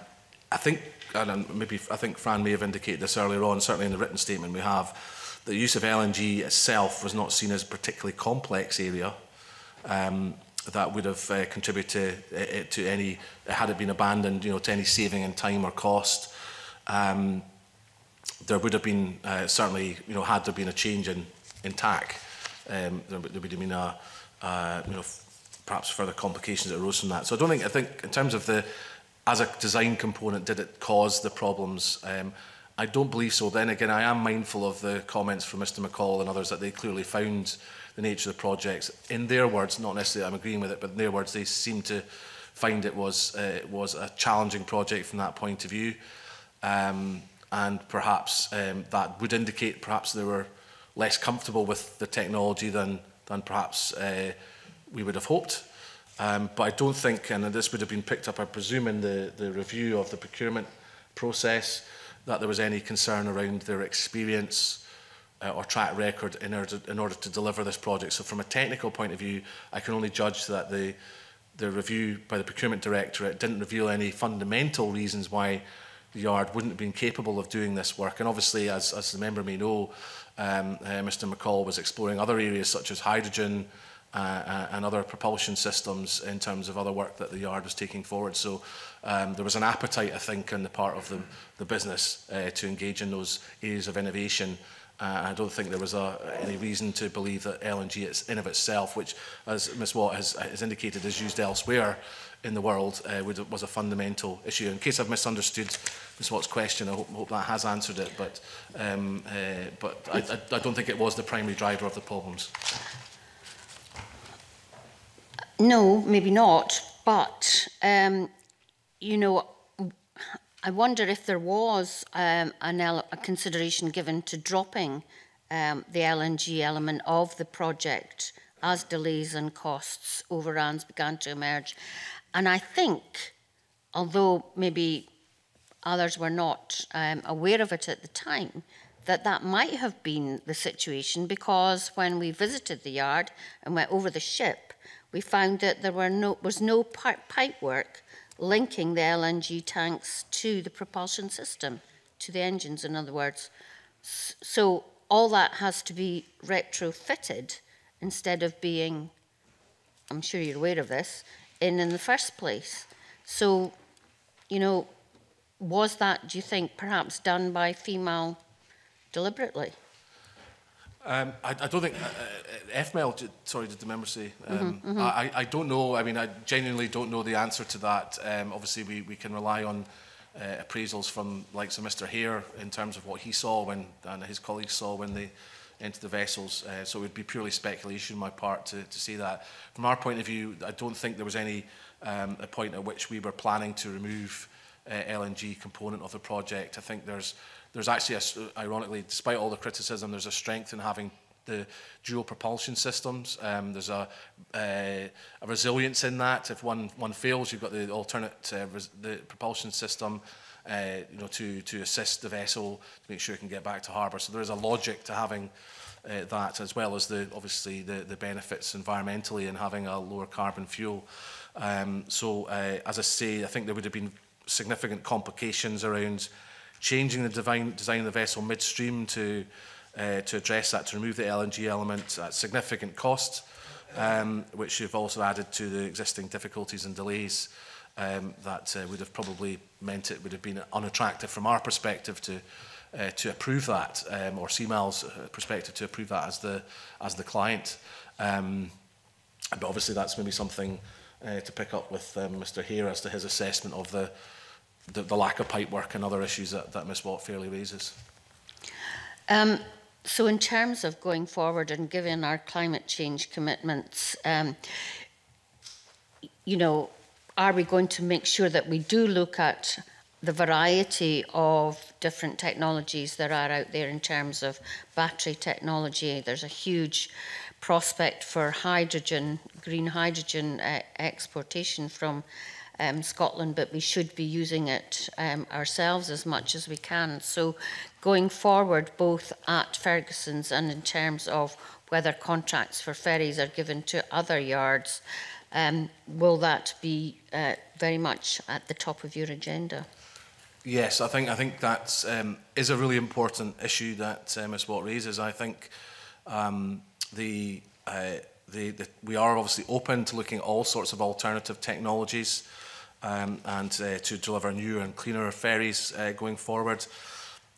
think, and I think Fran may have indicated this earlier on, certainly in the written statement we have, the use of LNG itself was not seen as a particularly complex area that would have contributed to any, had it been abandoned, you know, to any saving in time or cost. There would have been certainly, you know, had there been a change in TAC, there would have been a, you know, perhaps further complications that arose from that. So I think in terms of the, as a design component, did it cause the problems? I don't believe so. Then again, I am mindful of the comments from Mr McCall and others that they clearly found the nature of the projects, in their words, not necessarily I'm agreeing with it, but in their words, they seem to find it was a challenging project from that point of view. And perhaps that would indicate perhaps they were less comfortable with the technology than perhaps we would have hoped. But I don't think, and this would have been picked up, I presume, in the review of the procurement process, that there was any concern around their experience or track record in order to deliver this project. So from a technical point of view, I can only judge that the review by the Procurement Directorate didn't reveal any fundamental reasons why the Yard wouldn't have been capable of doing this work. And obviously, as the member may know, Mr McCall was exploring other areas such as hydrogen and other propulsion systems in terms of other work that the Yard was taking forward. So there was an appetite, I think, on the part of the business to engage in those areas of innovation. I don't think there was any reason to believe that LNG in of itself, which, as Ms Watt has indicated, is used elsewhere in the world, was a fundamental issue. In case I've misunderstood Ms Watt's question, I hope that has answered it, but I don't think it was the primary driver of the problems.
No, maybe not, but, you know, I wonder if there was a consideration given to dropping the LNG element of the project as delays and costs overruns began to emerge. And I think, although maybe others were not aware of it at the time, that might have been the situation, because when we visited the yard and went over the ship, we found that there was no pipe work linking the LNG tanks to the propulsion system, to the engines, in other words. So all that has to be retrofitted instead of being, I'm sure you're aware of this, in the first place. So, you know, was that, do you think, perhaps done by female deliberately?
I don't think FML. Sorry, did the member say? I don't know. I mean, I genuinely don't know the answer to that. Obviously, we can rely on appraisals from likes of Mr. Hare in terms of what he saw and his colleagues saw when they entered the vessels. So it would be purely speculation on my part to say that. From our point of view, I don't think there was any a point at which we were planning to remove LNG component of the project. I think there's actually, ironically, despite all the criticism, there's a strength in having the dual propulsion systems. There's a resilience in that. If one fails, you've got the alternate the propulsion system, to assist the vessel to make sure it can get back to harbour. So there is a logic to having that, as well as obviously the benefits environmentally in having a lower carbon fuel. As I say, I think there would have been significant complications around changing the design of the vessel midstream to address that, to remove the LNG element at significant cost, which have also added to the existing difficulties and delays that would have probably meant it would have been unattractive from our perspective to approve that, or CMAL's perspective to approve that as the client. But obviously that's maybe something to pick up with Mr. Hare as to his assessment of the lack of pipework and other issues that Ms. Watt fairly raises.
So in terms of going forward and given our climate change commitments, are we going to make sure that we do look at the variety of different technologies that are out there in terms of battery technology? There's a huge prospect for hydrogen, green hydrogen exportation from Scotland, but we should be using it ourselves as much as we can. So going forward, both at Ferguson's and in terms of whether contracts for ferries are given to other yards, will that be very much at the top of your agenda?
Yes, I think that is a really important issue that Ms. Watt raises. I think we are obviously open to looking at all sorts of alternative technologies and to deliver newer and cleaner ferries going forward.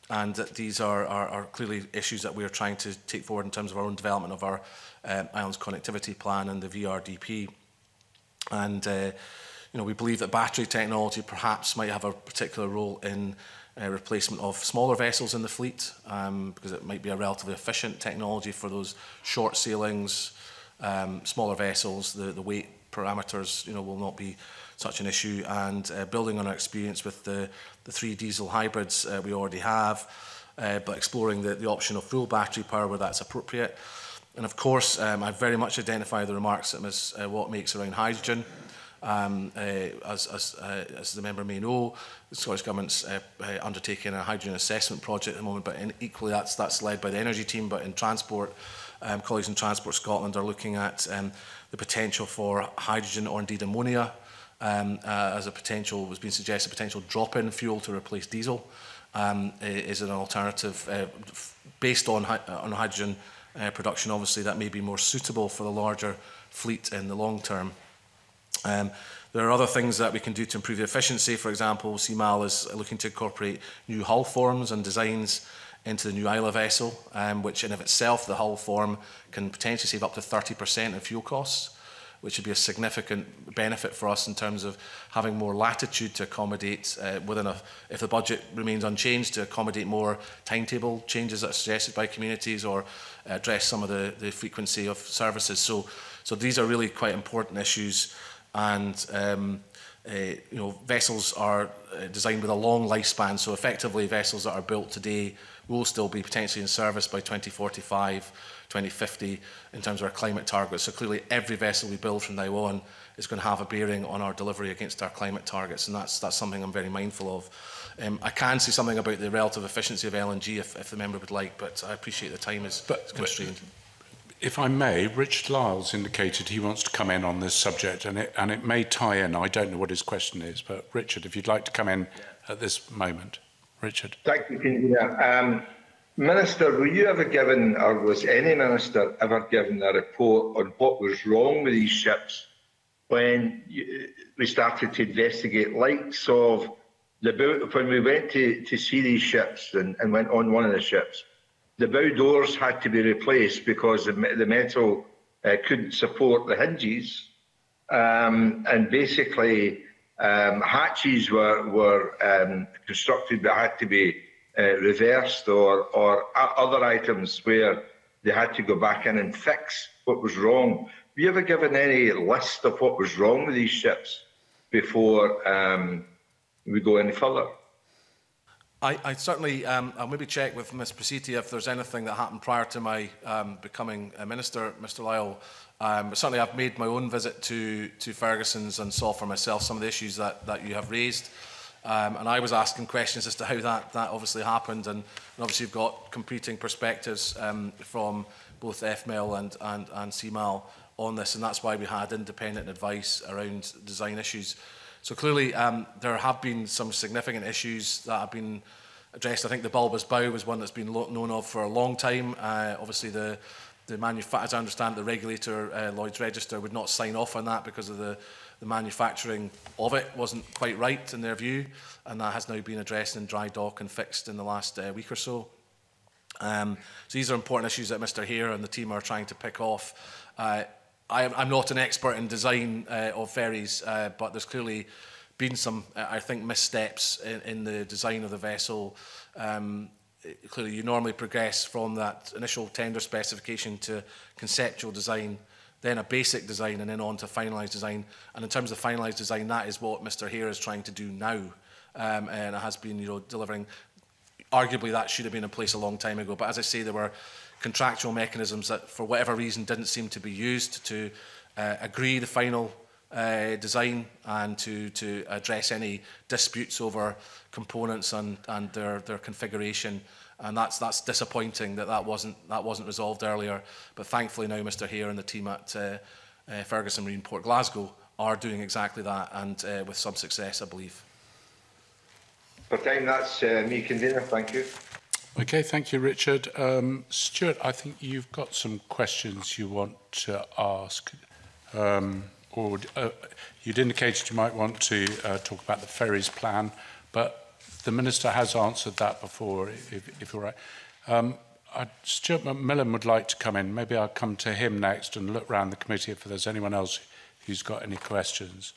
And that these are clearly issues that we are trying to take forward in terms of our own development of our Islands Connectivity Plan and the VRDP. And we believe that battery technology perhaps might have a particular role in replacement of smaller vessels in the fleet, because it might be a relatively efficient technology for those short sailings, smaller vessels. The weight parameters, will not be such an issue. And building on our experience with the 3 diesel hybrids we already have, but exploring the option of full battery power where that's appropriate. And of course, I very much identify the remarks that Ms. Watt makes around hydrogen. As the member may know, the Scottish Government's undertaking a hydrogen assessment project at the moment, but equally that's led by the energy team. But in transport, colleagues in Transport Scotland are looking at the potential for hydrogen or indeed ammonia as a potential, was being suggested, potential drop-in fuel to replace diesel is an alternative based on hydrogen production. Obviously, that may be more suitable for the larger fleet in the long term. There are other things that we can do to improve the efficiency. For example, CMAL is looking to incorporate new hull forms and designs into the new Isla vessel, which in of itself, the hull form can potentially save up to 30% in fuel costs, which would be a significant benefit for us in terms of having more latitude to accommodate if the budget remains unchanged, to accommodate more timetable changes that are suggested by communities or address some of the frequency of services. So these are really quite important issues. And vessels are designed with a long lifespan, so effectively vessels that are built today will still be potentially in service by 2045, 2050 in terms of our climate targets. So clearly every vessel we build from now on is going to have a bearing on our delivery against our climate targets, and that's something I'm very mindful of. I can say something about the relative efficiency of LNG if the member would like, but I appreciate the time is constrained.
If I may, Richard Lyles indicated he wants to come in on this subject, and it may tie in. I don't know what his question is, but Richard, if you'd like to come in at this moment. Richard.
Thank you, Convener. Minister, were you ever given, or was any minister ever given a report on what was wrong with these ships when we started to investigate likes of when we went to see these ships and went on one of the ships? The bow doors had to be replaced because the metal couldn't support the hinges, and basically hatches were constructed that had to be reversed, or other items where they had to go back in and fix what was wrong. Were you ever given any list of what was wrong with these ships before we go any further?
I certainly, I'll maybe check with Ms Prasiti if there's anything that happened prior to my becoming a minister, Mr Lyle. But certainly I've made my own visit to Ferguson's and saw for myself some of the issues that you have raised. And I was asking questions as to how that obviously happened, and obviously you've got competing perspectives from both FML and CMAL on this, and that's why we had independent advice around design issues. So clearly there have been some significant issues that have been addressed. I think the bulbous bow was one that's been known of for a long time. Obviously the manufacturer, as I understand, the regulator, Lloyd's Register, would not sign off on that because of the manufacturing of it wasn't quite right in their view, and that has now been addressed in dry dock and fixed in the last week or so. So these are important issues that Mr Hare and the team are trying to pick off. I'm not an expert in design of ferries, but there's clearly been some, I think, missteps in the design of the vessel. Clearly, you normally progress from that initial tender specification to conceptual design, then a basic design, and then on to finalised design. And in terms of finalised design, that is what Mr Hare is trying to do now, and it has been, delivering. Arguably, that should have been in place a long time ago. But as I say, there were contractual mechanisms that, for whatever reason, didn't seem to be used to agree the final design and to address any disputes over components and their configuration. And that's disappointing that wasn't resolved earlier. But thankfully now Mr Hare and the team at Ferguson Marine Port Glasgow are doing exactly that, and with some success, I believe.
For time, that's me, convener. Thank you.
Okay, thank you, Richard. Stuart, I think you've got some questions you want to ask. Or you'd indicated you might want to talk about the ferries plan, but the Minister has answered that before, if you're right. Stuart McMillan would like to come in. Maybe I'll come to him next and look round the committee if there's anyone else who's got any questions.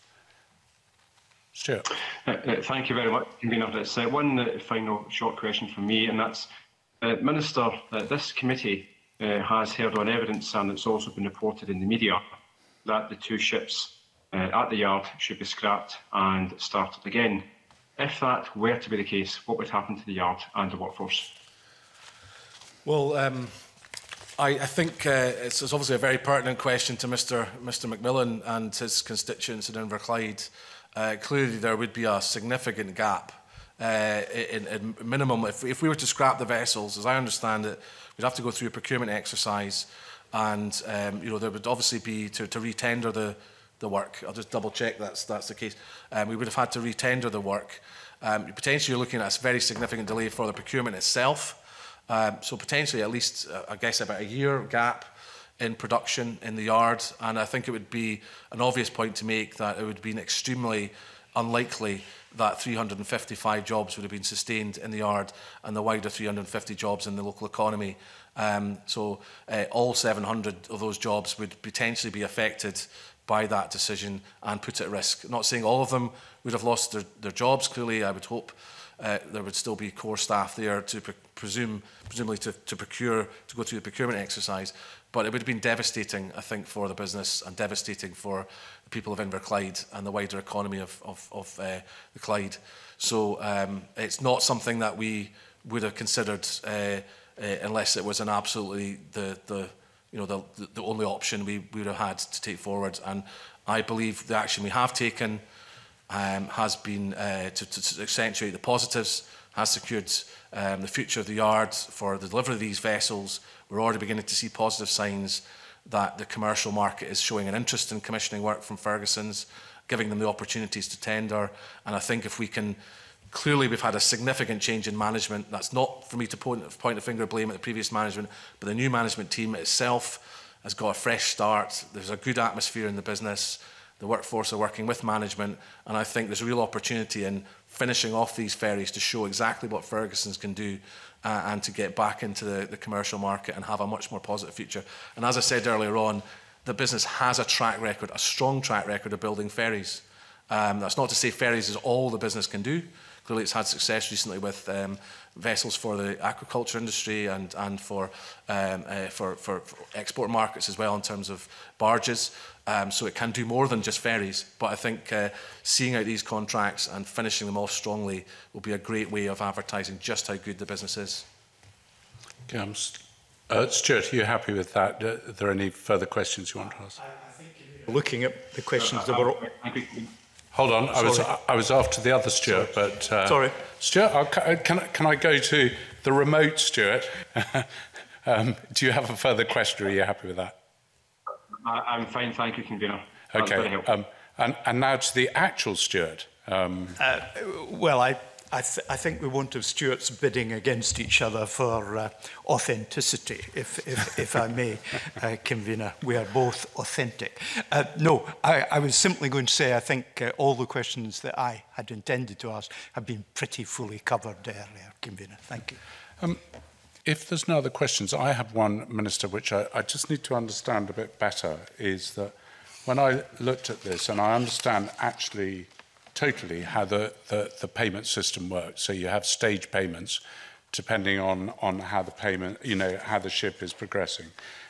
Stuart.
Thank you very much, convener. It's one final short question from me, and that's, Minister, this committee has heard on evidence, and it's also been reported in the media, that the two ships at the yard should be scrapped and started again. If that were to be the case, what would happen to the yard and the workforce?
Well, I think it's obviously a very pertinent question to Mr McMillan and his constituents in Inverclyde. Clearly, there would be a significant gap in minimum. If we were to scrap the vessels, as I understand it, we'd have to go through a procurement exercise, and there would obviously be to re-tender the work. I'll just double check that's the case. We would have had to re-tender the work. Potentially, you're looking at a very significant delay for the procurement itself. So potentially, at least, I guess, about a year gap in production in the yard, and I think it would be an obvious point to make that it would be extremely unlikely that 355 jobs would have been sustained in the yard and the wider 350 jobs in the local economy. So all 700 of those jobs would potentially be affected by that decision and put at risk. I'm not saying all of them would have lost their jobs. Clearly, I would hope there would still be core staff there to presumably to go through the procurement exercise. But it would have been devastating, I think, for the business and devastating for the people of Inverclyde and the wider economy of the Clyde. So it's not something that we would have considered unless it was an absolutely the only option we would have had to take forward. And I believe the action we have taken has been to accentuate the positives, has secured the future of the yard for the delivery of these vessels. We're already beginning to see positive signs that the commercial market is showing an interest in commissioning work from Ferguson's, giving them the opportunities to tender. And I think if we can, clearly we've had a significant change in management. That's not for me to point a finger of blame at the previous management, but the new management team itself has got a fresh start. There's a good atmosphere in the business. The workforce are working with management, and I think there's a real opportunity in finishing off these ferries to show exactly what Ferguson's can do and to get back into the commercial market and have a much more positive future. And as I said earlier on, the business has a track record, a strong track record of building ferries. That's not to say ferries is all the business can do. Clearly it's had success recently with vessels for the aquaculture industry and for export markets as well in terms of barges. So it can do more than just ferries. But I think seeing out these contracts and finishing them off strongly will be a great way of advertising just how good the business is.
Okay, Stuart, are you happy with that? Are there any further questions you want to ask?
I think looking at the questions that were...
Hold on, I was after the other Stuart, but...
Sorry.
Stuart, can I go to the remote Stuart? Do you have a further question, or are you happy with that?
I'm fine, thank you, Convener.
Okay, and now to the actual Stuart.
Well, I think we won't have Stuarts bidding against each other for authenticity, if I may, Convener. We are both authentic. No, I was simply going to say I think all the questions that I had intended to ask have been pretty fully covered earlier, Convener. Thank you.
If there's no other questions, I have one, Minister, which I just need to understand a bit better, is that when I looked at this, and I understand actually totally how the payment system works. So you have stage payments depending on how the payment, how the ship is progressing.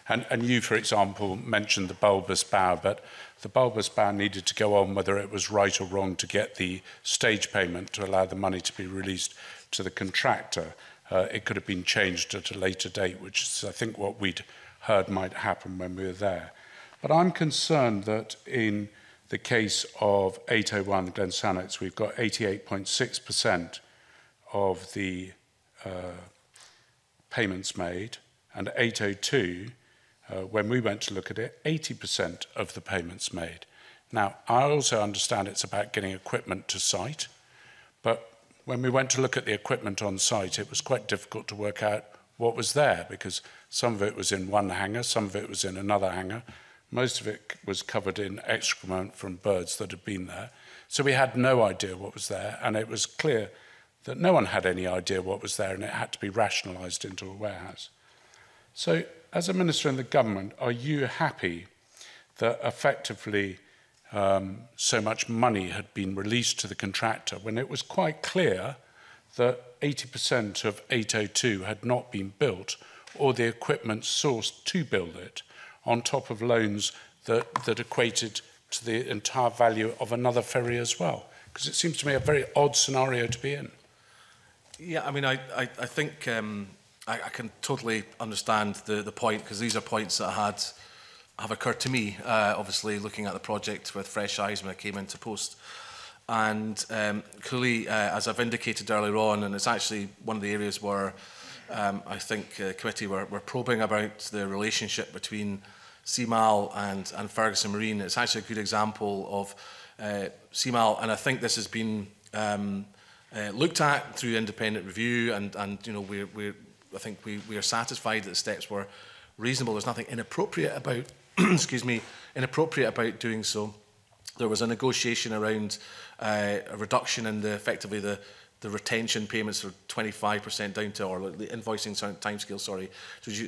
And you, for example, mentioned the bulbous bow, but the bulbous bow needed to go on whether it was right or wrong to get the stage payment to allow the money to be released to the contractor. It could have been changed at a later date, which is, I think, what we'd heard might happen when we were there. But I'm concerned that in the case of 801 Glensannox, we've got 88.6% of the payments made, and 802, when we went to look at it, 80% of the payments made. Now, I also understand it's about getting equipment to site, but when we went to look at the equipment on site, it was quite difficult to work out what was there, because some of it was in one hangar, some of it was in another hangar. Most of it was covered in excrement from birds that had been there. So we had no idea what was there, and it was clear that no one had any idea what was there, and it had to be rationalised into a warehouse. So, as a minister in the government, are you happy that effectively so much money had been released to the contractor when it was quite clear that 80% of 802 had not been built, or the equipment sourced to build it, on top of loans that equated to the entire value of another ferry as well? Because it seems to me a very odd scenario to be in.
Yeah, I mean, I think I can totally understand the point, because these are points that have occurred to me, obviously looking at the project with fresh eyes when I came into post. And clearly, as I've indicated earlier on, and it's actually one of the areas where I think the committee were probing about the relationship between CMAL and Ferguson Marine. It's actually a good example of CMAL, and I think this has been looked at through independent review, and I think we are satisfied that the steps were reasonable. There's nothing inappropriate about inappropriate about doing so. There was a negotiation around a reduction in effectively the retention payments for 25% down to, or the invoicing timescale, sorry,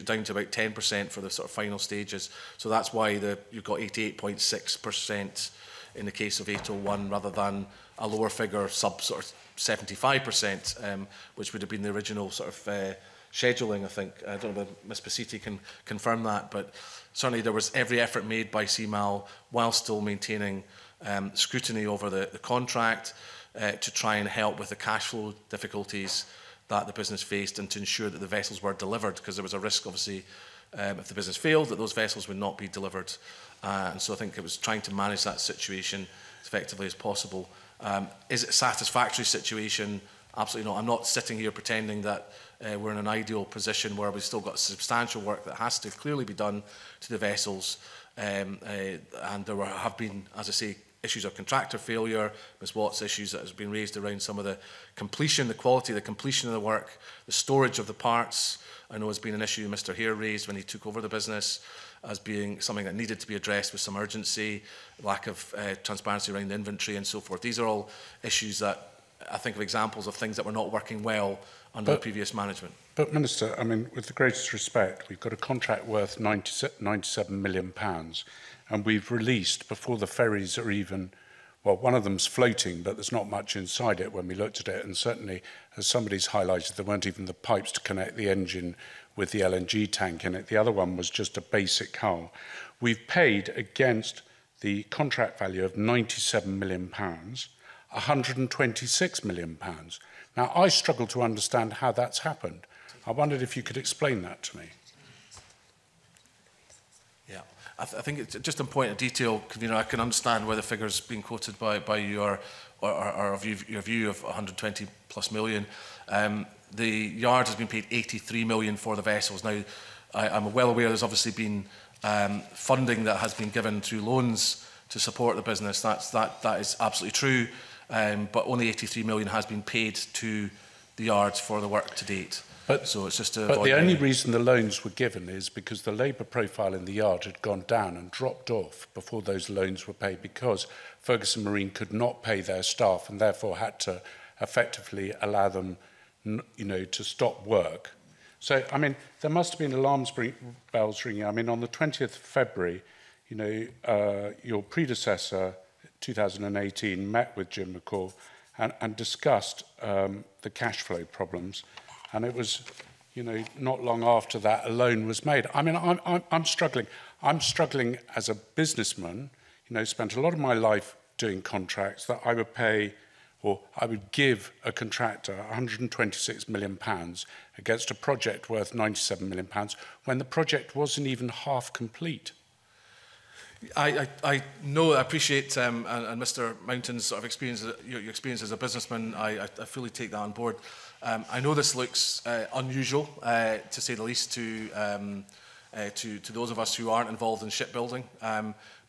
down to about 10% for the sort of final stages. So that's why you've got 88.6% in the case of 801, rather than a lower figure, sort of 75%, which would have been the original sort of scheduling, I think. I don't know if Ms Pasiti can confirm that, but certainly there was every effort made by CMAL while still maintaining scrutiny over the contract, to try and help with the cash flow difficulties that the business faced, and to ensure that the vessels were delivered, because there was a risk, obviously, if the business failed, that those vessels would not be delivered. And so I think it was trying to manage that situation as effectively as possible. Is it a satisfactory situation? Absolutely not. I'm not sitting here pretending that we're in an ideal position where we've still got substantial work that has to clearly be done to the vessels. And there have been, as I say, issues of contractor failure, Ms Watts, issues that has been raised around some of the completion, the quality, the completion of the work, the storage of the parts. I know has been an issue Mr Hare raised when he took over the business as being something that needed to be addressed with some urgency, lack of transparency around the inventory and so forth. These are all issues that I think of examples of things that were not working well under the previous management.
But Minister, I mean, with the greatest respect, we've got a contract worth £97 million, and we've released, before the ferries are even, well, one of them's floating, but there's not much inside it when we looked at it, and certainly, as somebody's highlighted, there weren't even the pipes to connect the engine with the LNG tank in it. The other one was just a basic hull. We've paid against the contract value of £97 million, £126 million. Now, I struggle to understand how that's happened. I wondered if you could explain that to me.
Yeah, I think it's just a point of detail, Convener. I can understand where the figures being quoted by you or your view of 120 plus million. The yard has been paid 83 million for the vessels. Now, I'm well aware there's obviously been funding that has been given through loans to support the business. That is absolutely true, but only 83 million has been paid to the yards for the work to date. So it's just
but the only reason the loans were given is because the labour profile in the yard had gone down and dropped off before those loans were paid, because Ferguson Marine could not pay their staff and therefore had to effectively allow them, to stop work. So, I mean, there must have been alarm bells ringing. I mean, on the 20th of February, your predecessor, 2018, met with Jim McCall and discussed the cash flow problems. And it was, not long after that a loan was made. I mean, I'm struggling. I'm struggling as a businessman, spent a lot of my life doing contracts that I would pay, or I would give a contractor £126 million against a project worth £97 million when the project wasn't even half complete.
I know, I appreciate and Mr. Mountain's sort of experience, your experience as a businessman. I fully take that on board. I know this looks unusual, to say the least, to those of us who aren't involved in shipbuilding.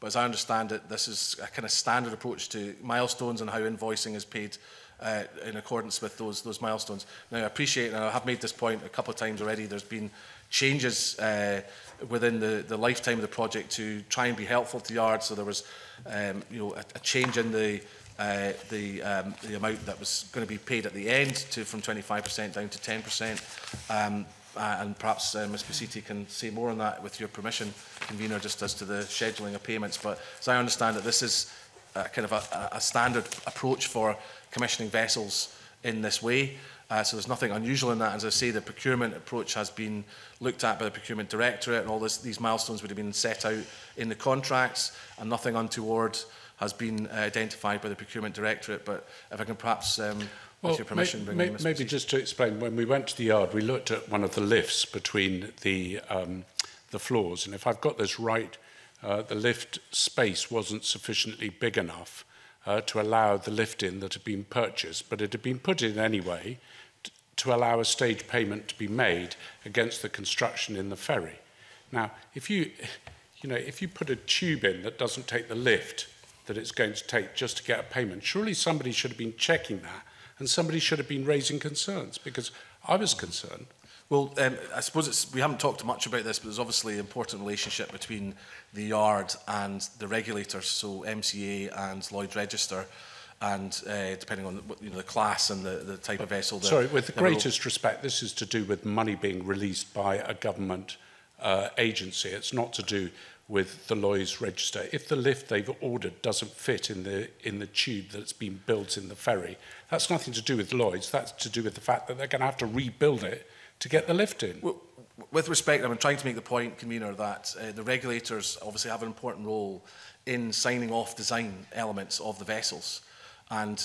But as I understand it, this is a kind of standard approach to milestones and how invoicing is paid in accordance with those milestones. Now, I appreciate, and I have made this point a couple of times already, there's been changes within the lifetime of the project to try and be helpful to the yard. So there was, a change in the amount that was going to be paid at the end from 25% down to 10%. And perhaps Ms. Basiti can say more on that with your permission, Convener, just as to the scheduling of payments. But as I understand it, this is kind of a standard approach for commissioning vessels in this way. So there's nothing unusual in that. As I say, the procurement approach has been looked at by the Procurement Directorate, and all these milestones would have been set out in the contracts, and nothing untoward has been identified by the Procurement Directorate. But if I can perhaps, with your permission, bring in Ms.
Maybe just to explain, when we went to the yard, we looked at one of the lifts between the floors, and if I've got this right, the lift space wasn't sufficiently big enough to allow the lift in that had been purchased, but it had been put in anyway to allow a stage payment to be made against the construction in the ferry. Now, if you put a tube in that doesn't take the lift that it's going to take just to get a payment, surely somebody should have been checking that, and somebody should have been raising concerns, because I was concerned.
Well, I suppose we haven't talked much about this, but there's obviously an important relationship between the yard and the regulators, so MCA and Lloyd's Register, and depending on the class and the type of vessel.
Sorry, with the greatest respect, this is to do with money being released by a government agency. It's not to do with the Lloyd's Register. If the lift they've ordered doesn't fit in the tube that's been built in the ferry, that's nothing to do with Lloyd's. That's to do with the fact that they're going to have to rebuild it to get the lift in.
Well, with respect, I'm trying to make the point, Convener, that the regulators obviously have an important role in signing off design elements of the vessels. And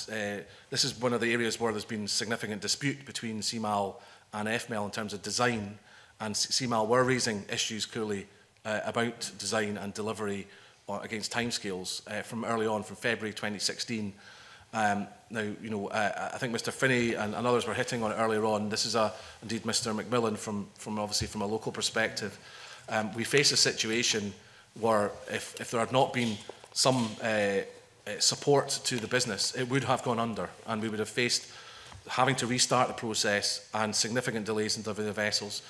this is one of the areas where there's been significant dispute between CMAL and FML in terms of design. And CMAL were raising issues clearly about design and delivery against timescales from early on, from February 2016. Now, I think Mr. Finney and others were hitting on it earlier on. This is indeed Mr. Macmillan from obviously from a local perspective. We face a situation where if there had not been some support to the business, it would have gone under, and we would have faced having to restart the process and significant delays in delivery of the vessels.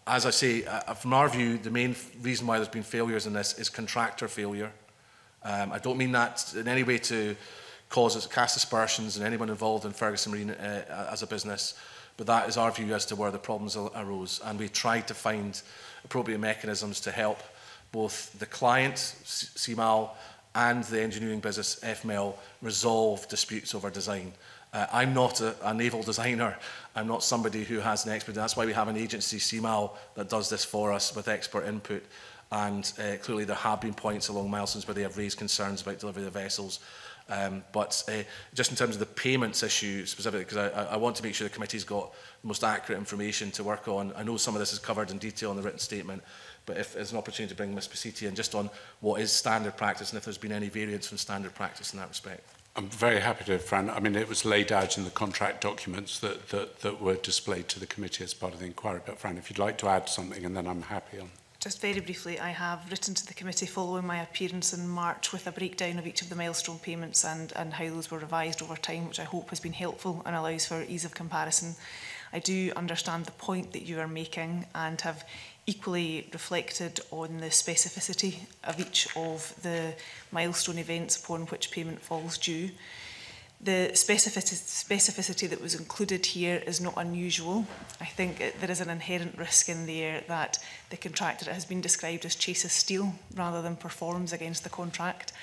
As I say, from our view, the main reason why there's been failures in this is contractor failure. I don't mean that in any way to cast aspersions on anyone involved in Ferguson Marine as a business, but that is our view as to where the problems arose, and we tried to find appropriate mechanisms to help both the client, CMAL, and the engineering business, FML, resolve disputes over design. I'm not a naval designer. I'm not somebody who has an expert. That's why we have an agency, CMAL, that does this for us with expert input. and clearly there have been points along milestones where they have raised concerns about delivery of the vessels. But just in terms of the payments issue specifically, because I want to make sure the committee's got the most accurate information to work on. I know some of this is covered in detail in the written statement, but if there's an opportunity to bring Ms Pasiti in just on what is standard practice and if there's been any variance from standard practice in that respect.
I'm very happy to, Fran. I mean, it was laid out in the contract documents that were displayed to the committee as part of the inquiry. But Fran, if you'd like to add something, and then I'm happy on.
Just very briefly, I have written to the committee following my appearance in March with a breakdown of each of the milestone payments and how those were revised over time, which I hope has been helpful and allows for ease of comparison. I do understand the point that you are making and have equally reflected on the specificity of each of the milestone events upon which payment falls due. The specificity that was included here is not unusual. I think there is an inherent risk in there that the contractor has been described as chases steel rather than performs against the contract.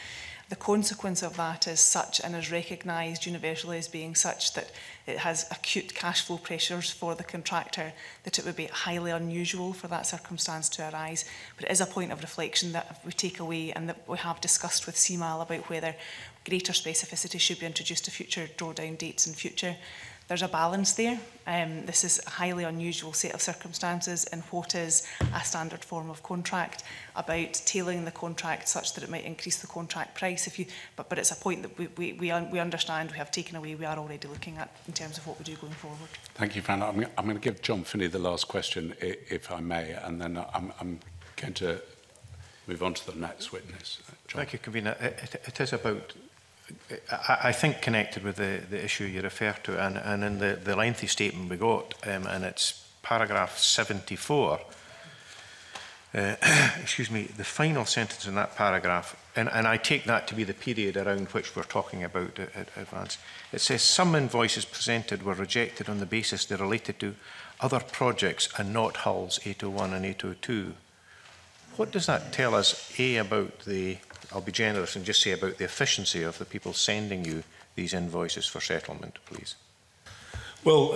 The consequence of that is such and is recognised universally as being such that it has acute cash flow pressures for the contractor, that it would be highly unusual for that circumstance to arise. But it is a point of reflection that we take away and that we have discussed with CMAL about whether greater specificity should be introduced to future drawdown dates in future. There's a balance there. This is a highly unusual set of circumstances in what is a standard form of contract about tailoring the contract such that it might increase the contract price. But it's a point that we understand, we have taken away, we are already looking at in terms of what we do going forward.
Thank you, Fran. I'm going to give John Finney the last question, if I may, and then I'm going to move on to the next witness. John.
Thank you, Convener. It is about, I think, connected with the issue you refer to, and in the lengthy statement we got, and it's paragraph 74, excuse me, the final sentence in that paragraph, and I take that to be the period around which we're talking about at advance. It says, some invoices presented were rejected on the basis they related to other projects and not Hull's 801 and 802. What does that tell us, A, about the, I'll be generous and just say about the efficiency of the people sending you these invoices for settlement, please?
Well,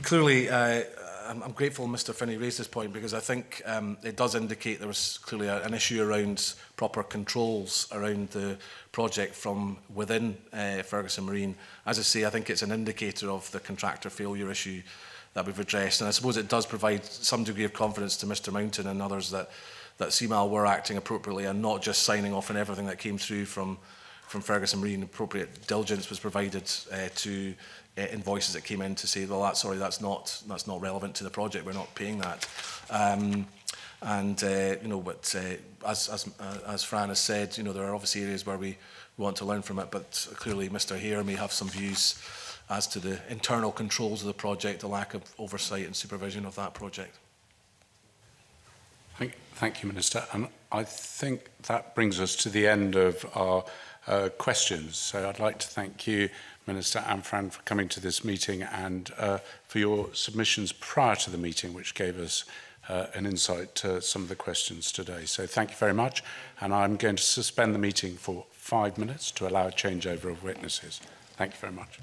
clearly, I'm grateful Mr Finney raised this point because I think it does indicate there was clearly an issue around proper controls around the project from within Ferguson Marine. As I say, I think it's an indicator of the contractor failure issue that we've addressed, and I suppose it does provide some degree of confidence to Mr Mountain and others that CMAL were acting appropriately and not just signing off on everything that came through from Ferguson Marine. Appropriate diligence was provided to invoices that came in to say, well, that's not relevant to the project. We're not paying that. You know, but as Fran has said, you know, there are obviously areas where we want to learn from it. But clearly, Mr Hare may have some views as to the internal controls of the project, the lack of oversight and supervision of that project.
Thank you, Minister. And I think that brings us to the end of our questions. So I'd like to thank you, Minister and Fran, for coming to this meeting and for your submissions prior to the meeting, which gave us an insight to some of the questions today. So thank you very much. And I'm going to suspend the meeting for 5 minutes to allow a changeover of witnesses. Thank you very much.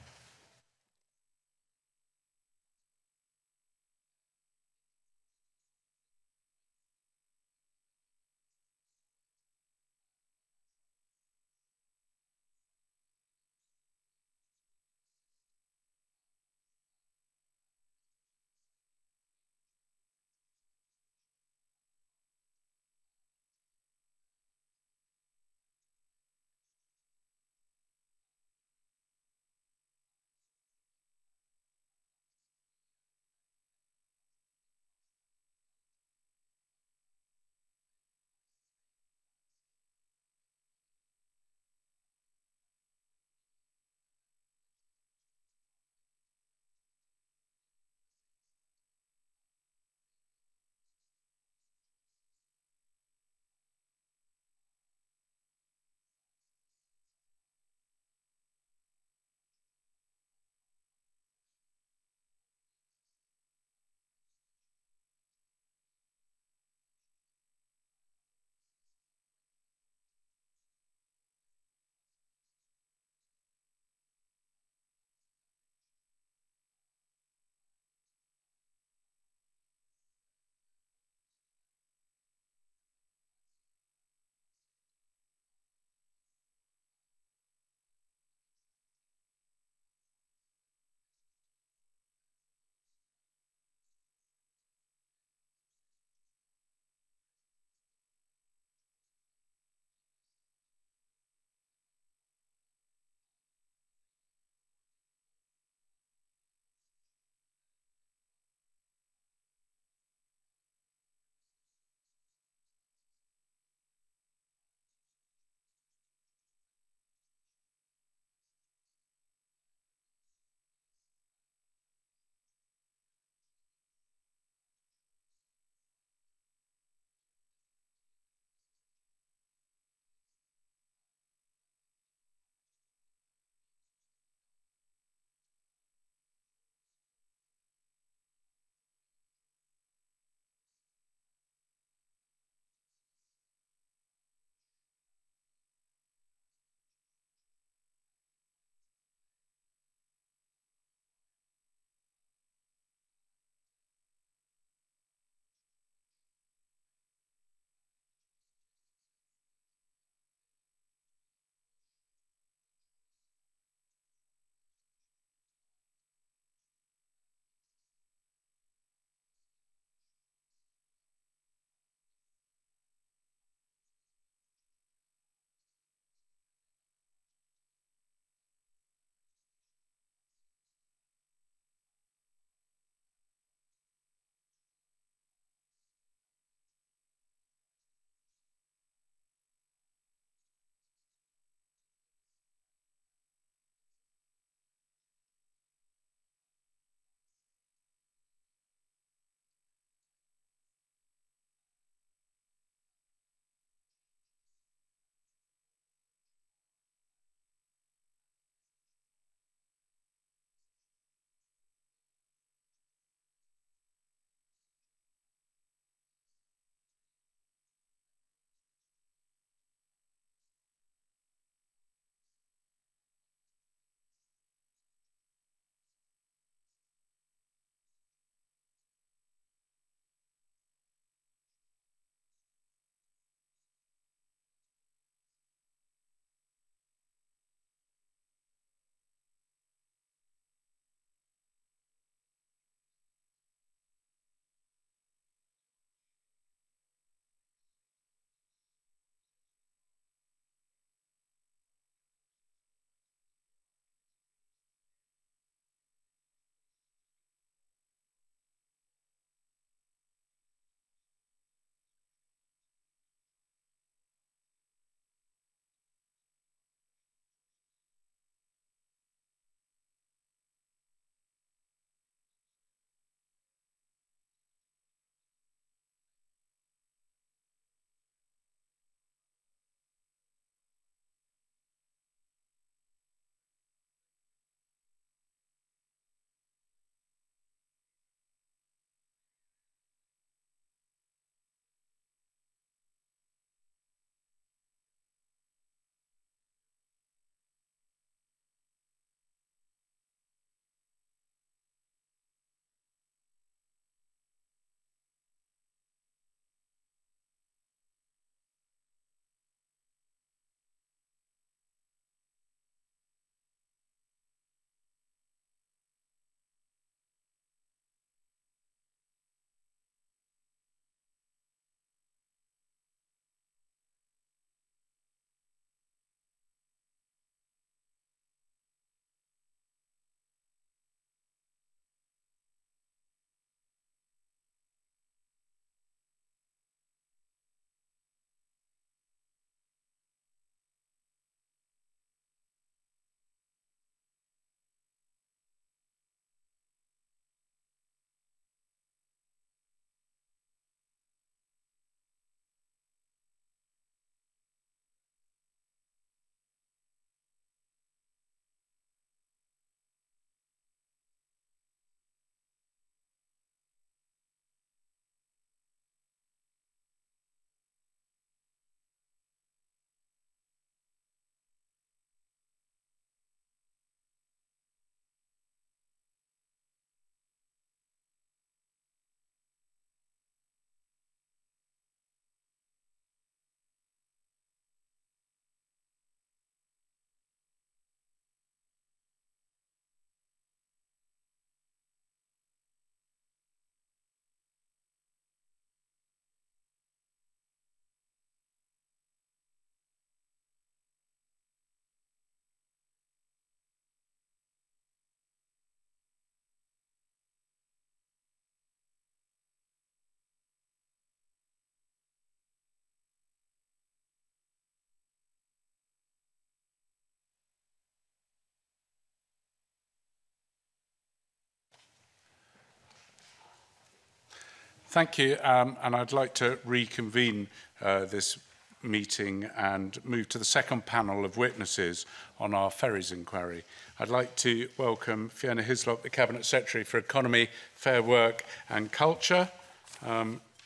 Thank you, and I'd like to reconvene this meeting and move to the second panel of witnesses on our ferries inquiry. I'd like to welcome Fiona Hislop, the Cabinet Secretary for Economy, Fair Work and Culture,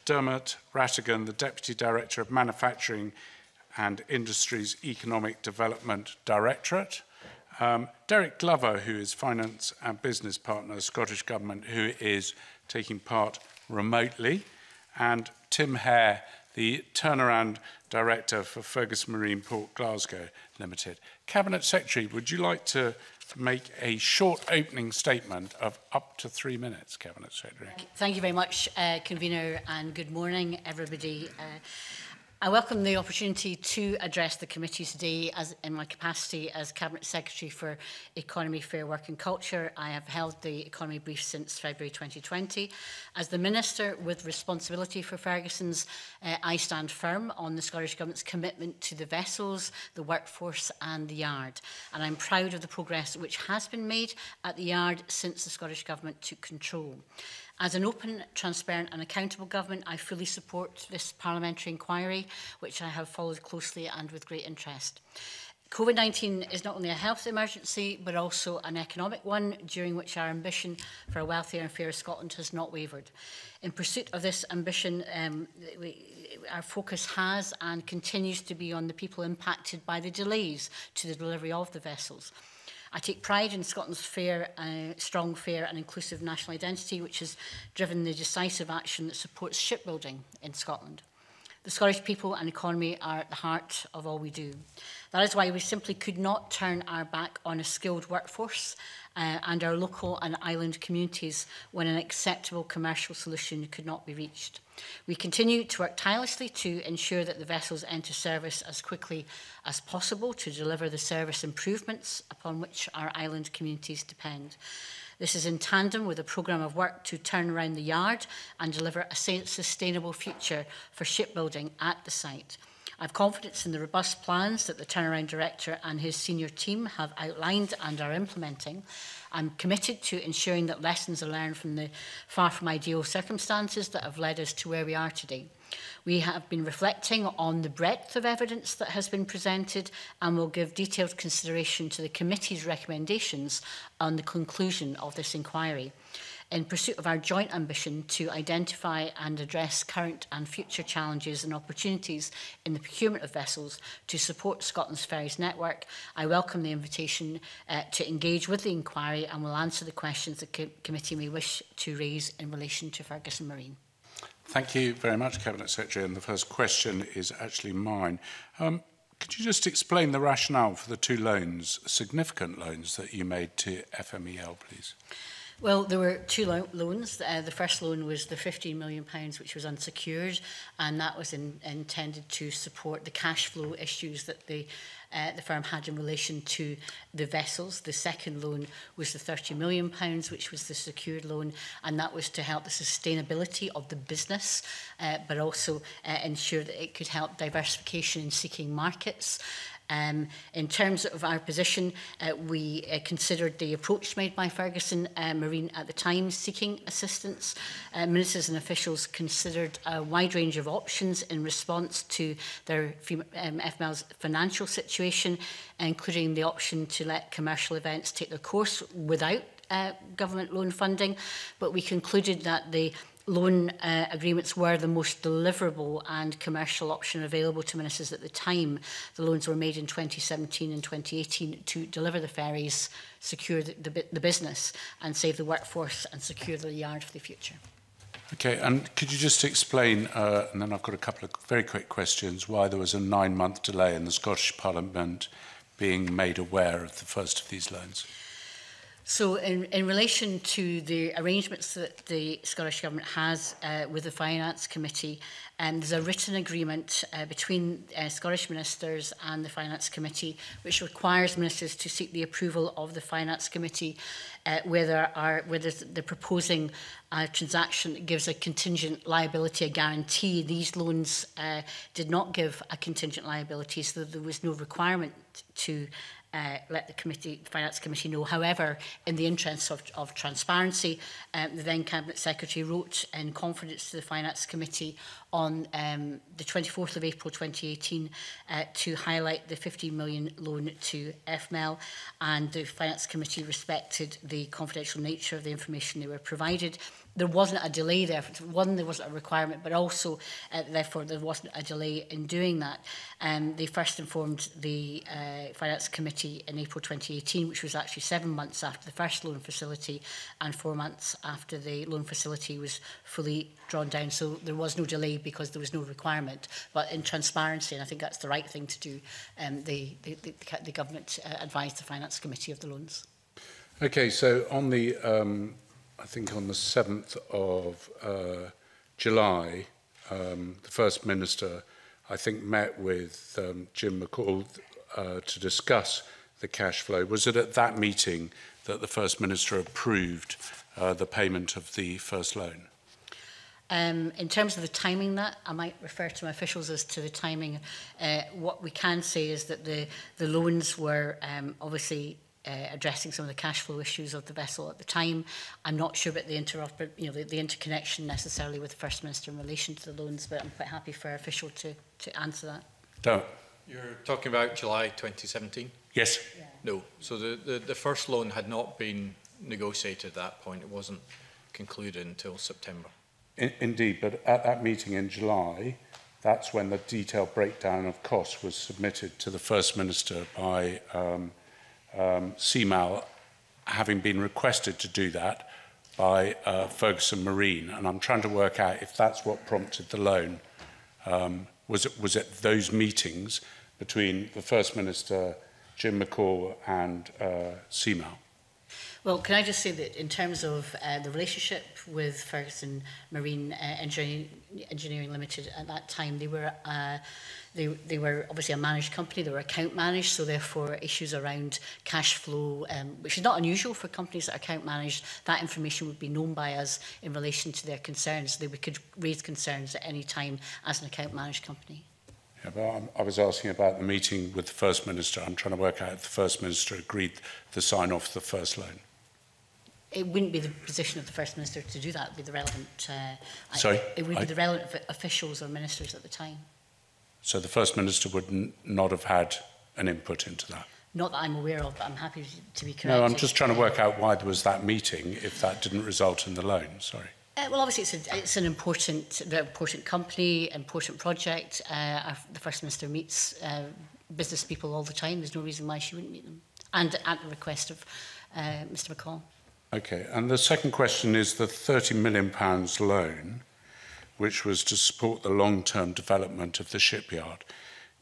Dermot Rattigan, the Deputy Director of Manufacturing and Industries Economic Development Directorate, Derek Glover, who is Finance and Business Partner of the Scottish Government, who is taking part remotely, and Tim Hare, the Turnaround Director for Ferguson Marine Port Glasgow Limited. Cabinet Secretary, would you like to make a short opening statement of up to 3 minutes, Cabinet Secretary?
Thank you very much, Convener, and good morning, everybody. I welcome the opportunity to address the committee today in my capacity as Cabinet Secretary for Economy, Fair Work and Culture. I have held the economy brief since February 2020. As the Minister with responsibility for Ferguson's, I stand firm on the Scottish Government's commitment to the vessels, the workforce and the yard. And I'm proud of the progress which has been made at the yard since the Scottish Government took control. As an open, transparent and accountable government, I fully support this parliamentary inquiry, which I have followed closely and with great interest. COVID-19 is not only a health emergency, but also an economic one, during which our ambition for a wealthier and fairer Scotland has not wavered. In pursuit of this ambition, our focus has and continues to be on the people impacted by the delays to the delivery of the vessels. I take pride in Scotland's strong, fair and inclusive national identity, which has driven the decisive action that supports shipbuilding in Scotland. The Scottish people and economy are at the heart of all we do. That is why we simply could not turn our back on a skilled workforce and our local and island communities when an acceptable commercial solution could not be reached. We continue to work tirelessly to ensure that the vessels enter service as quickly as possible to deliver the service improvements upon which our island communities depend. This is in tandem with a programme of work to turn around the yard and deliver a sustainable future for shipbuilding at the site. I have confidence in the robust plans that the Turnaround Director and his senior team have outlined and are implementing. I'm committed to ensuring that lessons are learned from the far from ideal circumstances that have led us to where we are today. We have been reflecting on the breadth of evidence that has been presented and will give detailed consideration to the committee's recommendations on the conclusion of this inquiry. In pursuit of our joint ambition to identify and address current and future challenges and opportunities in the procurement of vessels to support Scotland's ferries network, I welcome the invitation to engage with the inquiry and will answer the questions the committee may wish to raise in relation to Ferguson Marine.
Thank you very much, Cabinet Secretary. And the first question is actually mine. Could you just explain the rationale for the two loans, significant loans, that you made to FMEL, please?
Well, there were two loans. The first loan was the £15 million, which was unsecured, and that was intended to support the cash flow issues that the firm had in relation to the vessels. The second loan was the £30 million, which was the secured loan, and that was to help the sustainability of the business, but also ensure that it could help diversification in seeking markets. In terms of our position, we considered the approach made by Ferguson Marine at the time seeking assistance. Ministers and officials considered a wide range of options in response to their FML's financial situation, including the option to let commercial events take their course without government loan funding. But we concluded that the loan agreements were the most deliverable and commercial option available to ministers at the time. The loans were made in 2017 and 2018 to deliver the ferries, secure the business and save the workforce and secure the yard for the future.
Okay, and could you just explain, and then I've got a couple of very quick questions, why there was a 9-month delay in the Scottish Parliament being made aware of the first of these loans?
So in relation to the arrangements that the Scottish Government has with the Finance Committee, there's a written agreement between Scottish ministers and the Finance Committee which requires ministers to seek the approval of the Finance Committee whether they're proposing a transaction that gives a contingent liability, a guarantee. These loans did not give a contingent liability, so there was no requirement to let the Finance Committee know. However, in the interests of transparency, the then Cabinet Secretary wrote in confidence to the Finance Committee on the 24th of April 2018 to highlight the 15 million loan to FML, and the Finance Committee respected the confidential nature of the information they were provided. There wasn't a delay there. One, there wasn't a requirement, but also, therefore, there wasn't a delay in doing that. They first informed the Finance Committee in April 2018, which was actually 7 months after the first loan facility and 4 months after the loan facility was fully drawn down. So there was no delay because there was no requirement. But in transparency, and I think that's the right thing to do, the government advised the Finance Committee of the loans.
Okay, so on the I think on the 7th of July, the First Minister, I think, met with Jim McCall to discuss the cash flow. Was it at that meeting that the First Minister approved the payment of the first loan?
In terms of the timing, that I might refer to my officials as to the timing. What we can say is that the loans were obviously addressing some of the cash flow issues of the vessel at the time. I'm not sure about the the interconnection necessarily with the First Minister in relation to the loans, but I'm quite happy for our official to answer that.
No.
You're talking about July 2017?
Yes.
Yeah. No. So the first loan had not been negotiated at that point. It wasn't concluded until September. Indeed,
but at that meeting in July, that's when the detailed breakdown of costs was submitted to the First Minister by CMAL, having been requested to do that by Ferguson Marine, and I'm trying to work out if that's what prompted the loan. Was it those meetings between the First Minister, Jim McCall, and CMAL?
Well, can I just say that in terms of the relationship with Ferguson Marine Engineering Limited at that time, they were obviously a managed company. They were account managed, so therefore issues around cash flow, which is not unusual for companies that are account managed, that information would be known by us in relation to their concerns. They could raise concerns at any time as an account managed company.
Yeah, but I was asking about the meeting with the First Minister. I'm trying to work out if the First Minister agreed to sign off the first loan.
It wouldn't be the position of the First Minister to do that. It would be the relevant.
Sorry?
It would be the relevant officials or ministers at the time.
So the First Minister would not have had an input into that?
Not that I'm aware of, but I'm happy to be corrected.
No, I'm just trying to work out why there was that meeting if that didn't result in the loan. Sorry.
Well, obviously, it's an important company, important project. The First Minister meets business people all the time. There's no reason why she wouldn't meet them. And at the request of Mr McCall. Okay, and the second question is the £30 million loan, which was to support the long-term development of the shipyard.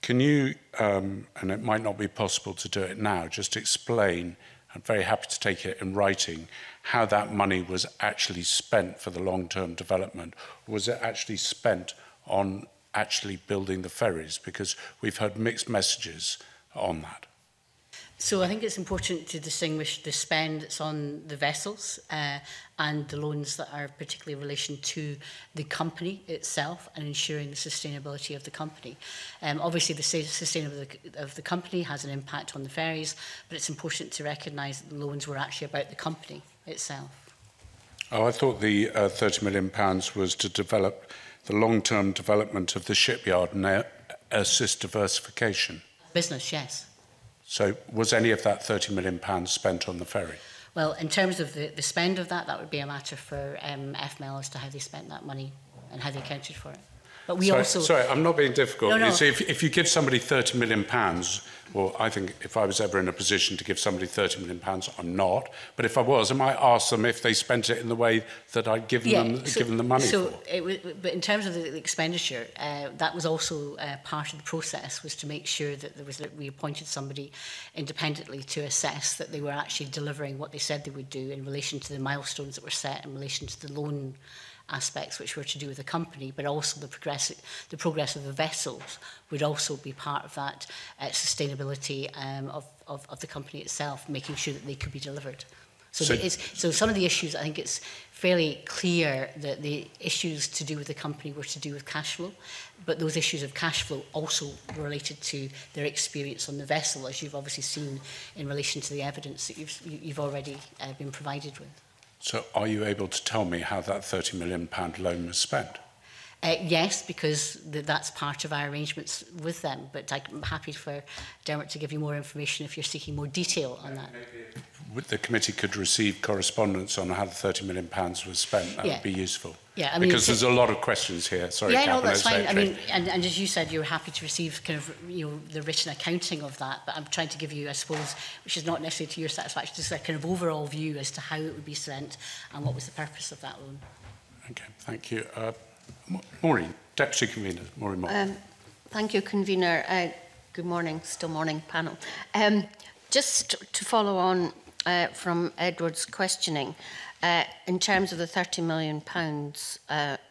Can you, and it might not be possible to do it now, just explain, I'm very happy to take it in writing, how that money was actually spent for the long-term development? Or was it actually spent on actually building the ferries? Because we've heard mixed messages on that. So I think it's important to distinguish the spend that's on the vessels and the loans that are particularly in relation to the company itself and ensuring the sustainability of the company. Obviously, the sustainability of the company has an impact on the ferries, but it's important to recognise that the loans were actually about the company itself. Oh, I thought the £30 million was to develop the long-term development of the shipyard and assist diversification. Business, yes. So was any of that £30 million spent on the ferry? Well, in terms of the spend of that, that would be a matter for FML as to how they spent that money and how they accounted for it. But we also... Sorry, I'm not being difficult. No, no. So if you give somebody £30 million, well, I think if I was ever in a position to give somebody £30 million, I'm not. But if I was, I might ask them if they spent it in the way that I'd given them the money for. But in terms of the expenditure, that was also part of the process, was to make sure that we appointed somebody independently to assess that they were actually delivering what they said they would do in relation to the milestones that were set in relation to the loan aspects which were to do with the company, but also the progress of the vessels would also be part of that sustainability of the company itself, making sure that they could be delivered. So some of the issues, I think it's fairly clear that the issues to do with the company were to do with cash flow, but those issues of cash flow also related to their experience on the vessel, as you've obviously seen in relation to the evidence that you've already been provided with. So
are you able to tell me how that £30 million loan was spent?
Yes, because that's part of our arrangements with them, but I'm happy for Dermot to give you more information if you're seeking more detail on that.
The committee could receive correspondence on how the £30 million was spent. That would be useful.
Yeah, I mean,
because there's a lot of questions here. Sorry,
yeah, no,
Cabinet
that's fine.
Secretary.
I mean, and as you said, you're happy to receive kind of the written accounting of that. But I'm trying to give you, I suppose, which is not necessarily to your satisfaction, just a kind of overall view as to how it would be spent and what was the purpose of that loan.
Okay, thank you. Maureen, Deputy Convener, Maureen Moore.
Thank you, Convener. Good morning, still morning, panel. Just to follow on from Edward's questioning, in terms of the £30 million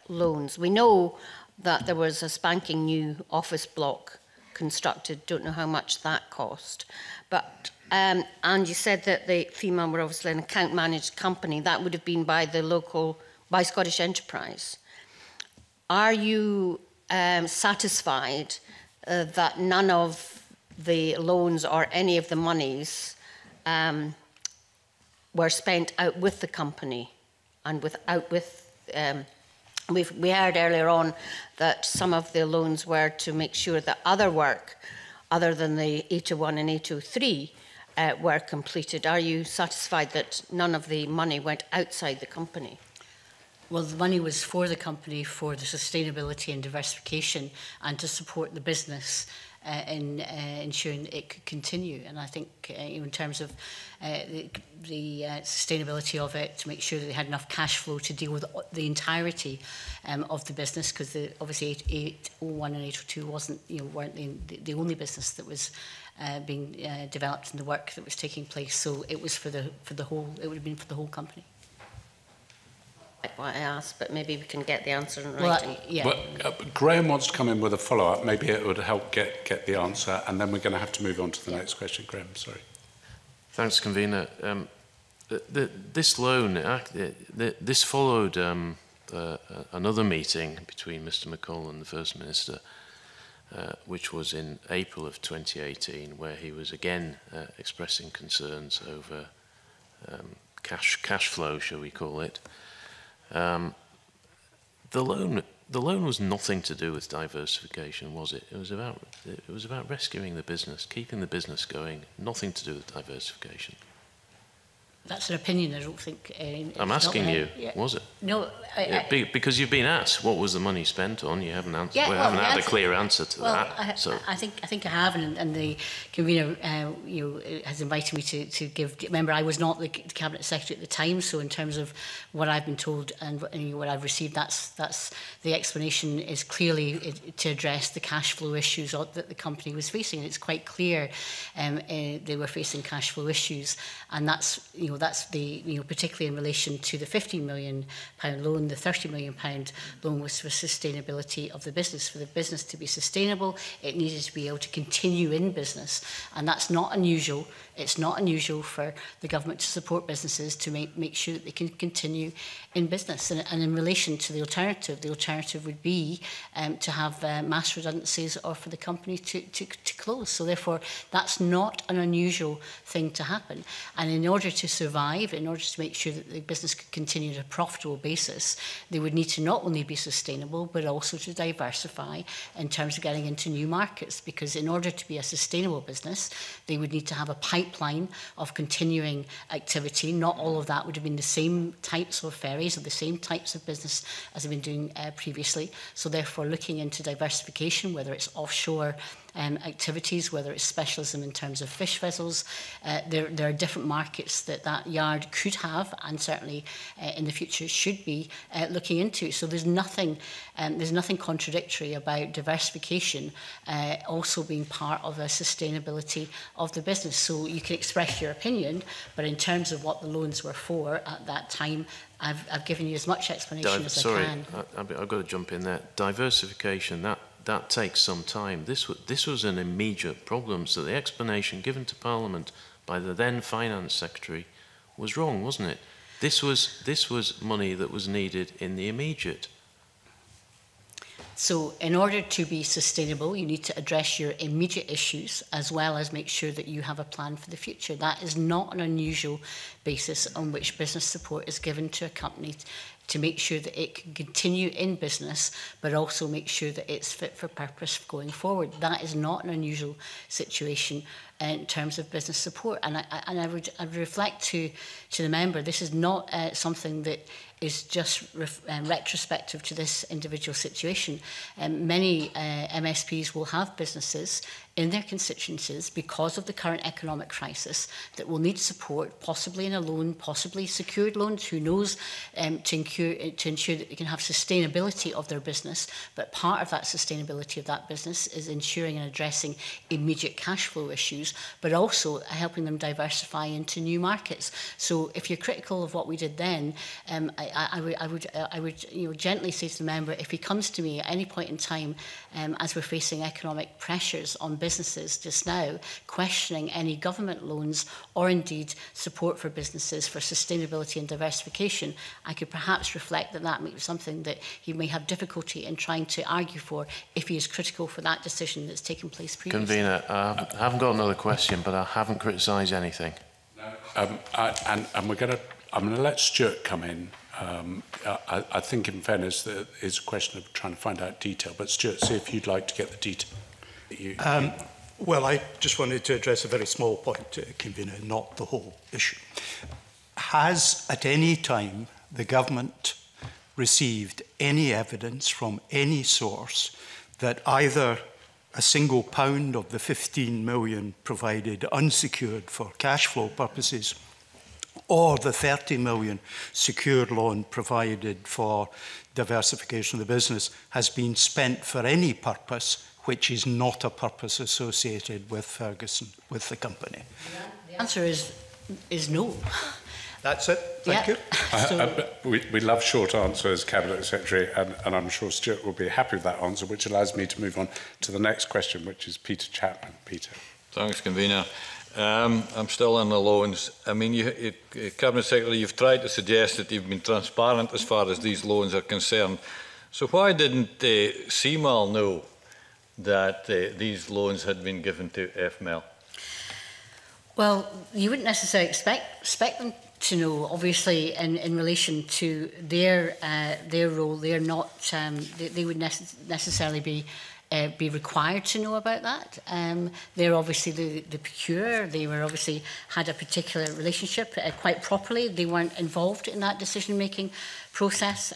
loans, we know that there was a spanking new office block constructed. Don't know how much that cost. But and you said that the FEMA were obviously an account managed company. That would have been by by Scottish Enterprise. Are you satisfied that none of the loans or any of the monies were spent out with the company and we heard earlier on that some of the loans were to make sure that other work other than the 801 and 803 were completed. Are you satisfied that none of the money went outside the company?
Well, the money was for the company for the sustainability and diversification and to support the business in ensuring it could continue. And I think in terms of the sustainability of it, to make sure that they had enough cash flow to deal with the entirety of the business, because obviously 801 and 802 weren't the only business that was being developed in the work that was taking place. So it was for the whole. It would have been for the whole company.
What I asked, but maybe we can get the answer in writing.
Graham wants to come in with a follow-up. Maybe it would help get the answer, and then we're going to have to move on to the next question. Graham, sorry.
Thanks, Convener. This loan, this followed another meeting between Mr McCall and the First Minister, which was in April of 2018, where he was again expressing concerns over cash flow, shall we call it. The loan was nothing to do with diversification, was it? It was about rescuing the business, keeping the business going. Nothing to do with diversification.
That's an opinion. I don't think.
I'm asking you. Was it?
No.
Because you've been asked what was the money spent on. You haven't answered.
Yeah,
we haven't had a clear answer to that.
I think I have, and the convener has invited me to give. Remember, I was not the cabinet secretary at the time, so in terms of what I've been told and what I've received, that's the explanation is clearly to address the cash flow issues that the company was facing. And it's quite clear they were facing cash flow issues, and that's particularly in relation to the £15 million loan. The £30 million loan was for sustainability of the business. For the business to be sustainable, it needed to be able to continue in business, and that's not unusual. It's not unusual for the government to support businesses to make sure that they can continue in business. And in relation to the alternative would be to have mass redundancies or for the company to close. So therefore, that's not an unusual thing to happen. And in order to survive, in order to make sure that the business could continue on a profitable basis, they would need to not only be sustainable, but also to diversify in terms of getting into new markets. Because in order to be a sustainable business, they would need to have a pipeline of continuing activity. Not all of that would have been the same types of ferries or the same types of business as they've been doing previously. So therefore, looking into diversification, whether it's offshore activities, whether it's specialism in terms of fish vessels, there are different markets that yard could have, and certainly in the future should be looking into. So there's nothing contradictory about diversification also being part of a sustainability of the business. So you can express your opinion, but in terms of what the loans were for at that time, I've given you as much explanation as I can.
I've got to jump in there. Diversification, that takes some time. This was an immediate problem, so the explanation given to Parliament by the then Finance Secretary was wrong, wasn't it? This was money that was needed in the immediate.
So in order to be sustainable, you need to address your immediate issues as well as make sure that you have a plan for the future. That is not an unusual basis on which business support is given to a company to make sure that it can continue in business, but also make sure that it's fit for purpose going forward. That is not an unusual situation in terms of business support. And I would reflect to the member, this is not something that is just retrospective to this individual situation. Many MSPs will have businesses in their constituencies because of the current economic crisis that will need support, possibly in a loan, possibly secured loans, who knows, to ensure that they can have sustainability of their business. But part of that sustainability of that business is ensuring and addressing immediate cash flow issues, but also helping them diversify into new markets. So if you're critical of what we did then, I would gently say to the member, if he comes to me at any point in time, as we're facing economic pressures on businesses just now, questioning any government loans or indeed support for businesses for sustainability and diversification, I could perhaps reflect that that may be something that he may have difficulty in trying to argue for if he is critical for that decision that's taken place previously.
Convener, I haven't got another question, but I haven't criticised anything.
And I'm going to let Stuart come in. I think, in fairness, that it's a question of trying to find out detail. But Stuart, see if you'd like to get the detail.
Well, I just wanted to address a very small point, Convener, not the whole issue. Has at any time the government received any evidence from any source that either a single pound of the 15 million provided unsecured for cash flow purposes, or the 30 million secured loan provided for diversification of the business has been spent for any purpose which is not a purpose associated with Ferguson, with the company?
The answer is no.
That's it. Thank you.
We love short answers, Cabinet Secretary, and I'm sure Stuart will be happy with that answer, which allows me to move on to the next question, which is Peter Chapman. Peter.
Thanks, Convener. I'm still on the loans. I mean, Cabinet Secretary, you've tried to suggest that you've been transparent as far as these loans are concerned. So why didn't CMAL know that these loans had been given to FML?
Well, you wouldn't necessarily expect them to know. Obviously, in relation to their role, they're not. They would necessarily be required to know about that. They're obviously the procurer. They were obviously had a particular relationship quite properly. They weren't involved in that decision-making process.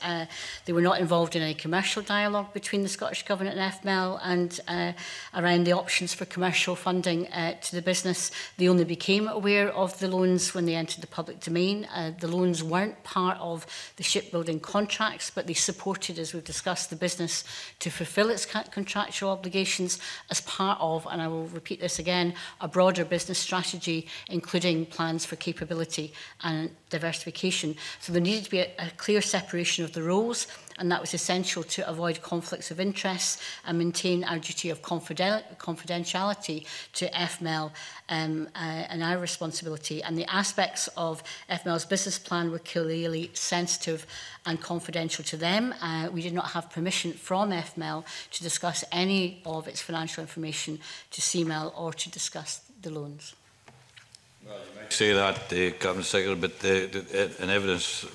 They were not involved in any commercial dialogue between the Scottish Government and FML and around the options for commercial funding to the business. They only became aware of the loans when they entered the public domain. The loans weren't part of the shipbuilding contracts, but they supported, as we've discussed, the business to fulfil its contractual obligations as part of, and I will repeat this again, a broader business strategy, including plans for capability and diversification. So there needed to be a clear separation of the roles, and that was essential to avoid conflicts of interest and maintain our duty of confidentiality to FML and our responsibility. And the aspects of FML's business plan were clearly sensitive and confidential to them. We did not have permission from FML to discuss any of its financial information to CML or to discuss the loans.
Well, you might say that, Cabinet Secretary, but in evidence,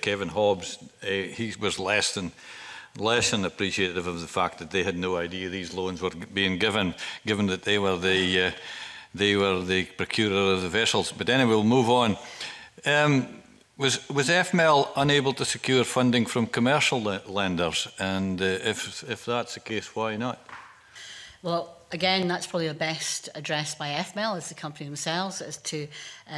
Kevin Hobbs, he was less than appreciative of the fact that they had no idea these loans were being given that they were the procurer of the vessels. But anyway, we'll move on. Was FML unable to secure funding from commercial lenders? And if that's the case, why not?
Well, again, that's probably best addressed by FML as the company themselves as to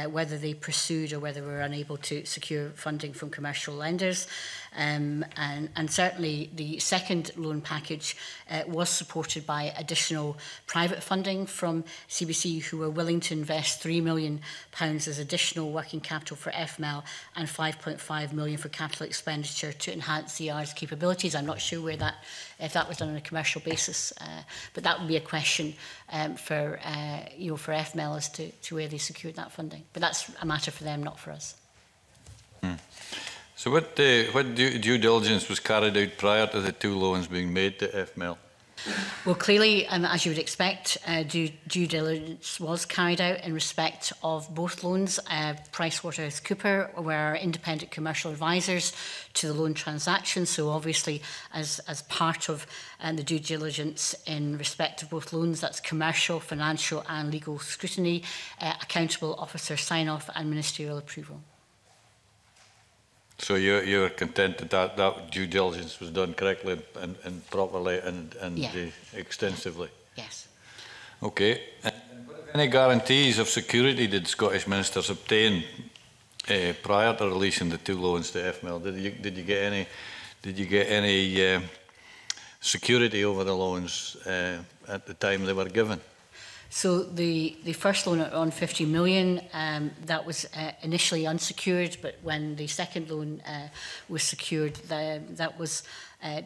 whether they pursued or whether we were unable to secure funding from commercial lenders. And certainly the second loan package was supported by additional private funding from CBC, who were willing to invest £3 million as additional working capital for FML and £5.5 million for capital expenditure to enhance CR's capabilities. I'm not sure if that was done on a commercial basis, but that would be a question discretion for FML as to where they secured that funding. But that's a matter for them, not for us.
So what due diligence was carried out prior to the 2 loans being made to FML?
Well, clearly, as you would expect, due diligence was carried out in respect of both loans. PricewaterhouseCoopers were our independent commercial advisors to the loan transaction. So obviously, as part of the due diligence in respect of both loans, that's commercial, financial and legal scrutiny, accountable officer sign-off and ministerial approval.
So you're content that due diligence was done correctly and properly and extensively?
Yes.
Okay. And any guarantees of security did Scottish ministers obtain prior to releasing the 2 loans to FML? Did you get any security over the loans at the time they were given?
So the first loan on 50 million, that was initially unsecured, but when the second loan was secured, that was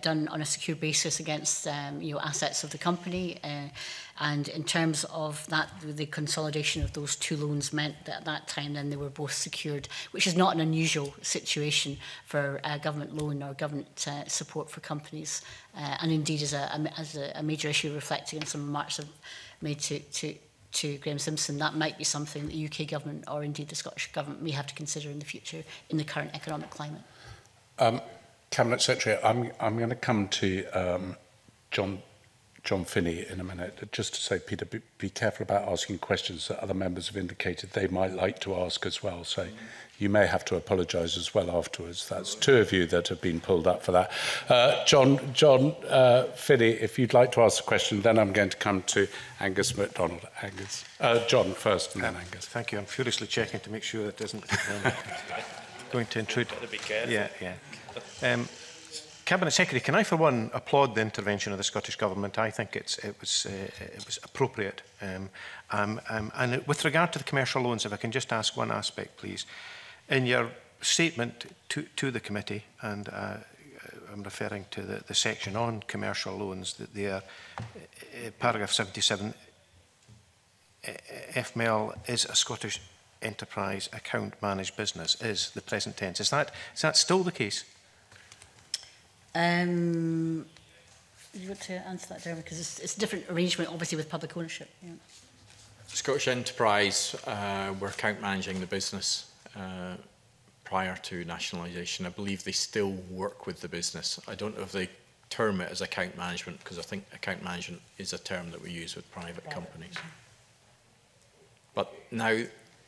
done on a secure basis against assets of the company. And in terms of that, the consolidation of those 2 loans meant that at that time then they were both secured, which is not an unusual situation for a government loan or government support for companies. And indeed is a major issue reflecting on some remarks I've made to Graham Simpson. That might be something the UK government or indeed the Scottish government may have to consider in the future in the current economic climate.
Cabinet Secretary, I'm going to come to John Finney in a minute. Just to say, Peter, be careful about asking questions that other members have indicated they might like to ask as well. So you may have to apologise as well afterwards. That's 2 of you that have been pulled up for that. John Finney, if you'd like to ask a question, then I'm going to come to Angus MacDonald. John first and then Angus.
Thank you. I'm furiously checking to make sure that isn't going to intrude. Be careful. Yeah. Cabinet Secretary, can I for one applaud the intervention of the Scottish Government? I think it was appropriate. And with regard to the commercial loans, if I can just ask one aspect, please. In your statement to the committee, and I'm referring to the section on commercial loans, that they are paragraph 77, FML is a Scottish enterprise account managed business, is the present tense. Is that still the case?
You want to answer that, Dermot? Because it's a different arrangement, obviously, with public ownership. Yeah.
Scottish Enterprise were account managing the business prior to nationalisation. I believe they still work with the business. I don't know if they term it as account management, because I think account management is a term that we use with private companies. But now,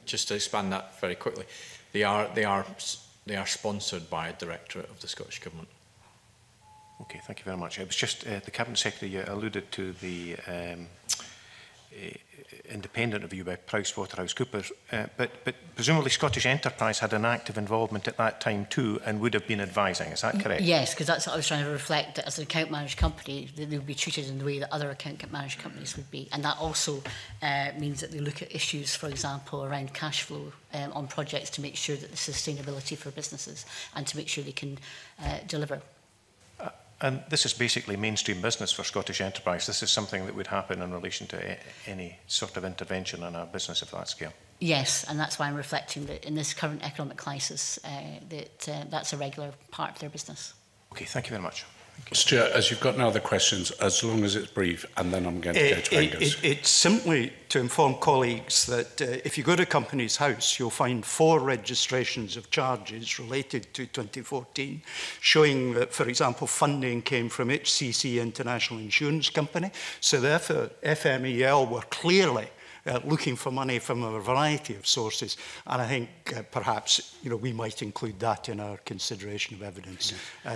just to expand that very quickly, they are sponsored by a directorate of the Scottish Government.
Okay, thank you very much. It was just the Cabinet Secretary alluded to the independent review by PricewaterhouseCoopers, but presumably Scottish Enterprise had an active involvement at that time too and would have been advising, is that correct?
Yes, because that's what I was trying to reflect, that as an account managed company, they would be treated in the way that other account managed companies would be. And that also means that they look at issues, for example, around cash flow on projects to make sure that the sustainability for businesses and to make sure they can deliver.
And this is basically mainstream business for Scottish Enterprise. This is something that would happen in relation to any sort of intervention in a business of that scale.
Yes, and that's why I'm reflecting that in this current economic crisis, that's a regular part of their business.
Okay, thank you very much.
Stuart, as you've got no other questions, as long as it's brief, and then I'm going to go to Angus.
It's simply to inform colleagues that if you go to Companies House, you'll find 4 registrations of charges related to 2014, showing that, for example, funding came from HCC International Insurance Company. So therefore, FMEL were clearly looking for money from a variety of sources, and I think perhaps we might include that in our consideration of evidence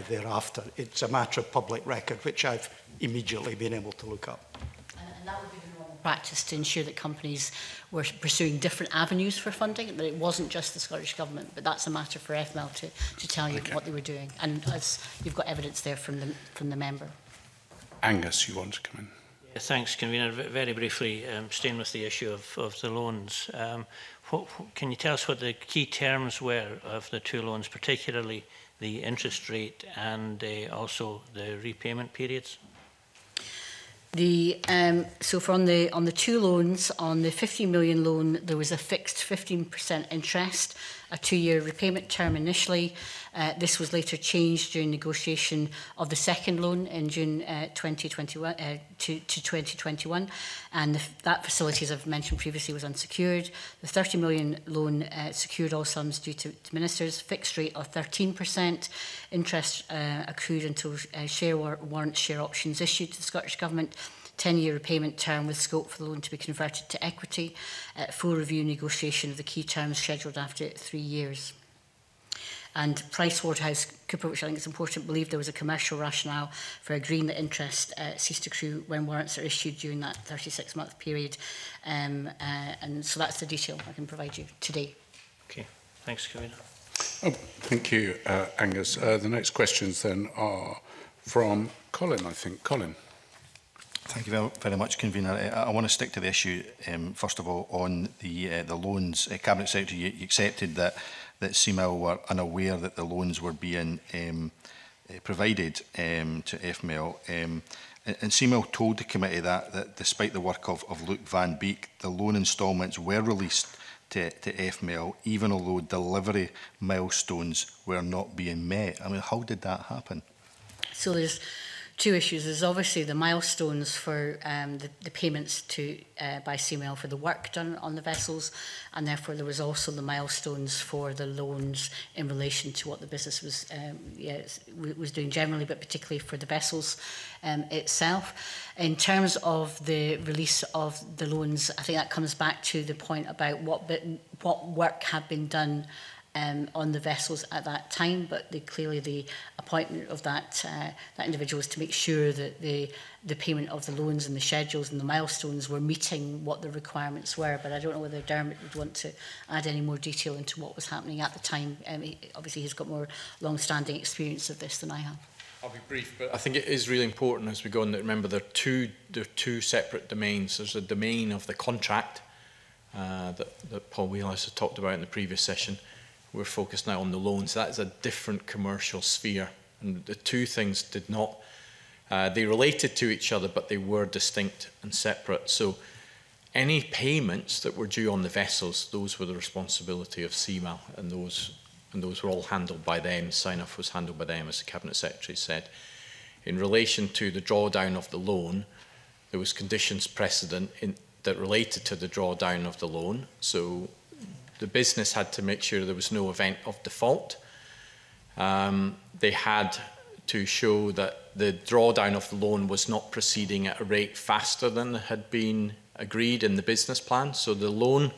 thereafter. It's a matter of public record, which I've immediately been able to look up.
And that would be the normal practice to ensure that companies were pursuing different avenues for funding, that it wasn't just the Scottish Government, but that's a matter for FML to tell you what they were doing. And as you've got evidence there from the member.
Angus, you want to come in?
Thanks, Convener. Very briefly, staying with the issue of the loans, can you tell us what the key terms were of the 2 loans, particularly the interest rate and also the repayment periods?
So for on the two loans, on the 15 million loan, there was a fixed 15% interest, a 2-year repayment term initially. This was later changed during negotiation of the second loan in June 2021 to 2021, and that facility, as I've mentioned previously, was unsecured. The 30 million loan secured all sums due to ministers, fixed rate of 13%, interest accrued until share warrants, share options issued to the Scottish Government, 10-year repayment term with scope for the loan to be converted to equity, full review negotiation of the key terms scheduled after 3 years. And PricewaterhouseCoopers, which I think is important, believed there was a commercial rationale for agreeing that interest ceased to accrue when warrants are issued during that 36-month period. And so that's the detail I can provide you today.
Okay, thanks, Convener.
Oh, thank you, Angus. The next questions then are from Colin, I think. Colin.
Thank you very much, Convener. I want to stick to the issue, first of all, on the loans. Cabinet Secretary, you accepted that CMIL were unaware that the loans were being provided to FML. And CMIL told the committee that despite the work of Luke Van Beek, the loan instalments were released to FML, even although delivery milestones were not being met. I mean, how did that happen?
So there's two issues. There's obviously the milestones for the payments to by CML for the work done on the vessels, and therefore there was also the milestones for the loans in relation to what the business was doing generally, but particularly for the vessels itself. In terms of the release of the loans, I think that comes back to the point about what work had been done on the vessels at that time, but clearly the appointment of that individual was to make sure that the payment of the loans and the schedules and the milestones were meeting what the requirements were. But I don't know whether Dermot would want to add any more detail into what was happening at the time. Obviously, he's got more long-standing experience of this than I have.
I'll be brief, but I think it is really important as we go on that remember there are two separate domains. There's a domain of the contract that Paul Wheelhouse has talked about in the previous session. We're focused now on the loans. That is a different commercial sphere. And the two things did not, they related to each other, but they were distinct and separate. So any payments that were due on the vessels, those were the responsibility of CMIL, and those were all handled by them. Sign-off was handled by them, as the Cabinet Secretary said. In relation to the drawdown of the loan, there was conditions precedent that related to the drawdown of the loan. So the business had to make sure there was no event of default. They had to show that the drawdown of the loan was not proceeding at a rate faster than had been agreed in the business plan. So the loan,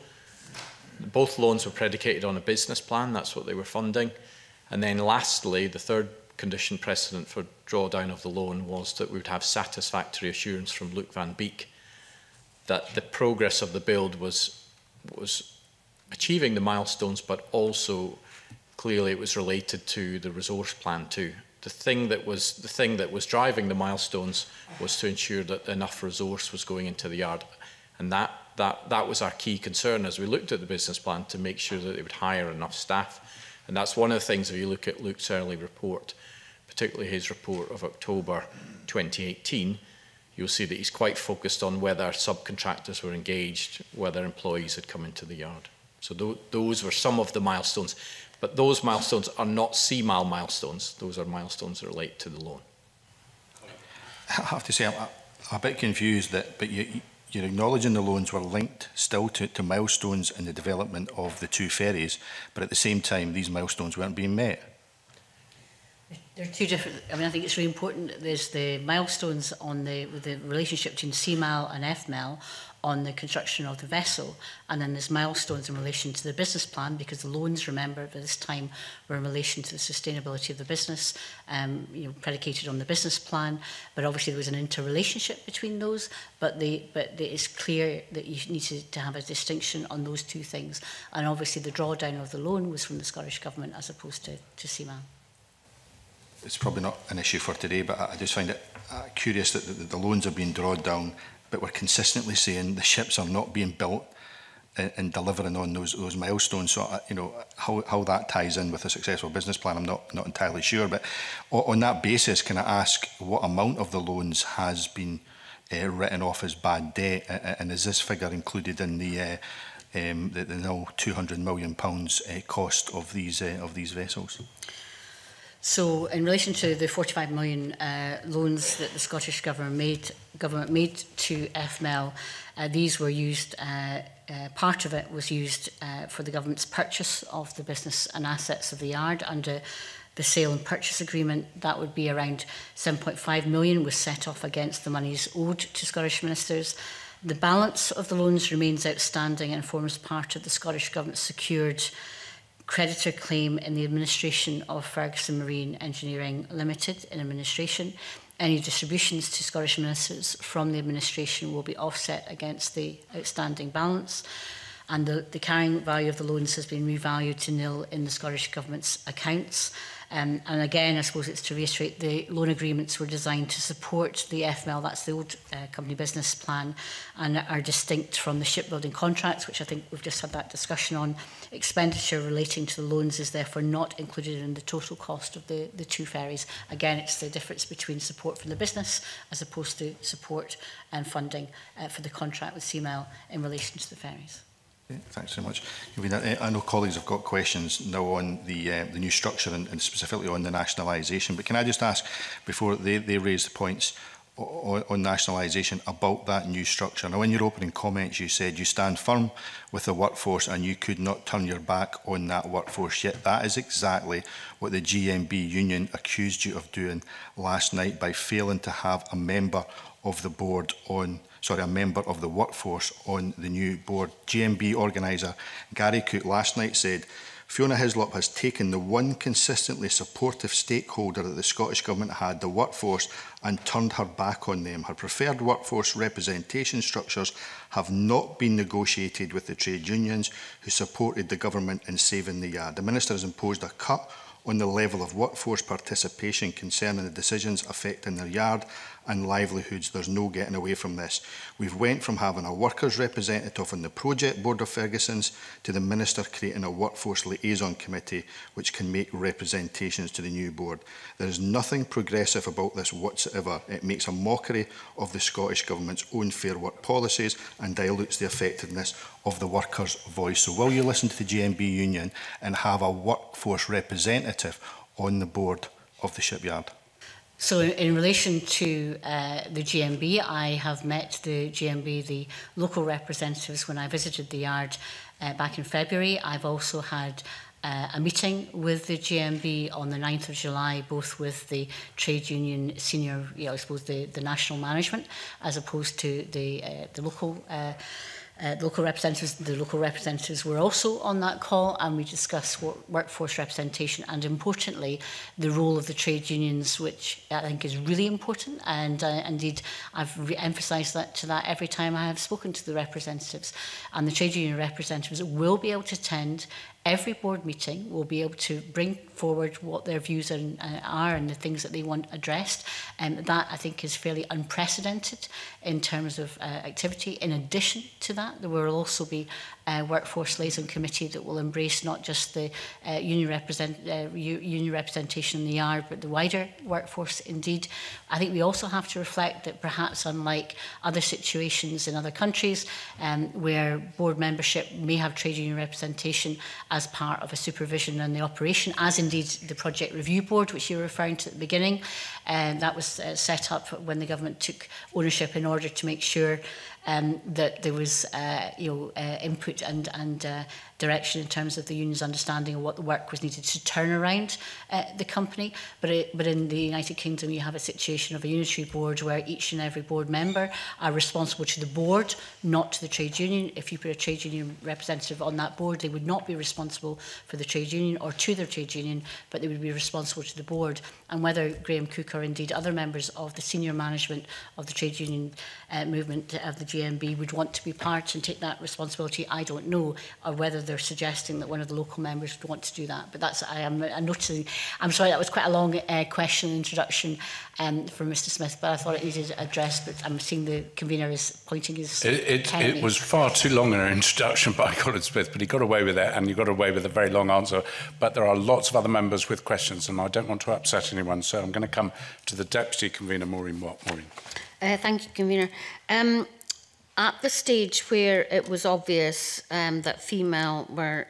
both loans were predicated on a business plan. That's what they were funding. And then lastly, the third condition precedent for drawdown of the loan was that we would have satisfactory assurance from Luke Van Beek that the progress of the build was achieving the milestones, but also clearly it was related to the resource plan too. The thing that was driving the milestones was to ensure that enough resource was going into the yard, and that was our key concern as we looked at the business plan, to make sure that they would hire enough staff. And that's one of the things, if you look at Luke's early report, particularly his report of October 2018, you'll see that he's quite focused on whether subcontractors were engaged, whether employees had come into the yard. So those were some of the milestones. But those milestones are not CMIL milestones. Those are milestones that relate to the loan.
I have to say, I'm a bit confused, but you're acknowledging the loans were linked still to milestones in the development of the two ferries, but at the same time, these milestones weren't being met.
There are two different, I mean, I think it's really important that there's the milestones with the relationship between CMIL and FML on the construction of the vessel, and then there's milestones in relation to the business plan, because the loans, remember, at this time were in relation to the sustainability of the business, predicated on the business plan. But obviously there was an interrelationship between those, but it's clear that you need to have a distinction on those two things. And obviously the drawdown of the loan was from the Scottish Government as opposed to CMIL.
It's probably not an issue for today, but I just find it curious that the loans are being drawn down, but we're consistently saying the ships are not being built and delivering on those milestones. So, how that ties in with a successful business plan, I'm not entirely sure. But on that basis, can I ask what amount of the loans has been written off as bad debt, and is this figure included in the now £200 million cost of these vessels?
So, in relation to the 45 million loans that the Scottish Government made to FML, these were used, part of it was used for the Government's purchase of the business and assets of the yard under the sale and purchase agreement. That would be around 7.5 million was set off against the monies owed to Scottish ministers. The balance of the loans remains outstanding and forms part of the Scottish Government's secured creditor claim in the administration of Ferguson Marine Engineering Limited in administration. Any distributions to Scottish ministers from the administration will be offset against the outstanding balance, and the carrying value of the loans has been revalued to nil in the Scottish Government's accounts. And again, I suppose it's to reiterate, the loan agreements were designed to support the FML, that's the old company business plan, and are distinct from the shipbuilding contracts, which I think we've just had that discussion on. Expenditure relating to the loans is therefore not included in the total cost of the two ferries. Again, it's the difference between support from the business as opposed to support and funding for the contract with CML in relation to the ferries.
Okay, thanks very much. I know colleagues have got questions now on the new structure and specifically on the nationalisation, but can I just ask, before they raise the points on nationalisation, about that new structure? Now, in your opening comments, you said you stand firm with the workforce and you could not turn your back on that workforce, yet that is exactly what the GMB union accused you of doing last night by failing to have a member of the board on a member of the workforce on the new board. GMB organiser Gary Cook last night said, Fiona Hislop has taken the one consistently supportive stakeholder that the Scottish Government had, the workforce, and turned her back on them. Her preferred workforce representation structures have not been negotiated with the trade unions who supported the Government in saving the yard. The Minister has imposed a cut on the level of workforce participation concerning the decisions affecting their yard and livelihoods. There's no getting away from this. We've went from having a workers' representative on the project board of Ferguson's to the Minister creating a workforce liaison committee which can make representations to the new board. There is nothing progressive about this whatsoever. It makes a mockery of the Scottish Government's own fair work policies and dilutes the effectiveness of the workers' voice. So will you listen to the GMB union and have a workforce representative on the board of the shipyard?
So in relation to the GMB, I have met the GMB, the local representatives, when I visited the yard back in February. I've also had a meeting with the GMB on the 9th of July, both with the trade union senior, I suppose the national management, as opposed to the local representatives. The local representatives were also on that call, and we discussed workforce representation and, importantly, the role of the trade unions, which I think is really important. And indeed, I've emphasised that every time I have spoken to the representatives. And the trade union representatives will be able to attend every board meeting, will be able to bring forward what their views are and the things that they want addressed. And that, I think, is fairly unprecedented in terms of activity. In addition to that, there will also be a workforce liaison committee that will embrace not just the union representation in the yard, but the wider workforce indeed. I think we also have to reflect that perhaps unlike other situations in other countries where board membership may have trade union representation as part of a supervision and the operation, as indeed the Project Review Board, which you were referring to at the beginning, that was set up when the government took ownership in order to make sure that there was input and direction in terms of the union's understanding of what the work was needed to turn around the company. But in the United Kingdom, you have a situation of a unitary board where each and every board member are responsible to the board, not to the trade union. If you put a trade union representative on that board, they would not be responsible for the trade union or to their trade union, but they would be responsible to the board. And whether Graham Cook or indeed other members of the senior management of the trade union movement of the GMB would want to be part and take that responsibility, I don't know, or whether they're suggesting that one of the local members would want to do that. But that's, I'm noticing, I'm sorry, that was quite a long question introduction from Mr Smith, but I thought it needed addressed, but I'm seeing the convener is pointing his
It was far too long an introduction by Colin Smith, but he got away with it, and he got away with a very long answer. But there are lots of other members with questions, and I don't want to upset anyone, so I'm going to come to the Deputy Convener, Maureen Watt. Maureen.
Thank you, Convener. At the stage where it was obvious that female were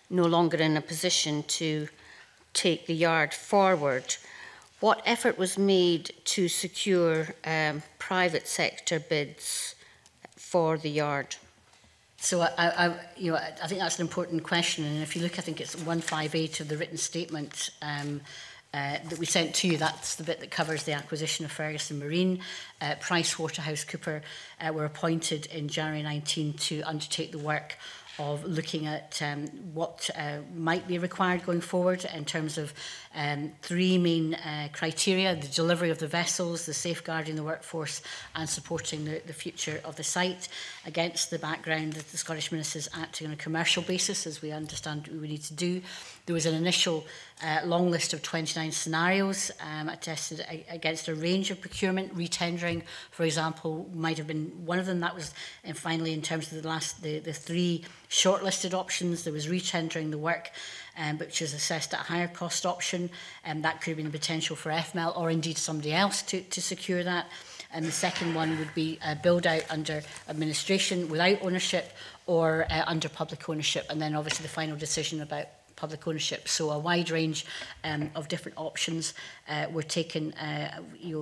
no longer in a position to take the yard forward, what effort was made to secure private sector bids for the yard?
So I think that's an important question, and if you look, I think it's 158 of the written statement that we sent to you. That's the bit that covers the acquisition of Ferguson Marine. PricewaterhouseCoopers were appointed in January 19 to undertake the work of looking at what might be required going forward in terms of three main criteria: the delivery of the vessels, the safeguarding the workforce, and supporting the future of the site, against the background that the Scottish Ministers acting on a commercial basis, as we understand we need to do. There was an initial long list of 29 scenarios attested against a range of procurement. Retendering, for example, might have been one of them. That was, and finally, in terms of the three shortlisted options, there was retendering the work, which is assessed at a higher cost option, and that could have been a potential for FML or indeed somebody else to secure that. And the second one would be build out under administration without ownership, or under public ownership, and then obviously the final decision about public ownership. So a wide range of different options were taken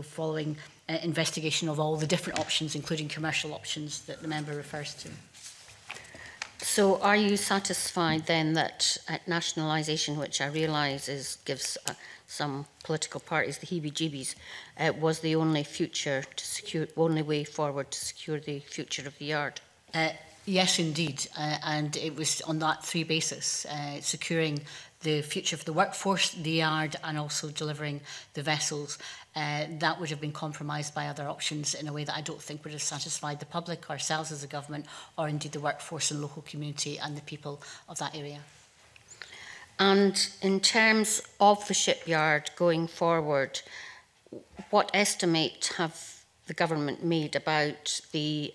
following investigation of all the different options, including commercial options that the member refers to.
So are you satisfied then that nationalisation, which I realise gives some political parties the heebie-jeebies, was the only only way forward to secure the future of the yard?
Yes, indeed, and it was on that three basis: securing the future for the workforce, the yard, and also delivering the vessels. That would have been compromised by other options in a way that I don't think would have satisfied the public, ourselves as a government, or indeed the workforce and local community and the people of that area.
And in terms of the shipyard going forward, what estimate have the government made about the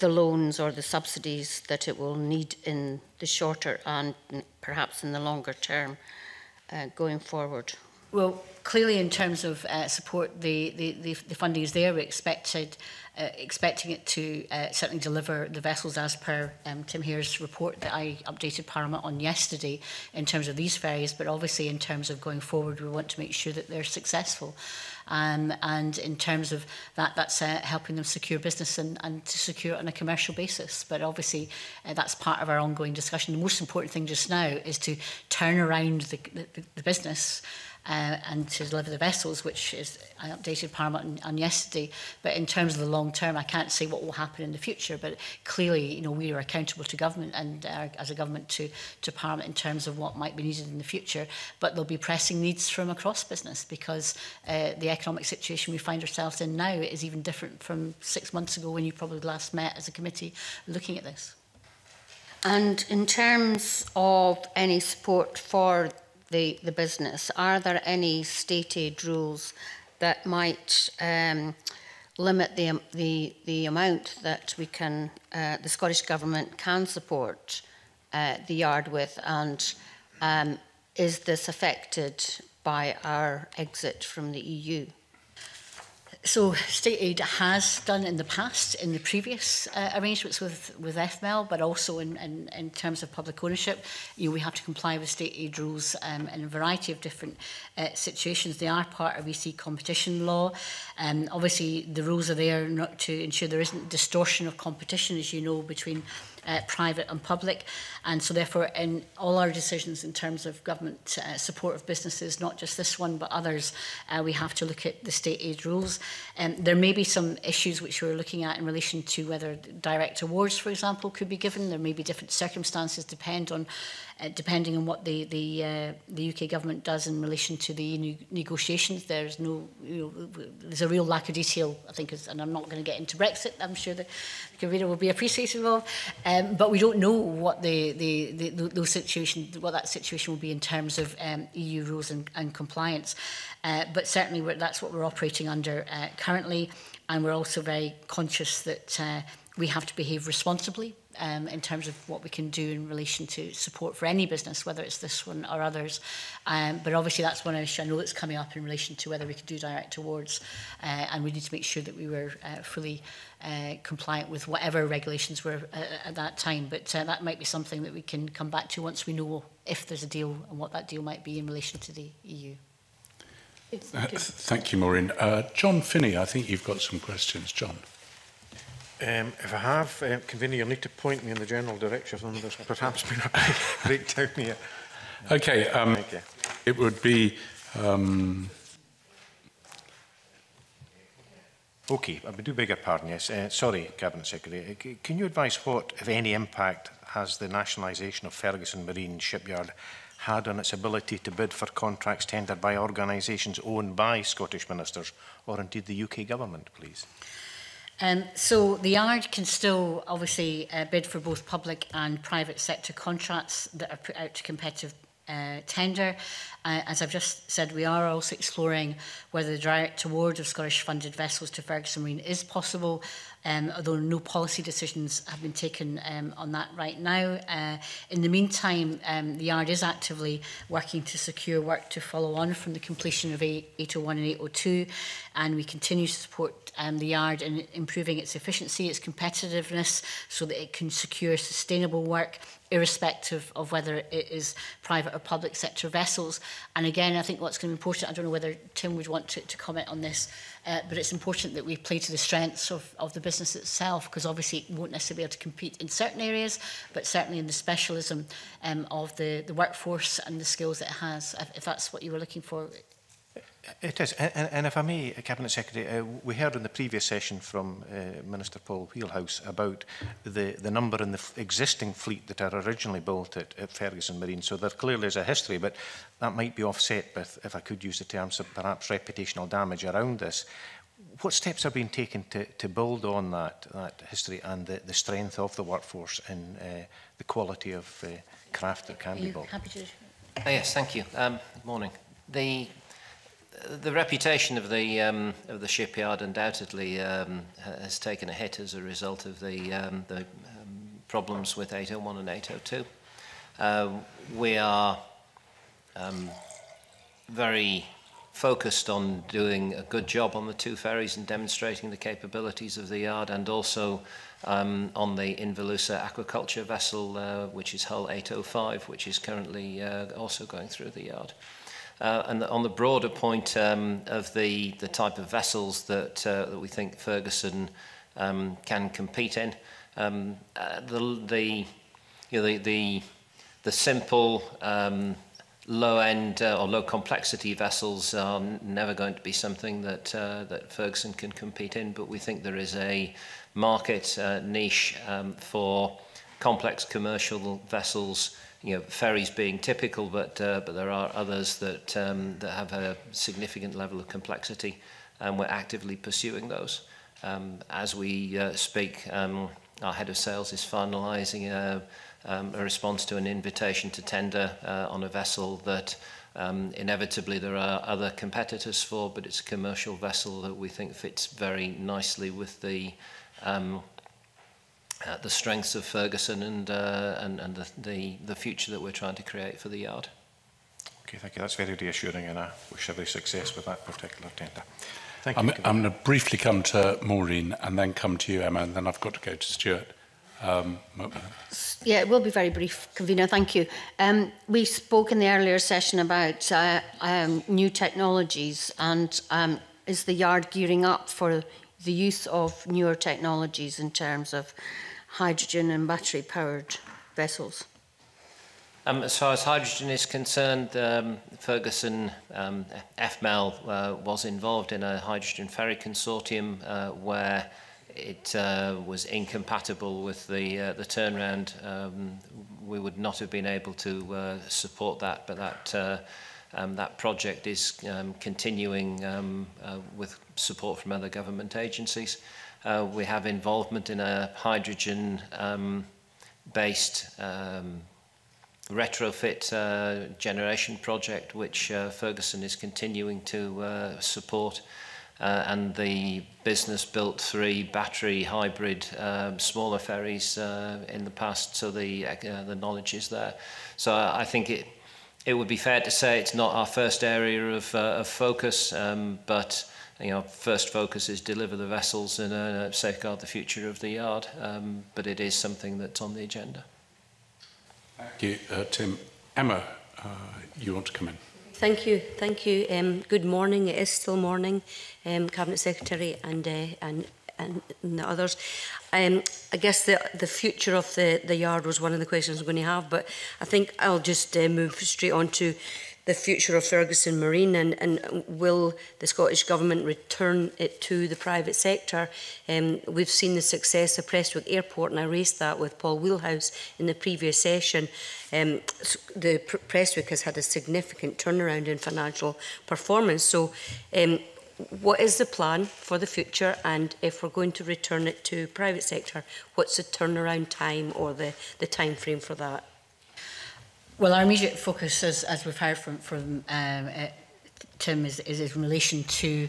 loans or the subsidies that it will need in the shorter and perhaps in the longer term going forward?
Well, clearly in terms of support, the funding is there. We're expecting it to certainly deliver the vessels as per Tim Hare's report that I updated Parliament on yesterday in terms of these ferries, but obviously in terms of going forward, we want to make sure that they're successful. And in terms of that, that's helping them secure business and to secure it on a commercial basis. But obviously, that's part of our ongoing discussion. The most important thing just now is to turn around the business and to deliver the vessels, which is, I updated Parliament on yesterday. But in terms of the long term, I can't say what will happen in the future, but clearly, we are accountable to government and as a government to Parliament in terms of what might be needed in the future. But there'll be pressing needs from across business, because the economic situation we find ourselves in now is even different from 6 months ago, when you probably last met as a committee looking at this.
And in terms of any support for the business, are there any state aid rules that might limit the amount that we can, the Scottish Government can support the yard with, and is this affected by our exit from the EU?
So state aid has done in the past, in the previous arrangements with FML, but also in terms of public ownership. We have to comply with state aid rules in a variety of different situations. They are part of EC competition law. Obviously, the rules are there not to ensure there isn't distortion of competition, as you know, between private and public, and so therefore in all our decisions in terms of government support of businesses, not just this one but others, we have to look at the state aid rules. There may be some issues which we're looking at in relation to whether direct awards, for example, could be given. There may be different circumstances depending on what the UK government does in relation to the negotiations. There's no, there's a real lack of detail, I think, and I'm not going to get into Brexit. I'm sure the convener will be appreciative of, but we don't know what that situation will be in terms of EU rules and compliance. But certainly that's what we're operating under currently, and we're also very conscious that we have to behave responsibly in terms of what we can do in relation to support for any business, whether it's this one or others. But obviously that's one issue I know that's coming up in relation to whether we could do direct awards, and we need to make sure that we were fully compliant with whatever regulations were at that time. But that might be something that we can come back to once we know if there's a deal and what that deal might be in relation to the EU.
Thank you, Maureen. John Finney, I think you've got some questions. John.
If I have, Convener, you'll need to point me in the general direction of them. There's perhaps been a breakdown here.
Okay,
Thank you.
it would be...
Okay, I do beg your pardon, yes. Sorry, Cabinet Secretary. Can you advise what, if any, impact has the nationalisation of Ferguson Marine Shipyard had on its ability to bid for contracts tendered by organisations owned by Scottish ministers or indeed the UK government, please?
So the Yard can still obviously bid for both public and private sector contracts that are put out to competitive tender. As I've just said, we are also exploring whether the direct award of Scottish funded vessels to Ferguson Marine is possible, although no policy decisions have been taken on that right now. In the meantime, the Yard is actively working to secure work to follow on from the completion of 801 and 802, and we continue to support the Yard in improving its efficiency, its competitiveness, so that it can secure sustainable work irrespective of whether it is private or public sector vessels. And again, I think what's going to be important, I don't know whether Tim would want to comment on this, but it's important that we play to the strengths of the business itself, because obviously it won't necessarily be able to compete in certain areas, but certainly in the specialism of the workforce and the skills that it has, if that's what you were looking for.
It is, and if I may, Cabinet Secretary, we heard in the previous session from Minister Paul Wheelhouse about the number in the existing fleet that are originally built at Ferguson Marine, so there clearly is a history, but that might be offset with, if I could use the term, perhaps reputational damage around this. What steps are being taken to build on that history and the strength of the workforce and the quality of craft that can be built?
Happy to...
Yes, thank you. Good morning. The reputation of the shipyard undoubtedly has taken a hit as a result of the problems with 801 and 802. We are very focused on doing a good job on the two ferries and demonstrating the capabilities of the yard, and also on the Involusa aquaculture vessel, which is hull 805, which is currently also going through the yard. And on the broader point of the type of vessels that we think Ferguson can compete in, the simple low-end or low-complexity vessels are never going to be something that Ferguson can compete in, but we think there is a market niche for complex commercial vessels, ferries being typical, but there are others that have a significant level of complexity, and we're actively pursuing those. As we speak, our head of sales is finalising a response to an invitation to tender on a vessel that inevitably there are other competitors for, but it's a commercial vessel that we think fits very nicely with the strengths of Ferguson and the future that we're trying to create for the yard.
Okay, thank you. That's very reassuring, and I wish every success with that particular tender. Thank you.
I'm going to briefly come to Maureen and then come to you, Emma, and then I've got to go to Stuart.
Yeah, it will be very brief, Convener. Thank you. We spoke in the earlier session about new technologies, and is the yard gearing up for the use of newer technologies in terms of hydrogen and battery-powered vessels?
As far as hydrogen is concerned, Ferguson FML was involved in a hydrogen ferry consortium where it was incompatible with the turnaround. We would not have been able to support that, but that project is continuing with support from other government agencies. We have involvement in a hydrogen-based retrofit generation project, which Ferguson is continuing to support. and the business built 3 battery hybrid smaller ferries in the past, so the knowledge is there. So I think it would be fair to say it's not our first area of focus, but first focus is deliver the vessels and safeguard the future of the yard, but it is something that's on the agenda.
Thank you, Tim. Emma, you want to come in?
Thank you. Good morning. It is still morning, Cabinet Secretary and the others. I guess the future of the yard was one of the questions I'm going to have, but I think I'll just move straight on to the future of Ferguson Marine, and will the Scottish Government return it to the private sector? We've seen the success of Prestwick Airport, and I raised that with Paul Wheelhouse in the previous session. The Prestwick has had a significant turnaround in financial performance. So what is the plan for the future, and if we're going to return it to private sector, what's the turnaround time or the time frame for that?
Well, our immediate focus, as we've heard from Tim, is in relation to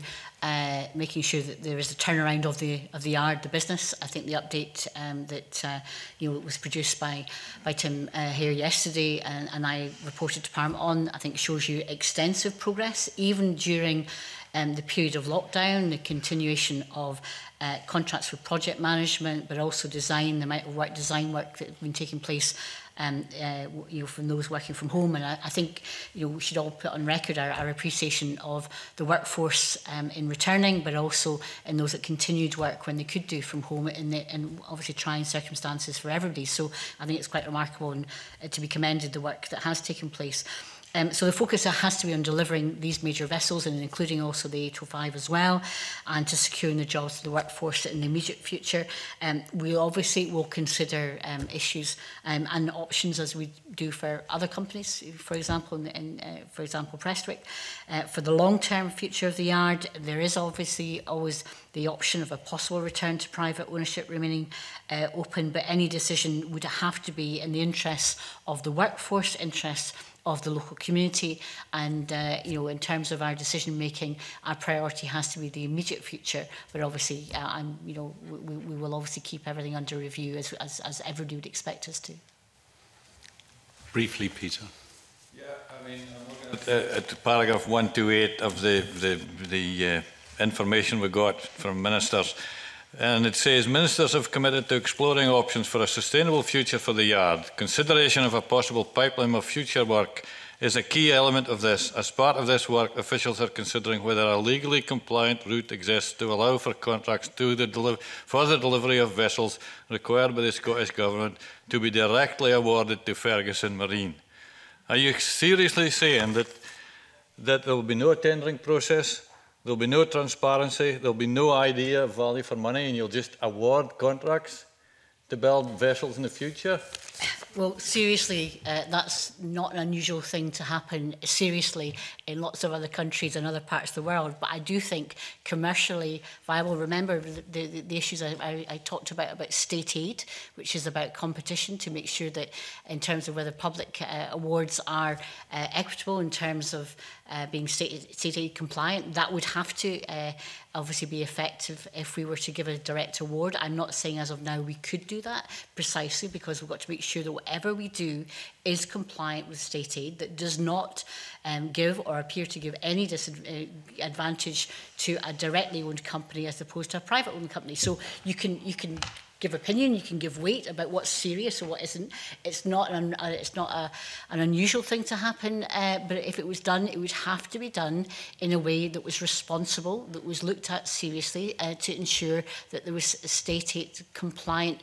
making sure that there is a turnaround of the yard, the business. I think the update that was produced by Tim here yesterday, and I reported to Parliament on, I think shows you extensive progress, even during the period of lockdown, the continuation of contracts for project management, but also design, the amount of design work that has been taking place from those working from home. And I think we should all put on record our appreciation of the workforce in returning, but also in those that continued work when they could do from home in obviously trying circumstances for everybody. So I think it's quite remarkable and to be commended the work that has taken place. So the focus has to be on delivering these major vessels, and including also the 805 as well, and to securing the jobs of the workforce in the immediate future. We obviously will consider issues and options as we do for other companies, for example, for example, Prestwick. For the long-term future of the yard, there is obviously always the option of a possible return to private ownership remaining open, but any decision would have to be in the interests of the workforce, interests of the local community, and in terms of our decision making, our priority has to be the immediate future. But obviously, we will obviously keep everything under review as everybody would expect us to.
Briefly, Peter.
Yeah, I mean, I'm looking at paragraph 128 of the information we got from ministers. And it says, ministers have committed to exploring options for a sustainable future for the yard. Consideration of a possible pipeline of future work is a key element of this. As part of this work, officials are considering whether a legally compliant route exists to allow for contracts for the delivery of vessels required by the Scottish Government to be directly awarded to Ferguson Marine. Are you seriously saying that there will be no tendering process? There'll be no transparency, there'll be no idea of value for money, and you'll just award contracts to build vessels in the future?
Well, seriously, that's not an unusual thing to happen, seriously, in lots of other countries and other parts of the world. But I do think commercially viable. Remember the issues I talked about state aid, which is about competition to make sure that in terms of whether public awards are equitable in terms of being state aid compliant, that would have to obviously be effective if we were to give a direct award. I'm not saying as of now we could do that, precisely because we've got to make sure that whatever we do is compliant with state aid, that does not give or appear to give any disadvantage to a directly owned company as opposed to a private owned company. So you can give opinion, you can give weight about what's serious or what isn't. It's not an unusual thing to happen, but if it was done, it would have to be done in a way that was responsible, that was looked at seriously to ensure that there was state aid compliant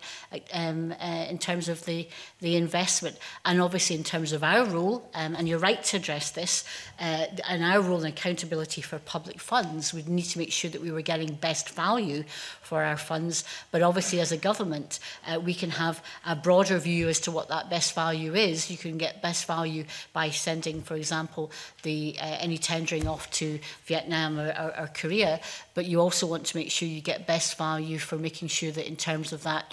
in terms of the investment. And obviously in terms of our role, and you're right to address this, and our role in accountability for public funds, we'd need to make sure that we were getting best value for our funds. But obviously as a government, we can have a broader view as to what that best value is. You can get best value by sending, for example, any tendering off to Vietnam or Korea, but you also want to make sure you get best value for making sure that in terms of that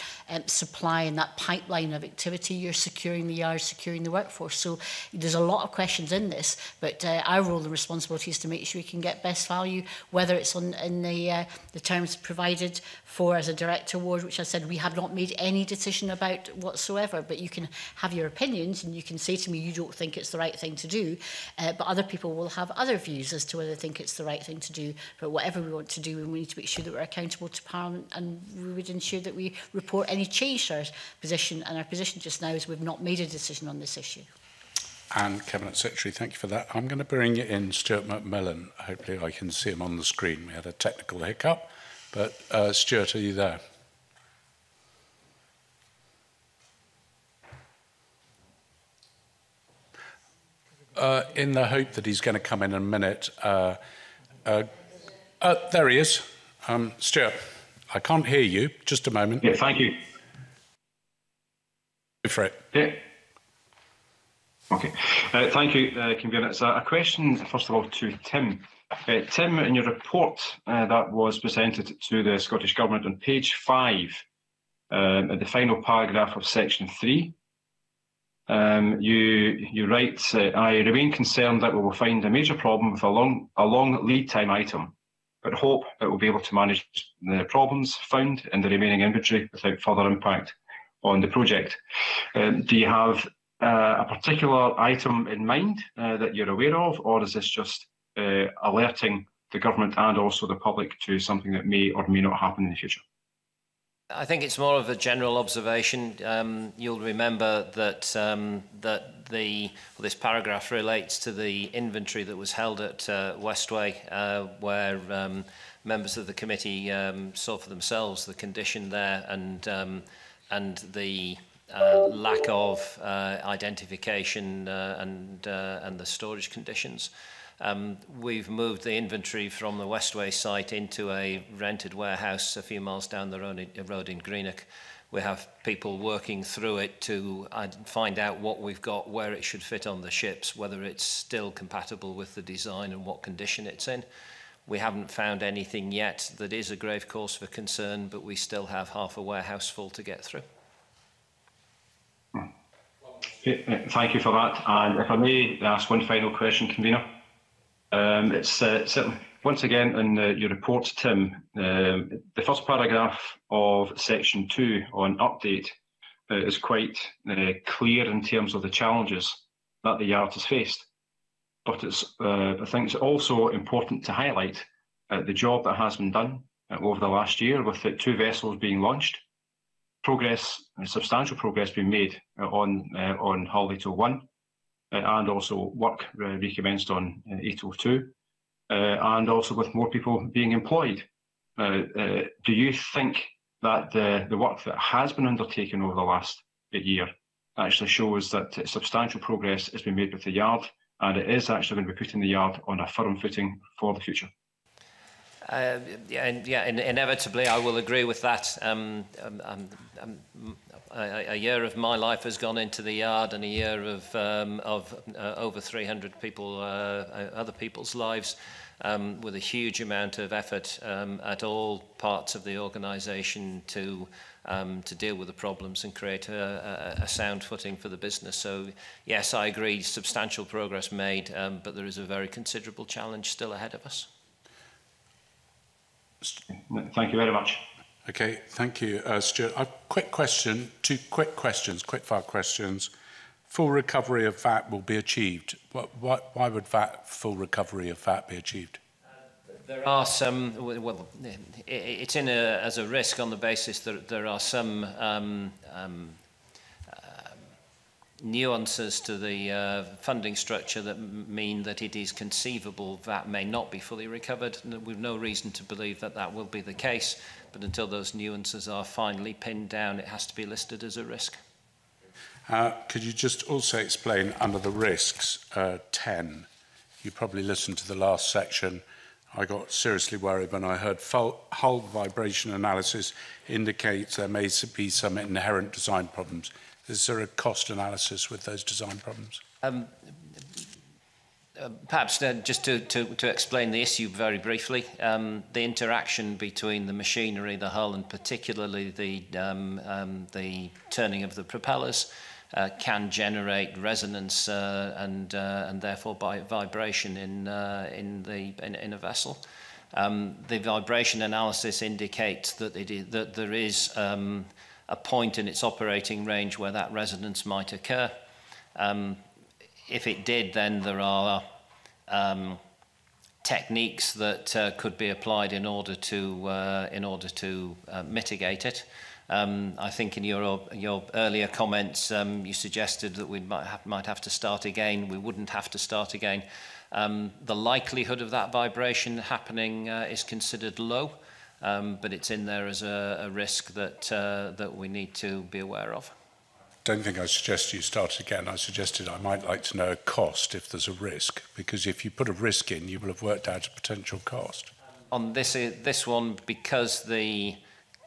supply and that pipeline of activity, you're securing the yards, securing the workforce. So there's a lot of questions in this, but our role and responsibility is to make sure we can get best value, whether it's in the terms provided for as a direct award, which I said we have not made any decision about whatsoever, but you can have your opinions and you can say to me you don't think it's the right thing to do, but other people will have other views as to whether they think it's the right thing to do. But whatever we want to do, we need to make sure that we're accountable to Parliament, and we would ensure that we report any change to our position, and our position just now is we've not made a decision on this issue.
And Cabinet Secretary, thank you for that. I'm going to bring in Stuart McMillan. Hopefully I can see him on the screen. We had a technical hiccup, but Stuart, are you there? In the hope that he's going to come in a minute. There he is. Stuart, I can't hear you. Just a moment.
Yeah, thank you.
Go for it.
Yeah. Okay. Thank you, Convener. It's a question, first of all, to Tim. Tim, in your report that was presented to the Scottish Government on page 5, at the final paragraph of section 3, you write, I remain concerned that we will find a major problem with a long lead time item, but hope it will be able to manage the problems found in the remaining inventory without further impact on the project. Do you have a particular item in mind that you're aware of, or is this just alerting the government and also the public to something that may or may not happen in the future?
I think it's more of a general observation. You'll remember that this paragraph relates to the inventory that was held at Westway, where members of the committee saw for themselves the condition there and the lack of identification and the storage conditions. We've moved the inventory from the Westway site into a rented warehouse a few miles down the road in Greenock. We have people working through it to find out what we've got, where it should fit on the ships, whether it's still compatible with the design and what condition it's in. We haven't found anything yet that is a grave cause for concern, but we still have half a warehouse full to get through.
Thank you for that. And if I may ask one final question, Convener. It's certainly, once again, in your report, Tim, the first paragraph of section 2 on update is quite clear in terms of the challenges that the yard has faced. But I think it's also important to highlight the job that has been done over the last year with the 2 vessels being launched. Substantial progress being made on Hull 801, and also work recommenced on 802, and also with more people being employed. Do you think that the work that has been undertaken over the last year actually shows that substantial progress has been made with the yard, and it is actually going to be putting the yard on a firm footing for the future? Inevitably, I will agree with that. A year of my life has gone into the yard, and a year of over 300 people, other people's lives, with a huge amount of effort at all parts of the organisation to deal with the problems and create a sound footing for the business. So, yes, I agree, substantial progress made, but there is a very considerable challenge still ahead of us. Thank you very much.
Okay, thank you, Stuart. Quick question, 2 quick questions, quick-fire questions. Full recovery of VAT will be achieved. Why would full recovery of VAT be achieved?
There are some, well, it's in as a risk on the basis that there are some nuances to the funding structure that mean that it is conceivable that may not be fully recovered. We've no reason to believe that that will be the case, but until those nuances are finally pinned down, it has to be listed as a risk.
Could you just also explain under the risks 10? You probably listened to the last section I got seriously worried when I heard hull vibration analysis indicates there may be some inherent design problems. Is there a cost analysis with those design problems?
Perhaps just to explain the issue very briefly, the interaction between the machinery, the hull, and particularly the turning of the propellers can generate resonance and therefore by vibration in a vessel. The vibration analysis indicates that that there is a point in its operating range where that resonance might occur. If it did, then there are techniques that could be applied in order to mitigate it. I think in your earlier comments, you suggested that we might have to start again. We wouldn't have to start again. The likelihood of that vibration happening is considered low, but it's in there as a risk that we need to be aware of.
I don't think I suggested you start again. I suggested I might like to know a cost if there's a risk, because if you put a risk in, you will have worked out a potential cost.
On this one, because the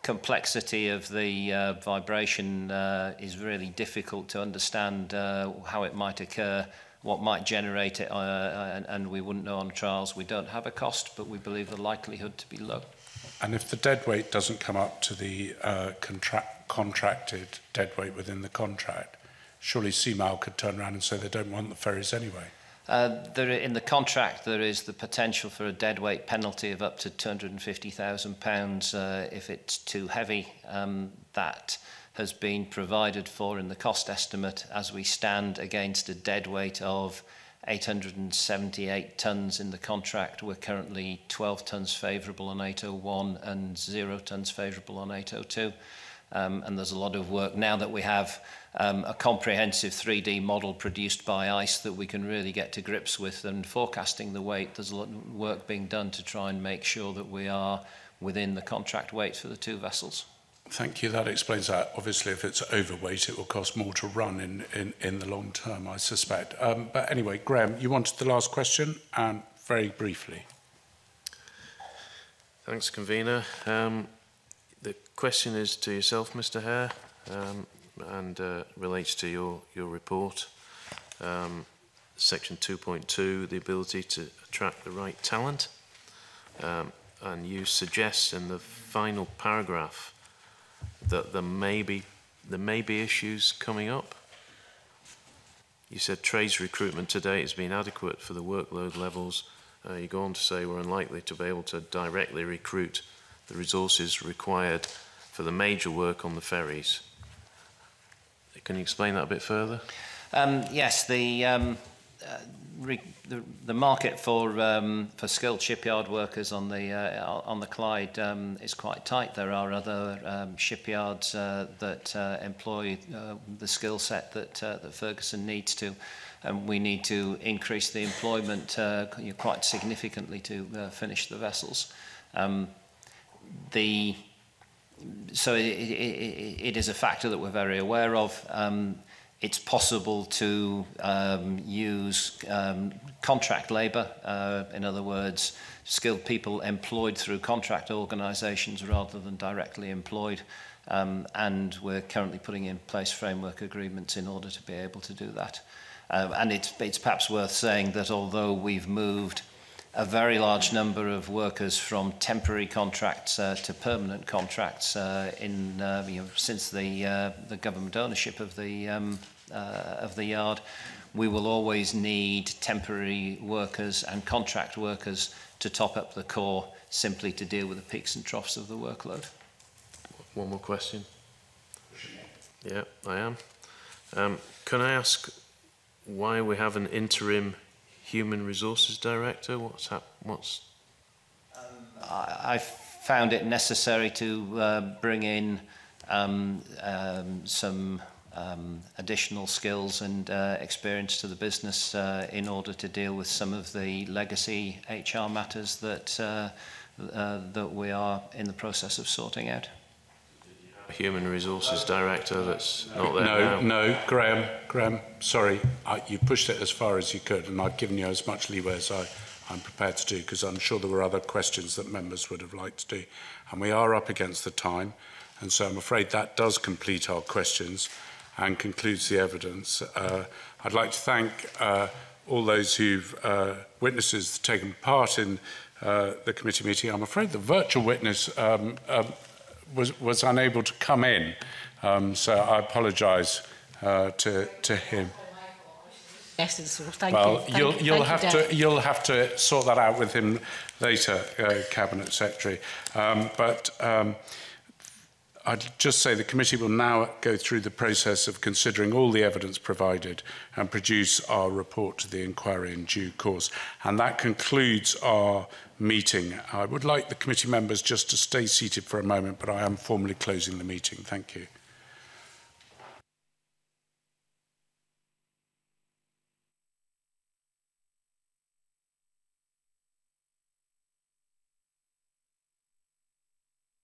complexity of the vibration is really difficult to understand how it might occur, what might generate it, and we wouldn't know on trials. We don't have a cost, but we believe the likelihood to be low.
And if the dead weight doesn't come up to the contracted dead weight within the contract, surely CMAL could turn around and say they don't want the ferries anyway.
In the contract, there is the potential for a deadweight penalty of up to £250,000 if it's too heavy. That has been provided for in the cost estimate as we stand against a deadweight of 878 tonnes in the contract. We're currently 12 tonnes favourable on 801 and 0 tonnes favourable on 802. And there's a lot of work now that we have a comprehensive 3D model produced by ICE that we can really get to grips with, and forecasting the weight. There's a lot of work being done to try and make sure that we are within the contract weight for the two vessels.
Thank you. That explains that. Obviously, if it's overweight, it will cost more to run in the long term, I suspect. But anyway, Graham, you wanted the last question, and very briefly.
Thanks, Convener. The question is to yourself, Mr. Hare, and relates to your report. Section 2.2, the ability to attract the right talent. And you suggest in the final paragraph that there may be issues coming up. You said trades recruitment to date has been adequate for the workload levels. You go on to say we're unlikely to be able to directly recruit the resources required for the major work on the ferries. Can you explain that a bit further?
Yes, the market for skilled shipyard workers on the Clyde is quite tight. There are other shipyards that employ the skill set that Ferguson needs to, and we need to increase the employment quite significantly to finish the vessels. So it is a factor that we're very aware of. It's possible to use contract labour, in other words, skilled people employed through contract organisations rather than directly employed, and we're currently putting in place framework agreements in order to be able to do that. And it's perhaps worth saying that although we've moved a very large number of workers from temporary contracts to permanent contracts since the government ownership of the yard, we will always need temporary workers and contract workers to top up the core, simply to deal with the peaks and troughs of the workload.
One more question. Yeah, I am. Can I ask why we have an interim Human Resources Director?
I found it necessary to bring in some additional skills and experience to the business in order to deal with some of the legacy HR matters that we are in the process of sorting out.
Human Resources Director that's not there now.
No, Graham, sorry, you pushed it as far as you could, and I've given you as much leeway as I'm prepared to do, because I'm sure there were other questions that members would have liked to do. And we are up against the time, and so I'm afraid that does complete our questions and concludes the evidence. I'd like to thank all those who've witnesses taken part in the committee meeting. I'm afraid the virtual witness was unable to come in, so I apologise to him.
Yes, well, thank
you. You'll have to sort that out with him later, Cabinet Secretary. I'd just say the committee will now go through the process of considering all the evidence provided and produce our report to the inquiry in due course. And that concludes our meeting. I would like the committee members just to stay seated for a moment, but I am formally closing the meeting. Thank you.